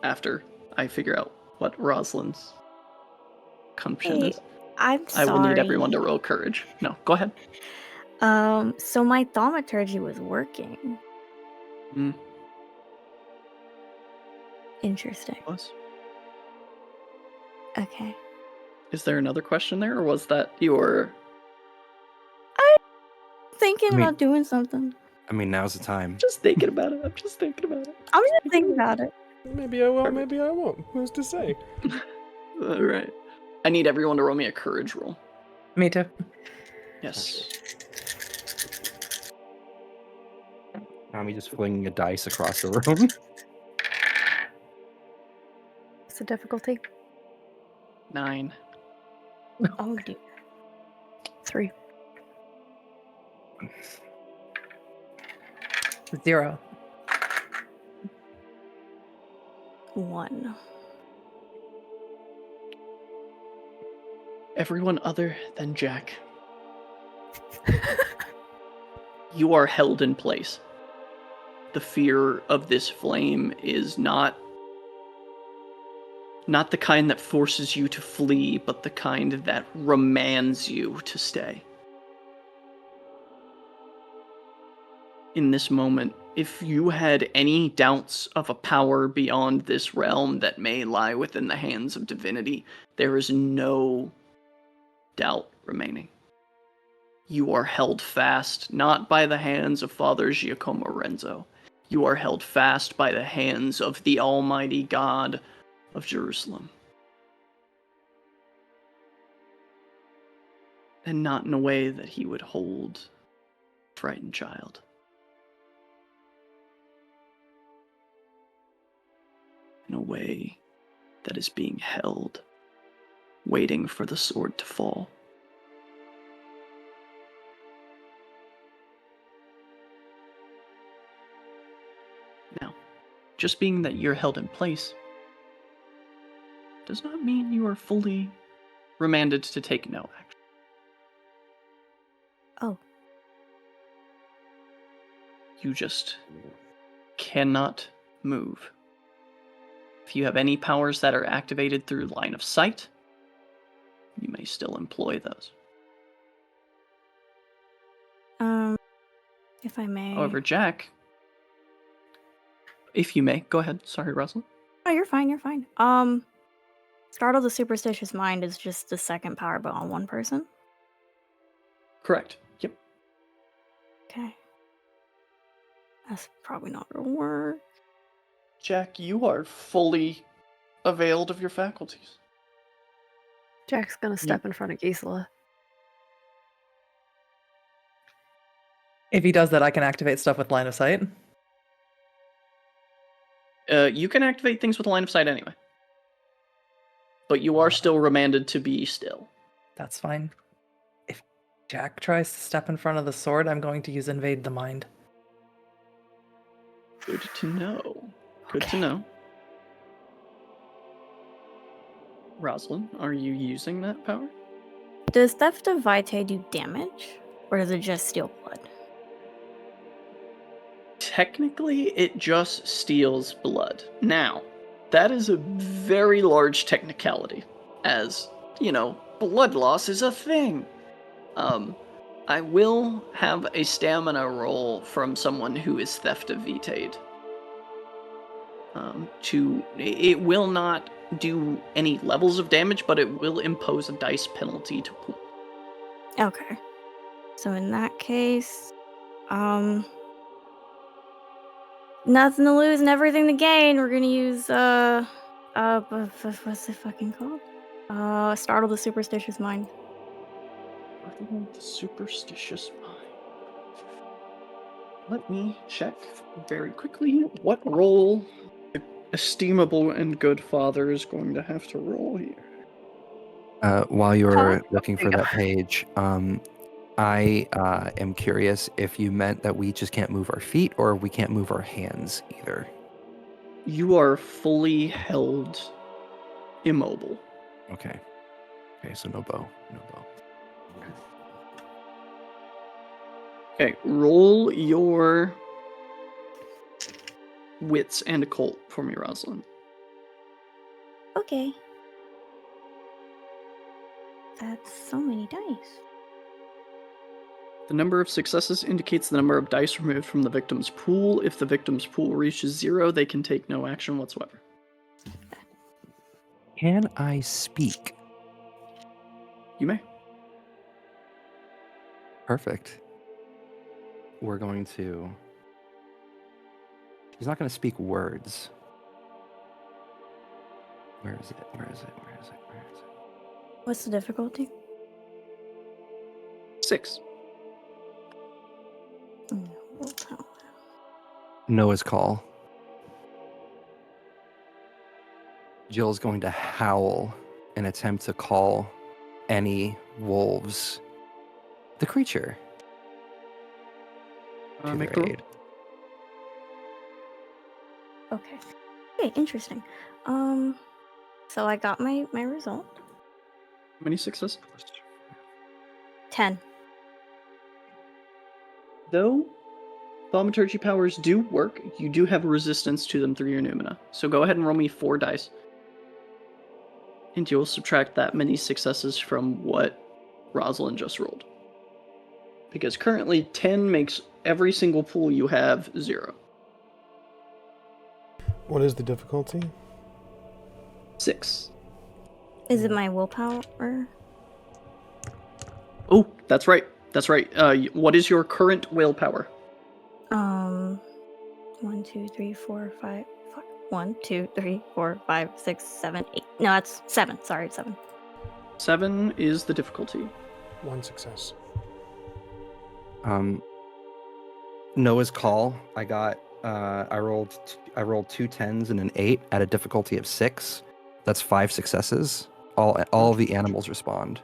after I figure out what Rosalind's condition Hey, is, I'm I sorry. will need everyone to roll courage. No, go ahead. So my thaumaturgy was working. Interesting. Plus. Okay. Is there another question there, or was that your... Thinking I mean- about doing something. I mean, now's the time. Just thinking about it. I'm just thinking about it. I'm just thinking about it. Maybe I will, maybe I won't. Who's to say? All right. I need everyone to roll me a courage roll. Me too. Yes. Tommy just flinging a dice across the room. What's the difficulty? 9. Oh dear. 3. 0. 1. Everyone other than Jack. You are held in place. The fear of this flame is not the kind that forces you to flee, but the kind that remands you to stay. In this moment, if you had any doubts of a power beyond this realm that may lie within the hands of divinity, there is no doubt remaining. You are held fast, not by the hands of Father Giacomo Renzo. You are held fast by the hands of the Almighty God of Jerusalem. And not in a way that he would hold a frightened child. In a way that is being held, waiting for the sword to fall. Now, just being that you're held in place does not mean you are fully remanded to take no action. Oh. You just cannot move. If you have any powers that are activated through line of sight, you may still employ those. If I may. However, Jack, if you may, go ahead. Sorry, Rosalind. Oh, you're fine, you're fine. Startle the Superstitious Mind is just the second power, but on one person? Correct. Yep. Okay. That's probably not gonna work. Jack, you are fully availed of your faculties. Jack's gonna step in front of Gisela. If he does that, I can activate stuff with line of sight. You can activate things with a line of sight anyway. But you are still remanded to be still. That's fine. If Jack tries to step in front of the sword, I'm going to use Invade the Mind. Good to know. Good to know. Rosalind, are you using that power? Does Theft of Vitae do damage? Or does it just steal blood? Technically, it just steals blood. Now, that is a very large technicality, as, blood loss is a thing. I will have a stamina roll from someone who is Theft of Vitae. It will not do any levels of damage, but it will impose a dice penalty to pool. Okay. So in that case, nothing to lose and everything to gain. We're gonna use what's it fucking called? Startle the Superstitious Mind. Startle the Superstitious Mind. Let me check very quickly what role the estimable and good father is going to have to roll here. While you're looking There you for go. that page, I am curious if you meant that we just can't move our feet or we can't move our hands either. You are fully held immobile. Okay. Okay, so no bow. No bow. Okay, roll your wits and occult for me, Rosalind. Okay. That's so many dice. The number of successes indicates the number of dice removed from the victim's pool. If the victim's pool reaches 0, they can take no action whatsoever. Can I speak? You may. Perfect. We're going to... He's not going to speak words. Where is it? Where is it? Where is it? Where is it? What's the difficulty? 6. Willpower. Noah's call. Jill's going to howl and attempt to call any wolves the creature to Make their a aid. Okay. Okay, interesting. So I got my result. How many successes? 10. Though thaumaturgy powers do work, you do have a resistance to them through your Numina. So go ahead and roll me 4 dice. And you'll subtract that many successes from what Rosalind just rolled. Because currently 10 makes every single pool you have 0. What is the difficulty? 6. Is it my willpower? Oh, that's right. That's right. What is your current willpower? 1, 2, 3, 4, 5. Fuck. 1, 2, 3, 4, 5, 6, 7, 8. No, that's 7. Sorry, 7. 7 is the difficulty. 1 success. Noah's call. I got. I rolled 2 10s and an 8 at a difficulty of 6. That's 5 successes. All the animals respond.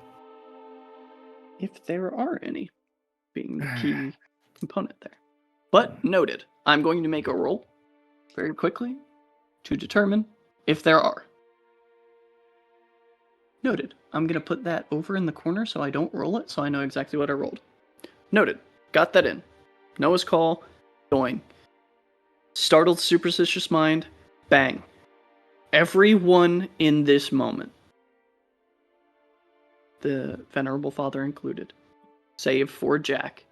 If there are any, being the key component there. But noted, I'm going to make a roll very quickly to determine if there are. Noted. I'm going to put that over in the corner so I don't roll it, so I know exactly what I rolled. Noted. Got that in. Noah's call. Going. Startled superstitious mind. Bang. Everyone in this moment, the Venerable Father included, save for Jack,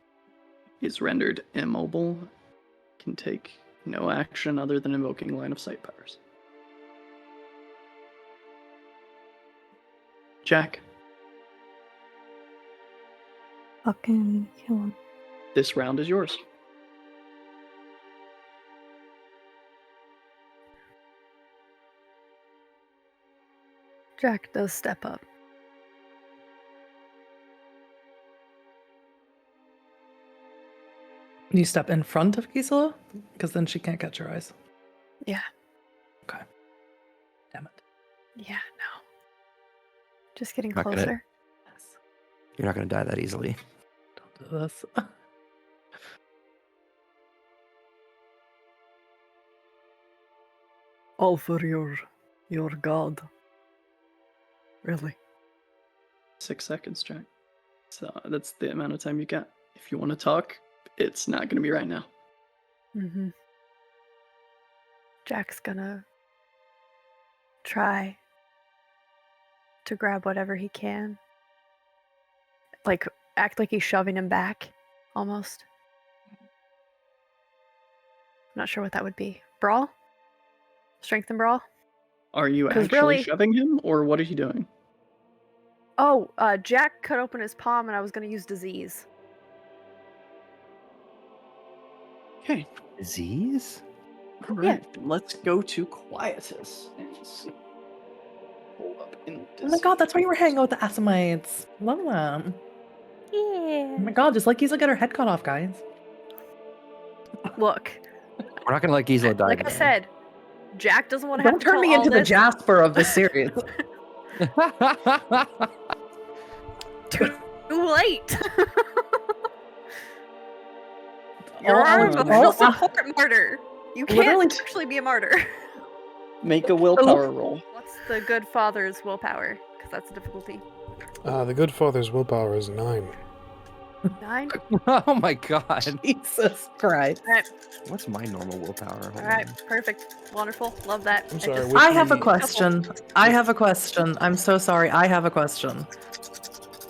is rendered immobile, can take no action other than invoking line of sight powers. Jack, Fucking kill him. this round is yours. Jack does step up. You step in front of Gisela? Because then she can't catch your eyes. Yeah. Okay. Damn it. Yeah, no. Just getting Not gonna- closer. Yes. You're not going to die that easily. Don't do this. All for your god. Really. 6 seconds, Jack. So that's the amount of time you got. If you want to talk, it's not going to be right now. Mm-hmm. Jack's gonna try to grab whatever he can. Like, act like he's shoving him back, almost. Not sure what that would be. Brawl? Strength and brawl? Are you 'Cause actually really- shoving him, or what are you doing? Oh, Jack cut open his palm and I was gonna use disease. Okay. Disease? All right. Let's go to Quietus and see. Hold up in Oh my god, that's why you were hanging out with the Asamites. Love that. Yeah. Oh my god, just let Gisela get her head cut off, guys. Look, We're not going to let Gisela die. like I today. said, Jack doesn't want to have Don't to turn kill me all into the this. Jasper of this series. Too late. Oh, You're our oh, emotional oh, support martyr. You can't Literally- actually be a martyr. Make a willpower roll. What's the good father's willpower? Because that's the difficulty. The good father's willpower is 9. 9? Oh my god. Jesus Christ. Alright, What's my normal willpower? Hold alright, on. perfect. Wonderful. Love that. I'm I sorry, just- which I have a one? question. I have a question. I'm so sorry. I have a question.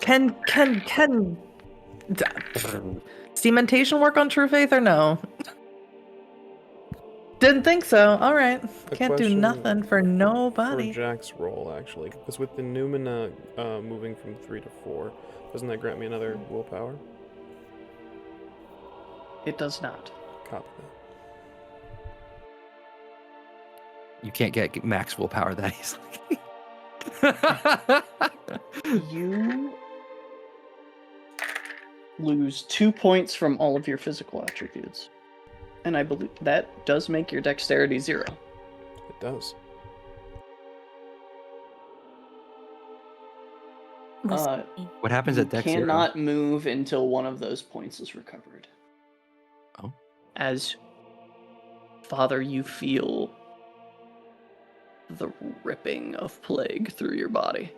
Can cementation work on True Faith or no? Didn't think so. All right. A Can't do question nothing for For nobody. Jack's roll, actually. Because with the Numina moving from 3 to 4, doesn't that grant me another willpower? It does not. Copy You can't get max willpower that easily. You lose 2 points from all of your physical attributes. And I believe that does make your dexterity 0. that. It does. Uh, What happens you at Dex 0? cannot move until one of those points is recovered. Oh. As Father, you feel the ripping of plague through your body.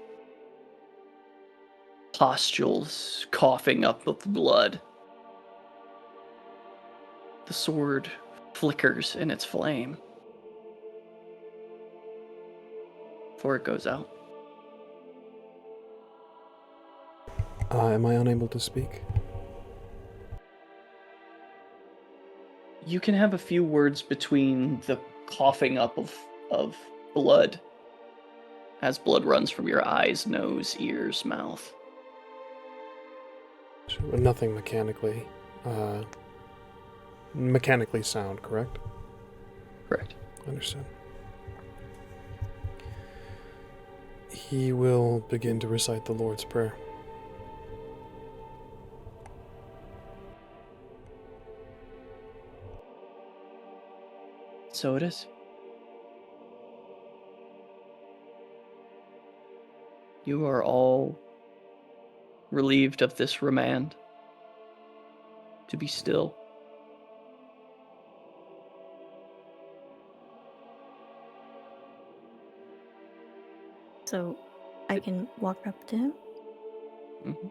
Pustules coughing up with blood. The sword flickers in its flame before it goes out. Am I unable to speak? You can have a few words between the coughing up of blood as blood runs from your eyes, nose, ears, mouth. Sure, but nothing mechanically sound, correct? Correct. Understood. He will begin to recite the Lord's Prayer. So it is. You are all relieved of this remand. To be still. So I can walk up to him. Mm-hmm.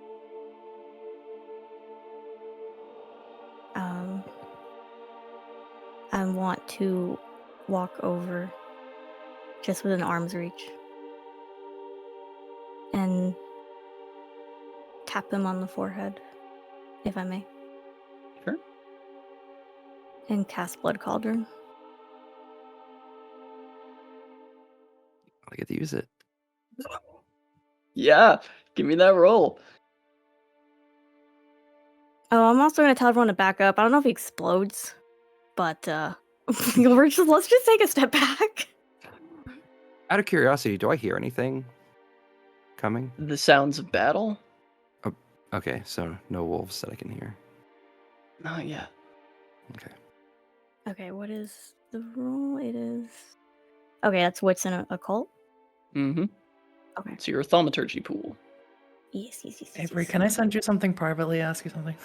I want to walk over just within arm's reach and tap him on the forehead, if I may, Sure. and cast Blood Cauldron. I get to use it. Yeah, give me that roll. Oh, I'm also going to tell everyone to back up. I don't know if he explodes, but let's just take a step back. Out of curiosity, do I hear anything coming? The sounds of battle? Okay, so no wolves that I can hear. Not yet. Okay. Okay, what is the roll? It is... Okay, that's what's in a occult? Mm-hmm. Okay. It's your thaumaturgy pool. Yes. Avery, can I send you something privately, ask you something?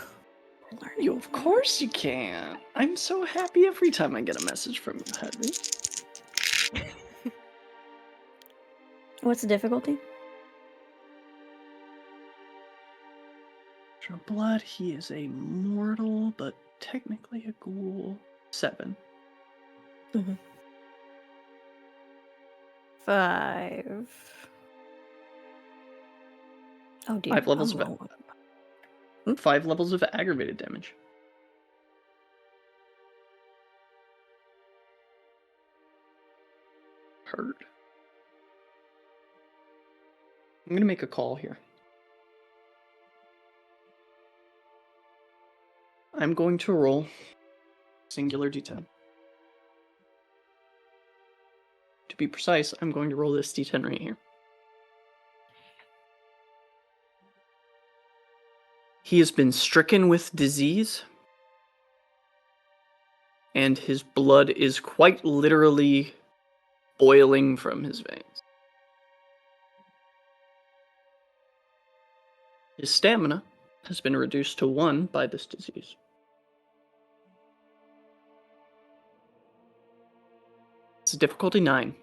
Learning. You, of course you can. I'm so happy every time I get a message from you, Henry. What's the difficulty? For blood, he is a mortal, but technically a ghoul. 7. 5. Oh dear. 5 levels I'm of rolling. 5 levels of aggravated damage. Hurt. I'm gonna make a call here. I'm going to roll singular d10. To be precise, I'm going to roll this d10 right here. He has been stricken with disease, and his blood is quite literally boiling from his veins. His stamina has been reduced to 1 by this disease. It's difficulty 9.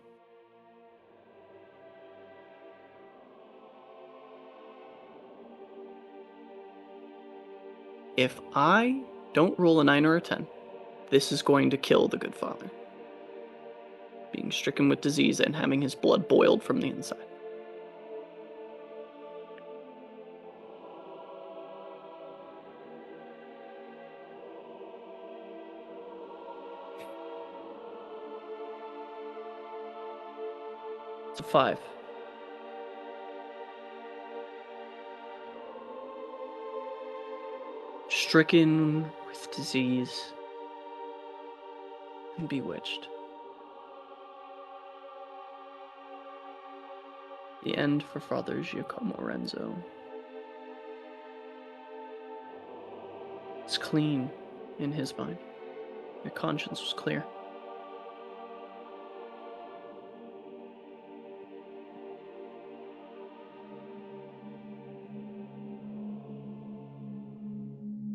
If I don't roll a 9 or a 10, this is going to kill the good father. Being stricken with disease and having his blood boiled from the inside. It's a 5. Stricken with disease and bewitched. The end for Father Giacomo Renzo. It's clean in his mind. Your conscience was clear.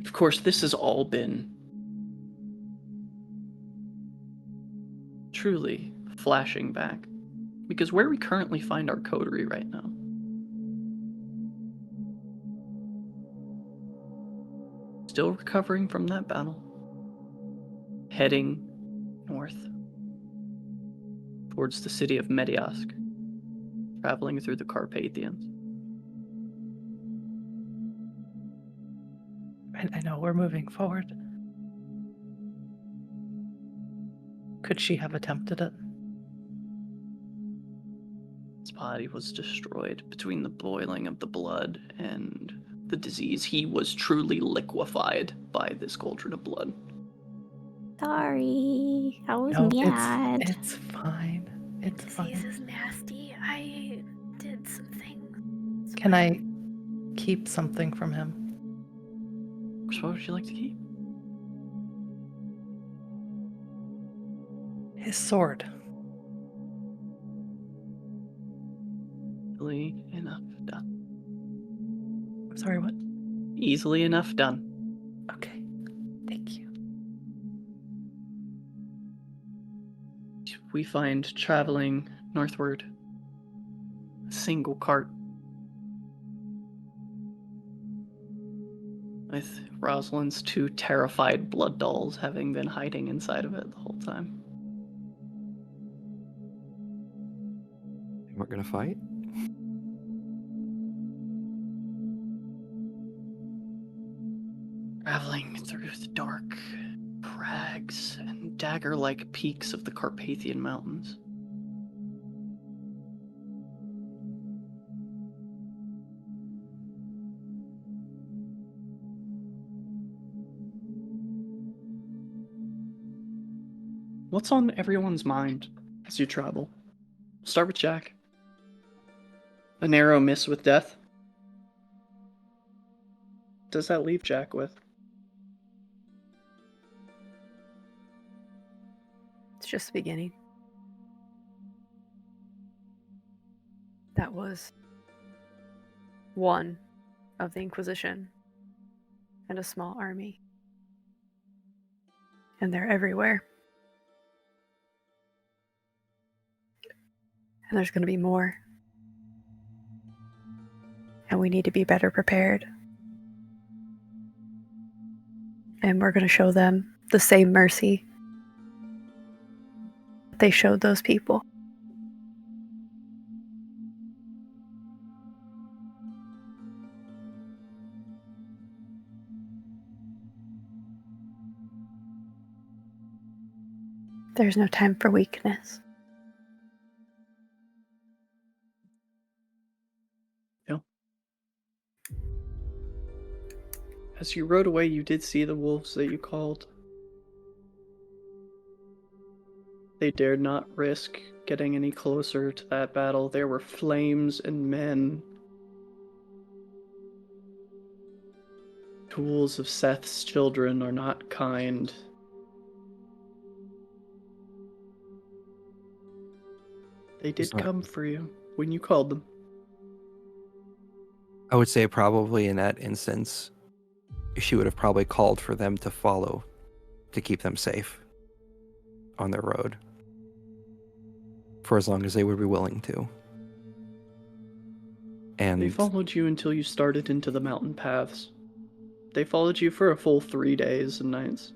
Of course, this has all been truly flashing back, because where we currently find our coterie right now, still recovering from that battle, heading north towards the city of Mediask, traveling through the Carpathians. I know we're moving forward. Could she have attempted it? His body was destroyed between the boiling of the blood and the disease. He was truly liquefied by this cauldron of blood. Sorry. I was No, mad. it's fine. It's Disease fine. is nasty. I did some things. Can I keep something from him? What would you like to keep? His sword. Easily enough done. I'm sorry, what? Easily enough done. Okay. Thank you. We find traveling northward a single cart with Rosalind's 2 terrified blood dolls having been hiding inside of it the whole time. We're gonna fight? Traveling through the dark crags and dagger-like peaks of the Carpathian Mountains. What's on everyone's mind as you travel? We'll start with Jack. A narrow miss with death. What does that leave Jack with? It's just the beginning. That was one of the Inquisition and a small army. And they're everywhere. And there's going to be more. And we need to be better prepared. And we're going to show them the same mercy they showed those people. There's no time for weakness. No. As you rode away, you did see the wolves that you called. They dared not risk getting any closer to that battle. There were flames and men. Tools of Seth's children are not kind. They did come for you when you called them. I would say probably in that instance, she would have probably called for them to follow to keep them safe on their road for as long as they would be willing to. And They followed you until you started into the mountain paths. They followed you for a full 3 days and nights.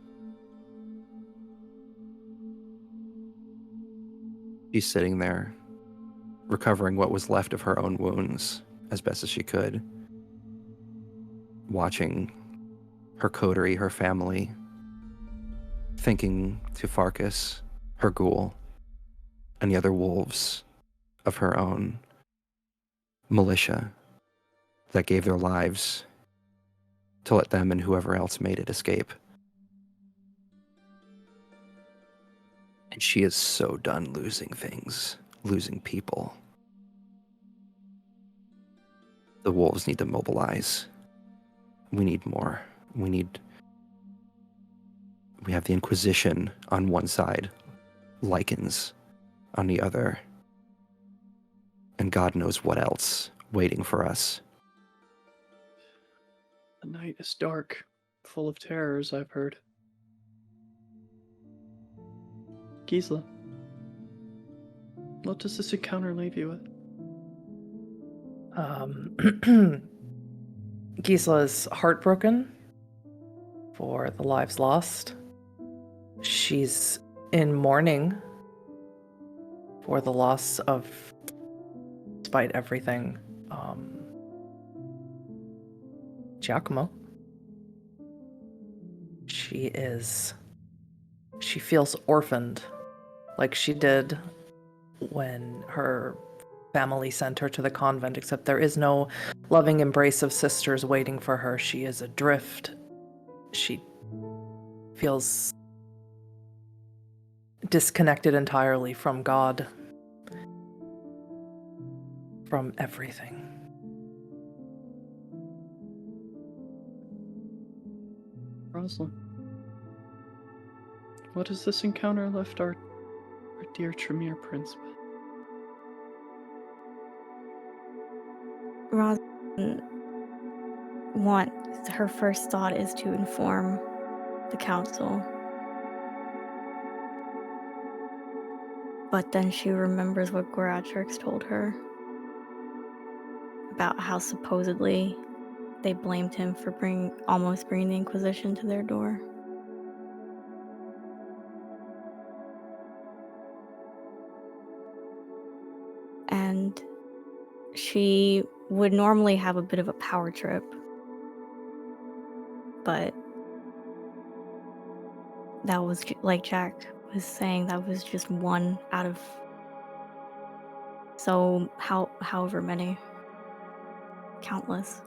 she's sitting there, recovering what was left of her own wounds as best as she could, watching her coterie, her family, thinking to Farkas, her ghoul, and the other wolves of her own militia that gave their lives to let them and whoever else made it escape. And she is so done losing things, losing people. The wolves need to mobilize. We need more. We have the Inquisition on one side, Lycans on the other, and God knows what else waiting for us. The night is dark, full of terrors, I've heard. Gisela, what does this encounter leave you with? Gisela is heartbroken for the lives lost. She's in mourning for the loss of, despite everything, Giacomo. She feels orphaned, like she did when her family sent her to the convent, except there is no loving embrace of sisters waiting for her. She is adrift. She feels disconnected entirely from God, from everything. Rosalind, what has this encounter left our dear Tremere Prince with? Rosalind her first thought is to inform the council. But then she remembers what Goratrix told her about how supposedly they blamed him for almost bringing the Inquisition to their door. And she would normally have a bit of a power trip, but that was, like Jack was saying, that was just one out of however many. Countless.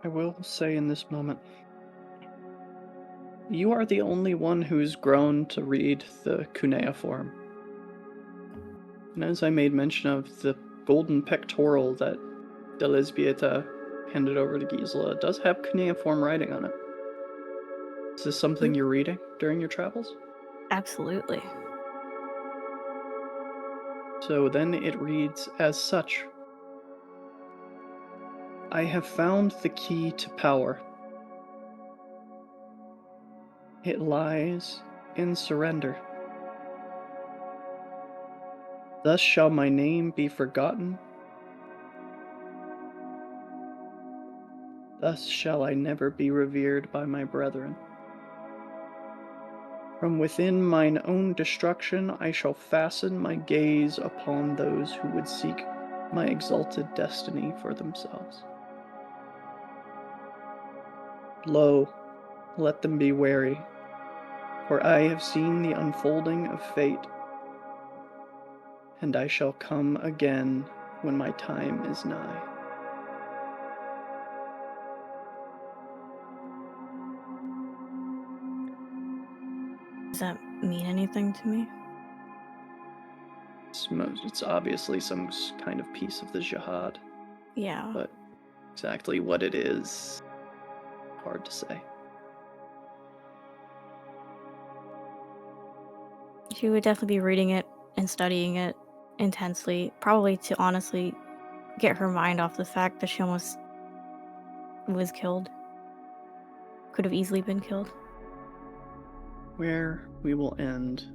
I will say in this moment, you are the only one who's grown to read the cuneiform. And as I made mention of, the golden pectoral that Delisbieta handed over to Gisela does have cuneiform writing on it. Is this something you're reading during your travels? Absolutely. So then it reads as such. I have found the key to power. It lies in surrender. Thus shall my name be forgotten. Thus shall I never be revered by my brethren. From within mine own destruction I shall fasten my gaze upon those who would seek my exalted destiny for themselves. Lo, let them be wary, for I have seen the unfolding of fate, and I shall come again when my time is nigh. Does that mean anything to me? It's obviously some kind of piece of the jihad, Yeah. but exactly what it is, hard to say. She would definitely be reading it and studying it intensely, probably to honestly get her mind off the fact that she almost was killed. Could have easily been killed. Where we will end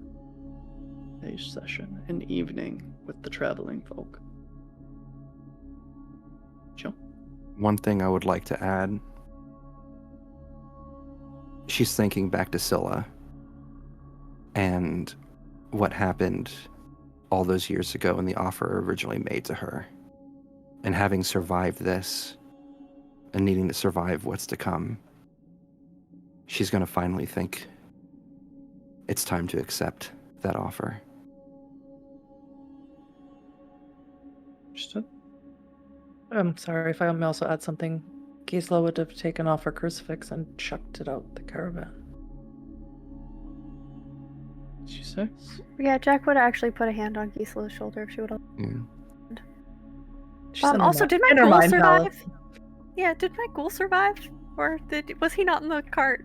today's session, an evening with the traveling folk. Joe? One thing I would like to add, she's thinking back to Scylla and what happened all those years ago when the offer originally made to her. And having survived this and needing to survive what's to come, she's going to finally think it's time to accept that offer. Understood. I'm sorry if I may also add something. Gisela would have taken off her crucifix and chucked it out the caravan. Did you say? Yeah, Jack would actually put a hand on Gisela's shoulder if she would have. Yeah. She's in her Also, did my in her ghoul mind survive? palace. Yeah, did my ghoul survive? Or was he not in the cart?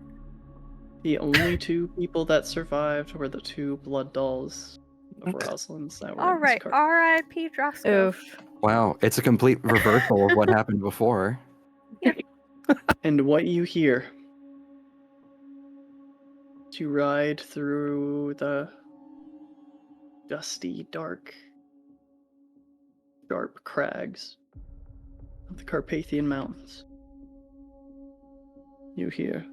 The only two people that survived were the two blood dolls of Rosalind's that were in this Alright, cart. R.I.P. Drosko. Oof. Wow, it's a complete reversal of what happened before. And what you hear as you ride through the dusty, dark crags of the Carpathian Mountains, you hear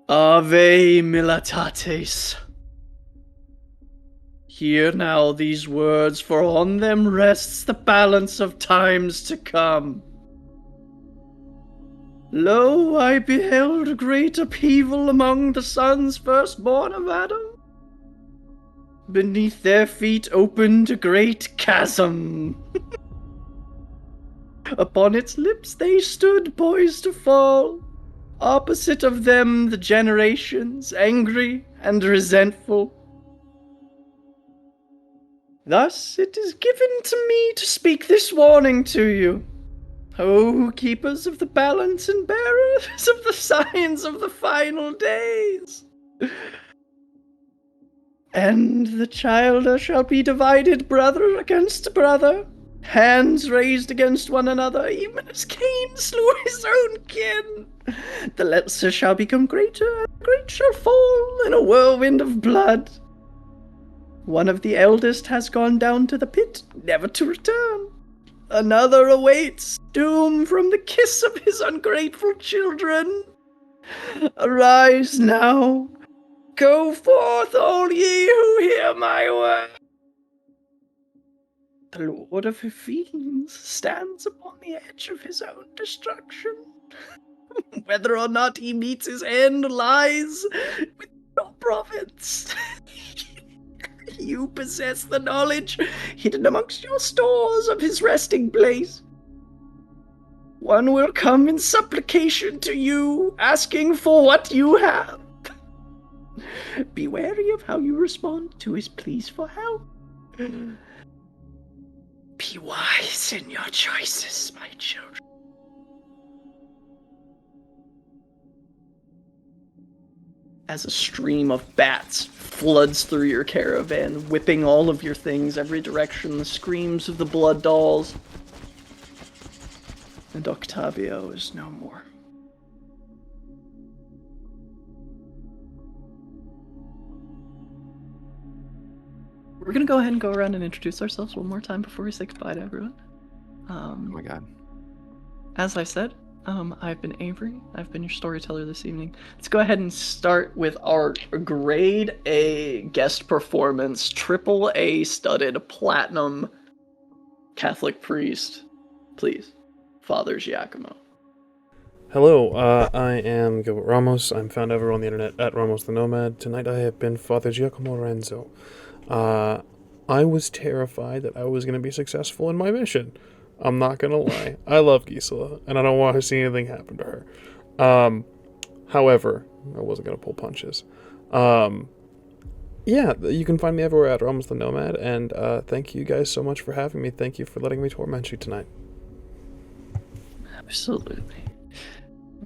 Ave Militates. Hear now these words, for on them rests the balance of times to come. Lo, I beheld a great upheaval among the sons firstborn of Adam. Beneath their feet opened a great chasm. Upon its lips they stood poised to fall. Opposite of them, the generations, angry and resentful. Thus it is given to me to speak this warning to you. O keepers of the balance and bearers of the signs of the final days. And the child shall be divided brother against brother, hands raised against one another, even as Cain slew his own kin. The lesser shall become greater, and the great shall fall in a whirlwind of blood. One of the eldest has gone down to the pit, never to return. Another awaits doom from the kiss of his ungrateful children. Arise now. Go forth, all ye who hear my word. The Lord of Fiends stands upon the edge of his own destruction. Whether or not he meets his end lies with your prophets. You possess the knowledge hidden amongst your stores of his resting place. One will come in supplication to you, asking for what you have. Be wary of how you respond to his pleas for help. Be wise in your choices, my children. As a stream of bats floods through your caravan, whipping all of your things every direction, the screams of the blood dolls. And Octavio is no more. We're gonna go ahead and go around and introduce ourselves one more time before we say goodbye to everyone. Oh my god. As I said, I've been Avery. I've been your storyteller this evening. Let's go ahead and start with our grade A guest performance, triple A studded platinum Catholic priest. Please, Father Giacomo. Hello, I am Gilbert Ramos. I'm found everywhere on the internet at Ramos the Nomad. Tonight I have been Father Giacomo Renzo. I was terrified that I was going to be successful in my mission. I'm not going to lie. I love Gisela, and I don't want to see anything happen to her. However, I wasn't going to pull punches. Yeah, you can find me everywhere at Ramos the Nomad, and thank you guys so much for having me. Thank you for letting me torment you tonight. Absolutely.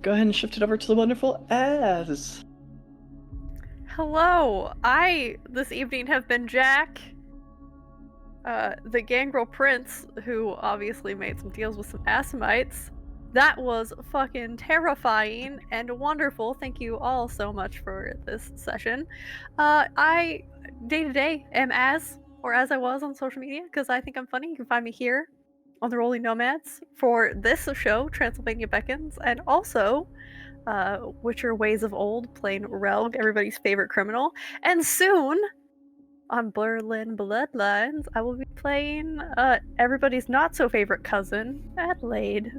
Go ahead and shift it over to the wonderful Az. Hello, I this evening have been Jack, the gangrel prince, who obviously made some deals with some Assamites. That was fucking terrifying and wonderful. Thank you all so much for this session. I day to day am as I was on social media because I think I'm funny. You can find me here on the Rolling Nomads for this show, Transylvania Beckons, and also Witcher Ways of Old, playing Relg, everybody's favorite criminal. And soon, on Berlin Bloodlines, I will be playing everybody's not-so-favorite cousin, Adelaide.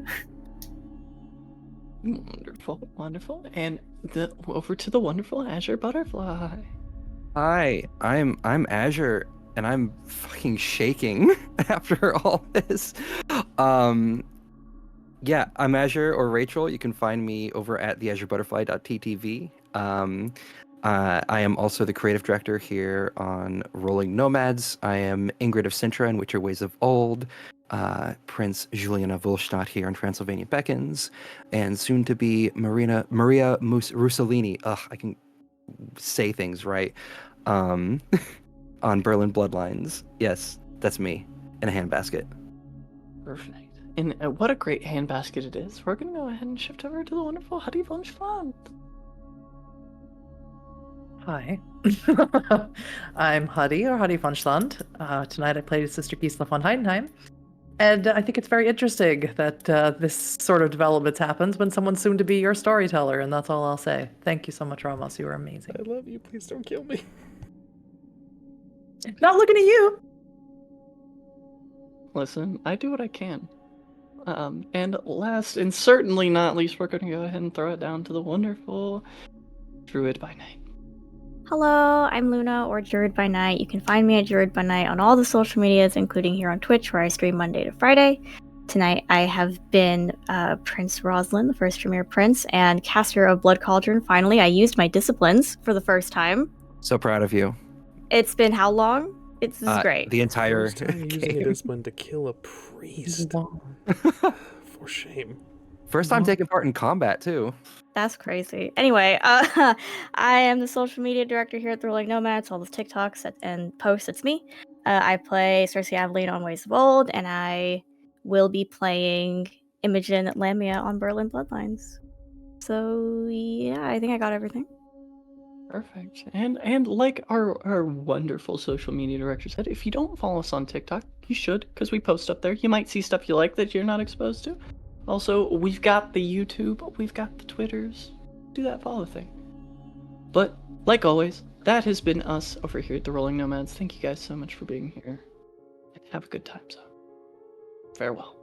Wonderful, wonderful. And over to the wonderful Azure Butterfly. Hi, I'm Azure, and I'm fucking shaking after all this. Yeah, I'm Azure or Rachel. You can find me over at theazurebutterfly.ttv. I am also the creative director here on Rolling Nomads. I am Ingrid of Sintra in Witcher Ways of Old, Prince Juliana Volstadt here on Transylvania Beckons, and soon to be Maria Russellini. Ugh, I can say things right. On Berlin Bloodlines. Yes, that's me in a handbasket. Perfect. And what a great handbasket it is. We're going to go ahead and shift over to the wonderful Huddy von Schland. Hi. I'm Huddy, or Huddy von Schland. Tonight I played Sister Gisela von Heidenheim. And I think it's very interesting that this sort of developments happens when someone's soon to be your storyteller, and that's all I'll say. Thank you so much, Ramos. You were amazing. I love you. Please don't kill me. Not looking at you! Listen, I do what I can. And last, and certainly not least, we're going to go ahead and throw it down to the wonderful Druid by Night. Hello, I'm Luna, or Druid by Night. You can find me at Druid by Night on all the social medias, including here on Twitch, where I stream Monday to Friday. Tonight I have been Prince Roslyn, the first Premier Prince, and caster of Blood Cauldron. Finally, I used my disciplines for the first time. So proud of you. It's been how long? This is great. The entire First time using a game. discipline to kill a priest. Wow. For shame. First time taking part in combat too. That's crazy. Anyway, I am the social media director here at the Rolling Nomads. All the TikToks and posts, it's me. I play Cersei Aveline on Ways of Old, and I will be playing Imogen Lamia on Berlin Bloodlines. So yeah, I think I got everything. Perfect. And like our wonderful social media director said, if you don't follow us on TikTok, you should, because we post up there. You might see stuff you like that you're not exposed to. Also, we've got the YouTube, we've got the Twitters. Do that follow thing. But like always, that has been us over here at the Rolling Nomads. Thank you guys so much for being here. And have a good time, so farewell.